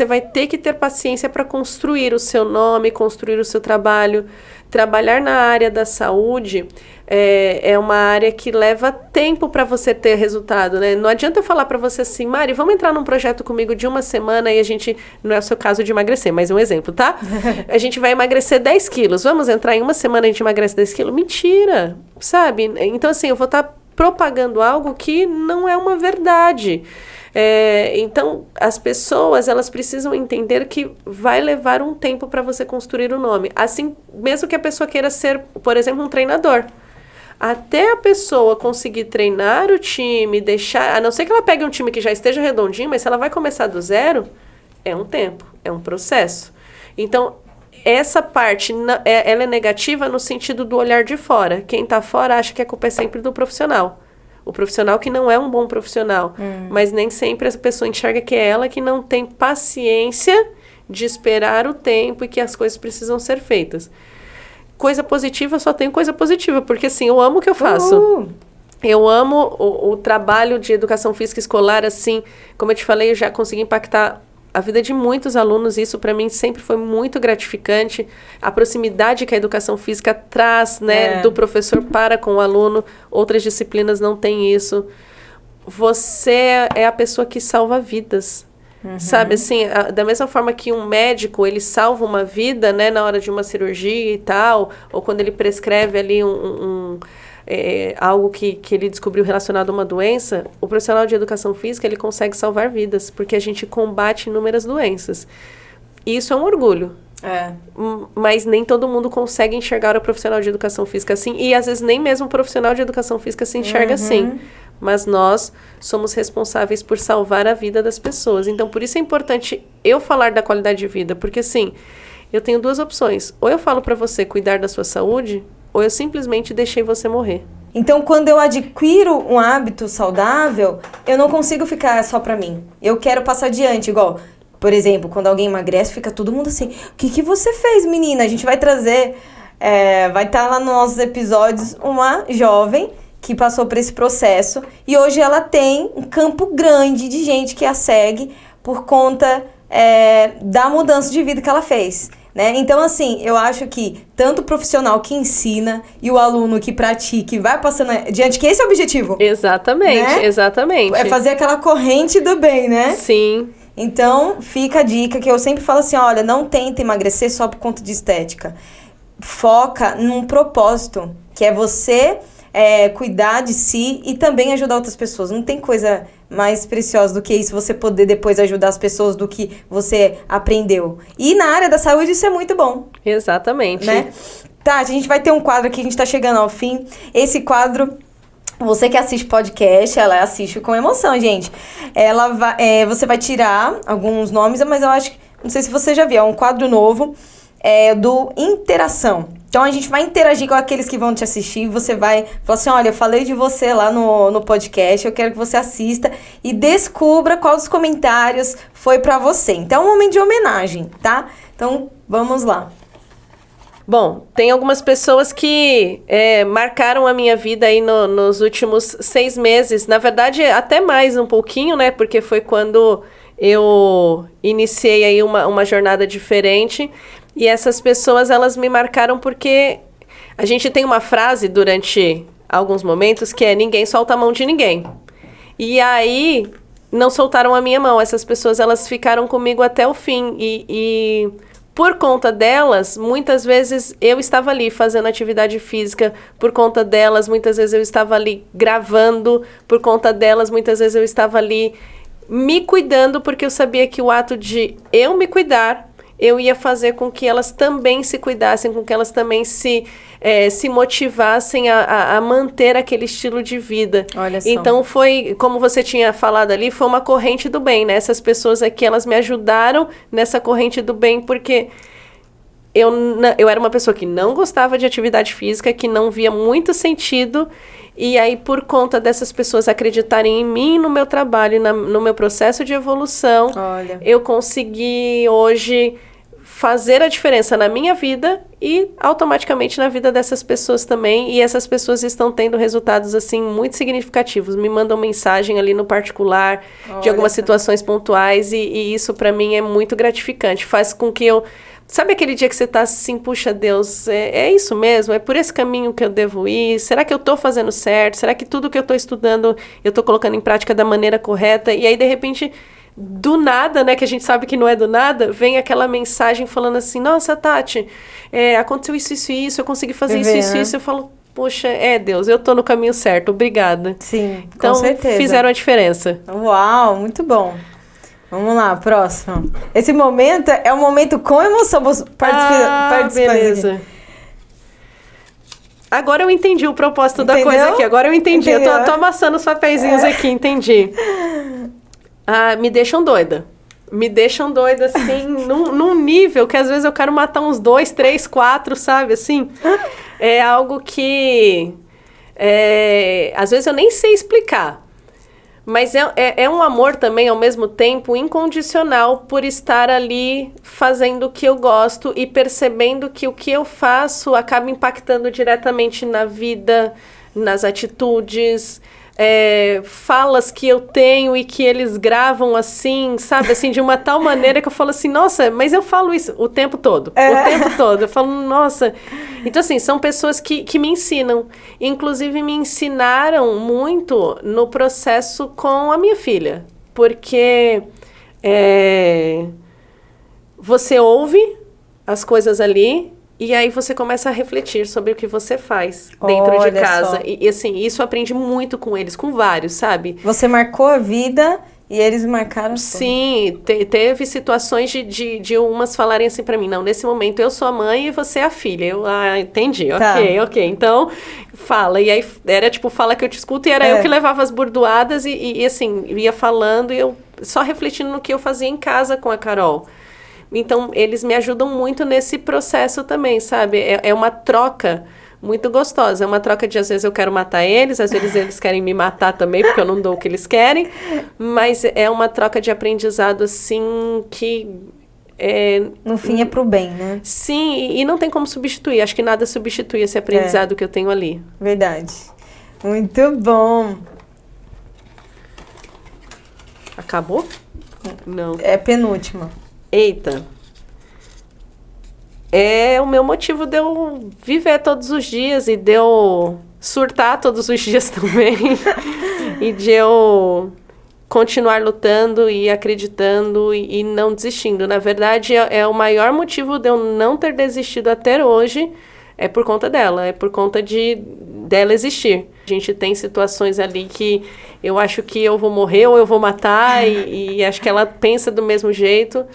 B: vai ter que ter paciência para construir o seu nome, construir o seu trabalho. Trabalhar na área da saúde é uma área que leva tempo para você ter resultado, né? Não adianta eu falar para você assim, Mari, vamos entrar num projeto comigo de uma semana e a gente, não é o seu caso de emagrecer, mas é um exemplo, tá? A gente vai emagrecer 10 quilos, vamos entrar em uma semana e a gente emagrece 10 quilos? Mentira, sabe? Então, assim, eu vou estar propagando algo que não é uma verdade. Então, as pessoas, elas precisam entender que vai levar um tempo para você construir o nome. Assim, mesmo que a pessoa queira ser, por exemplo, um treinador. Até a pessoa conseguir treinar o time, deixar... A não ser que ela pegue um time que já esteja redondinho, mas se ela vai começar do zero, é um tempo, é um processo. Então, essa parte, ela é negativa no sentido do olhar de fora. Quem está fora acha que a culpa é sempre do profissional. O profissional que não é um bom profissional. Mas nem sempre essa pessoa enxerga que é ela que não tem paciência de esperar o tempo e que as coisas precisam ser feitas. Coisa positiva, só tenho coisa positiva, porque assim, eu amo o que eu faço. Eu amo o trabalho de educação física escolar, assim, como eu te falei, eu já consegui impactar a vida de muitos alunos, isso para mim sempre foi muito gratificante. A proximidade que a educação física traz, né, do professor para com o aluno, outras disciplinas não têm isso. Você é a pessoa que salva vidas. Sabe, assim, da mesma forma que um médico, ele salva uma vida, né, na hora de uma cirurgia e tal, ou quando ele prescreve ali algo que ele descobriu relacionado a uma doença, o profissional de educação física, ele consegue salvar vidas, porque a gente combate inúmeras doenças. E isso é um orgulho. Mas nem todo mundo consegue enxergar o profissional de educação física assim, e às vezes nem mesmo o profissional de educação física se enxerga assim. Mas nós somos responsáveis por salvar a vida das pessoas. Então, por isso é importante eu falar da qualidade de vida, porque assim, eu tenho duas opções. Ou eu falo para você cuidar da sua saúde, ou eu simplesmente deixei você morrer.
A: Então, quando eu adquiro um hábito saudável, eu não consigo ficar só pra mim. Eu quero passar adiante, igual, por exemplo, quando alguém emagrece, fica todo mundo assim, o que você fez, menina? A gente vai trazer, vai estar lá nos nossos episódios, uma jovem que passou por esse processo e hoje ela tem um campo grande de gente que a segue por conta da mudança de vida que ela fez. Né? Então, assim, eu acho que tanto o profissional que ensina e o aluno que pratica e vai passando adiante, que esse é o objetivo.
B: Exatamente,
A: né?
B: Exatamente.
A: É fazer aquela corrente do bem, né?
B: Sim.
A: Então, fica a dica que eu sempre falo assim, olha, não tenta emagrecer só por conta de estética. Foca num propósito, que é você cuidar de si e também ajudar outras pessoas. Não tem coisa mais preciosa do que isso, você poder depois ajudar as pessoas do que você aprendeu. E na área da saúde isso é muito bom.
B: Exatamente.
A: Né? Tá, a gente vai ter um quadro aqui, a gente tá chegando ao fim. Esse quadro, você que assiste podcast, ela assiste com emoção, gente. Você vai tirar alguns nomes, mas eu acho que, não sei se você já viu, é um quadro novo do Interação. Então, a gente vai interagir com aqueles que vão te assistir. Você vai falar assim, olha, eu falei de você lá no podcast, eu quero que você assista e descubra qual dos comentários foi pra você. Então, é um momento de homenagem, tá? Então, vamos lá.
B: Bom, tem algumas pessoas que marcaram a minha vida aí nos últimos 6 meses. Na verdade, até mais um pouquinho, né? Porque foi quando eu iniciei aí uma jornada diferente. E essas pessoas, elas me marcaram porque A gente tem uma frase durante alguns momentos que é: ninguém solta a mão de ninguém. E aí, não soltaram a minha mão. Essas pessoas, elas ficaram comigo até o fim. E por conta delas, muitas vezes eu estava ali fazendo atividade física. Por conta delas, muitas vezes eu estava ali gravando. Por conta delas, muitas vezes eu estava ali me cuidando, porque eu sabia que o ato de eu me cuidar, eu ia fazer com que elas também se cuidassem, com que elas também se motivassem a manter aquele estilo de vida.
A: Olha só.
B: Então foi, como você tinha falado ali, foi uma corrente do bem, né? Essas pessoas aqui, elas me ajudaram nessa corrente do bem, porque eu era uma pessoa que não gostava de atividade física, que não via muito sentido, e aí por conta dessas pessoas acreditarem em mim, no meu trabalho, no meu processo de evolução,
A: Olha.
B: eu consegui hoje fazer a diferença na minha vida e automaticamente na vida dessas pessoas também. E essas pessoas estão tendo resultados, assim, muito significativos. Me mandam mensagem ali no particular, de algumas situações pontuais, e isso para mim é muito gratificante. Faz com que eu... Sabe aquele dia que você tá assim, puxa Deus, é isso mesmo? É por esse caminho que eu devo ir? Será que eu tô fazendo certo? Será que tudo que eu tô estudando eu tô colocando em prática da maneira correta? E aí, de repente... do nada, né, que a gente sabe que não é do nada, vem aquela mensagem falando assim: nossa, Tati, aconteceu isso, eu consegui fazer isso. Eu falo, poxa, Deus, eu tô no caminho certo, obrigada.
A: Sim,
B: então,
A: com certeza.
B: fizeram a diferença.
A: Uau, muito bom. Vamos lá, próximo. Esse momento é um momento com emoção. Participantes
B: beleza.
A: aqui.
B: Agora eu entendi o propósito da
A: Entendeu?
B: coisa aqui, agora eu entendi.
A: Entendeu?
B: Eu tô amassando os papeizinhos aqui, entendi. Me deixam doida. Me deixam doida, assim, num nível que às vezes eu quero matar uns 2, 3, 4, sabe, assim? É algo que... às vezes eu nem sei explicar. Mas é um amor também, ao mesmo tempo, incondicional por estar ali fazendo o que eu gosto e percebendo que o que eu faço acaba impactando diretamente na vida, nas atitudes... falas que eu tenho e que eles gravam assim, sabe, assim, de uma tal maneira que eu falo assim, nossa, mas eu falo isso o tempo todo, o tempo todo, eu falo, nossa, então assim, são pessoas que me ensinam, inclusive me ensinaram muito no processo com a minha filha, porque você ouve as coisas ali, e aí você começa a refletir sobre o que você faz dentro de casa. E assim, isso eu aprendi muito com eles, com vários, sabe?
A: Você marcou a vida e eles marcaram.
B: Sim, teve situações de umas falarem assim pra mim, não, nesse momento eu sou a mãe e você é a filha. Eu, entendi,
A: Tá.
B: ok. Então, fala. E aí, era tipo, fala que eu te escuto, e era eu que levava as burdoadas e assim, ia falando e eu só refletindo no que eu fazia em casa com a Carol. Então, eles me ajudam muito nesse processo também, sabe? É uma troca muito gostosa. É uma troca de, às vezes, eu quero matar eles, às vezes eles querem me matar também, porque eu não dou o que eles querem. Mas é uma troca de aprendizado, assim, que...
A: no fim é pro bem, né?
B: Sim, e não tem como substituir. Acho que nada substitui esse aprendizado que eu tenho ali.
A: Verdade. Muito bom.
B: Acabou? Não.
A: É penúltima.
B: Eita. É o meu motivo de eu viver todos os dias e de eu surtar todos os dias também. E de eu continuar lutando e acreditando e não desistindo. Na verdade, é o maior motivo de eu não ter desistido até hoje, é por conta dela, é por conta dela existir. A gente tem situações ali que eu acho que eu vou morrer ou eu vou matar e acho que ela pensa do mesmo jeito.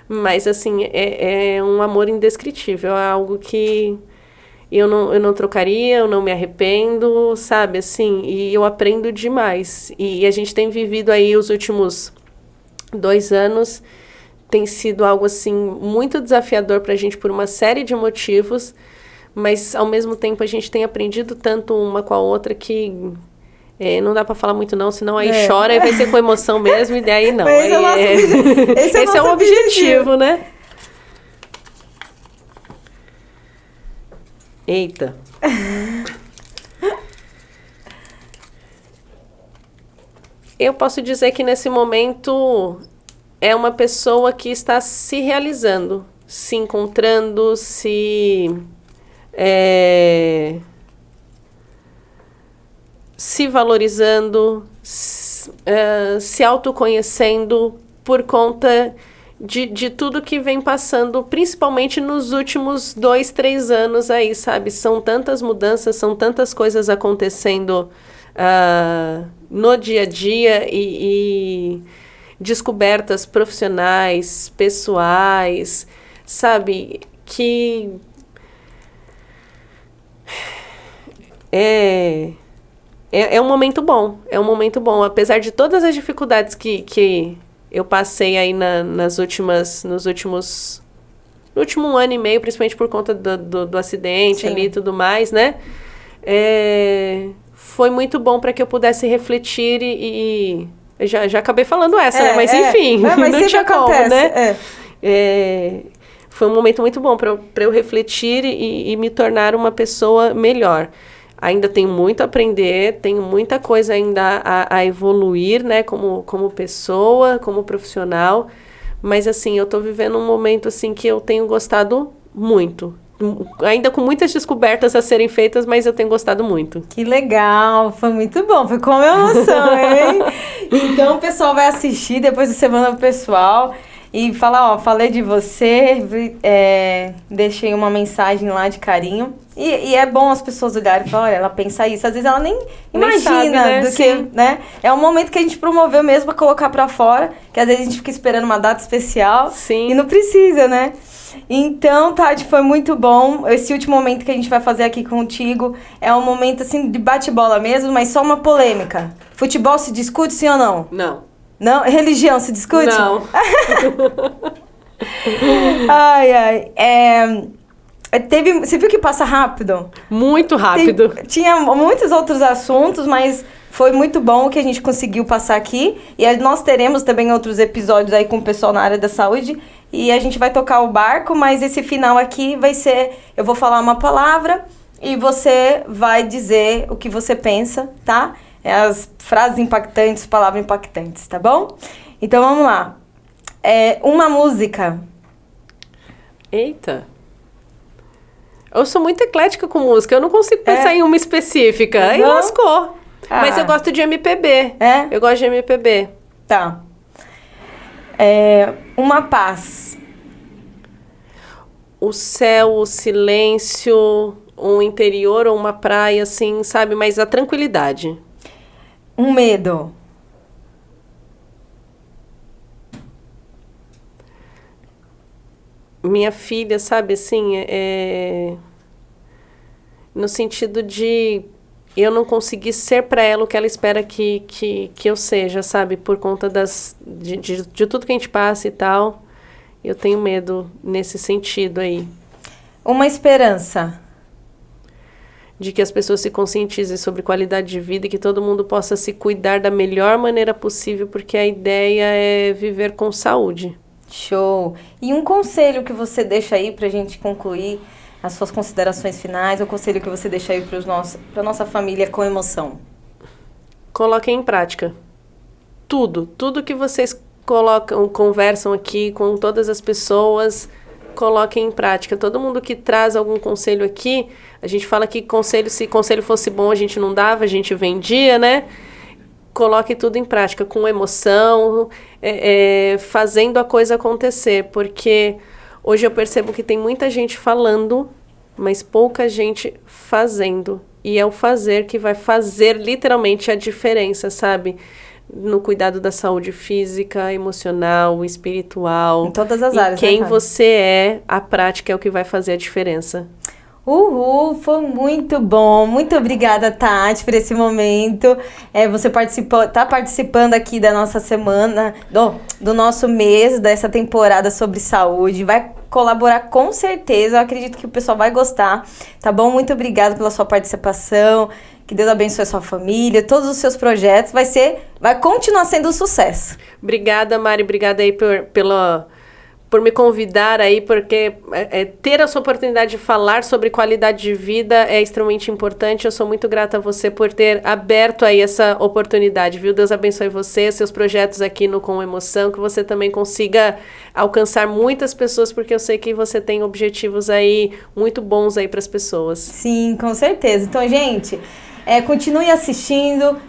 B: Mas, assim, é um amor indescritível, é algo que eu não trocaria, eu não me arrependo, sabe, assim, e eu aprendo demais. E a gente tem vivido aí os últimos 2 anos, tem sido algo, assim, muito desafiador pra gente por uma série de motivos, mas, ao mesmo tempo, a gente tem aprendido tanto uma com a outra que... não dá pra falar muito não, senão aí chora e vai ser com emoção mesmo, e daí não.
A: Mas esse é o
B: objetivo, né? Eita. Eu posso dizer que nesse momento é uma pessoa que está se realizando, se encontrando, se valorizando, se autoconhecendo por conta de tudo que vem passando, principalmente nos últimos 2, 3 anos aí, sabe? São tantas mudanças, são tantas coisas acontecendo no dia a dia e descobertas profissionais, pessoais, sabe? Que é um momento bom, apesar de todas as dificuldades que eu passei aí no último ano e meio, principalmente por conta do acidente
A: Sim.
B: ali e tudo mais, né? Foi muito bom para que eu pudesse refletir e já acabei falando essa, né? Mas enfim,
A: mas
B: não tinha como,
A: acontece,
B: né? Foi um momento muito bom para eu refletir e me tornar uma pessoa melhor. Ainda tenho muito a aprender, tenho muita coisa ainda a evoluir, né, como pessoa, como profissional, mas assim, eu tô vivendo um momento assim que eu tenho gostado muito, ainda com muitas descobertas a serem feitas, mas eu tenho gostado muito.
A: Que legal, foi muito bom, foi com emoção, hein? Então o pessoal vai assistir depois do Semana pro Pessoal e falar, ó, falei de você, deixei uma mensagem lá de carinho. E é bom as pessoas olharem e falar, olha, ela pensa isso. Às vezes ela nem imagina
B: sabe, né?
A: do que, né? É um momento que a gente promoveu mesmo pra colocar pra fora, que às vezes a gente fica esperando uma data especial.
B: Sim.
A: E não precisa, né? Então, Tati, foi muito bom. Esse último momento que a gente vai fazer aqui contigo é um momento, assim, de bate-bola mesmo, mas só uma polêmica. Futebol se discute, sim ou não?
B: Não.
A: Não? Religião se discute?
B: Não.
A: Ai. Você viu que passa rápido?
B: Muito rápido.
A: Tinha muitos outros assuntos, mas foi muito bom o que a gente conseguiu passar aqui. E nós teremos também outros episódios aí com o pessoal na área da saúde. E a gente vai tocar o barco, mas esse final aqui vai ser... Eu vou falar uma palavra e você vai dizer o que você pensa, tá? As frases impactantes, palavras impactantes, tá bom? Então vamos lá. Uma música.
B: Eita. Eu sou muito eclética com música, eu não consigo pensar em uma específica. Aí
A: Não?
B: lascou. Mas eu gosto de MPB. Eu gosto de MPB.
A: Tá. Uma paz.
B: O céu, o silêncio, um interior ou uma praia, assim, sabe? Mas a tranquilidade.
A: Um medo.
B: Minha filha, sabe, assim, no sentido de eu não conseguir ser para ela o que ela espera que eu seja, sabe? Por conta de tudo que a gente passa e tal. Eu tenho medo nesse sentido aí.
A: Uma esperança.
B: De que as pessoas se conscientizem sobre qualidade de vida e que todo mundo possa se cuidar da melhor maneira possível, porque a ideia é viver com saúde.
A: Show. E um conselho que você deixa aí pra gente concluir as suas considerações finais, o conselho que você deixa aí pra nossa família com emoção.
B: Coloquem em prática. Tudo que vocês conversam aqui com todas as pessoas, coloquem em prática. Todo mundo que traz algum conselho aqui, a gente fala que se conselho fosse bom, a gente não dava, a gente vendia, né? Coloque tudo em prática, com emoção, fazendo a coisa acontecer, porque hoje eu percebo que tem muita gente falando, mas pouca gente fazendo. E é o fazer que vai fazer literalmente a diferença, sabe? No cuidado da saúde física, emocional, espiritual.
A: Em todas as áreas,
B: quem
A: né,
B: você é, a prática é o que vai fazer a diferença.
A: Uhul, foi muito bom. Muito obrigada, Tati, por esse momento. Você tá participando aqui da nossa semana, do nosso mês, dessa temporada sobre saúde. Vai colaborar com certeza. Eu acredito que o pessoal vai gostar, tá bom? Muito obrigada pela sua participação. Que Deus abençoe a sua família, todos os seus projetos. Vai continuar sendo um sucesso.
B: Obrigada, Mari. Obrigada aí por me convidar aí, porque ter essa oportunidade de falar sobre qualidade de vida é extremamente importante. Eu sou muito grata a você por ter aberto aí essa oportunidade, viu? Deus abençoe você, seus projetos aqui no Com Emoção, que você também consiga alcançar muitas pessoas, porque eu sei que você tem objetivos aí muito bons aí para as pessoas.
A: Sim, com certeza. Então, gente, continue assistindo,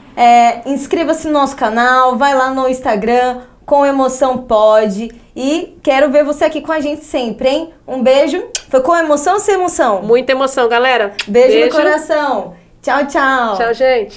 A: inscreva-se no nosso canal, vai lá no Instagram, Com Emoção Pod. E quero ver você aqui com a gente sempre, hein? Um beijo. Foi com emoção ou sem emoção?
B: Muita emoção, galera.
A: Beijo no coração. Tchau, tchau.
B: Tchau, gente.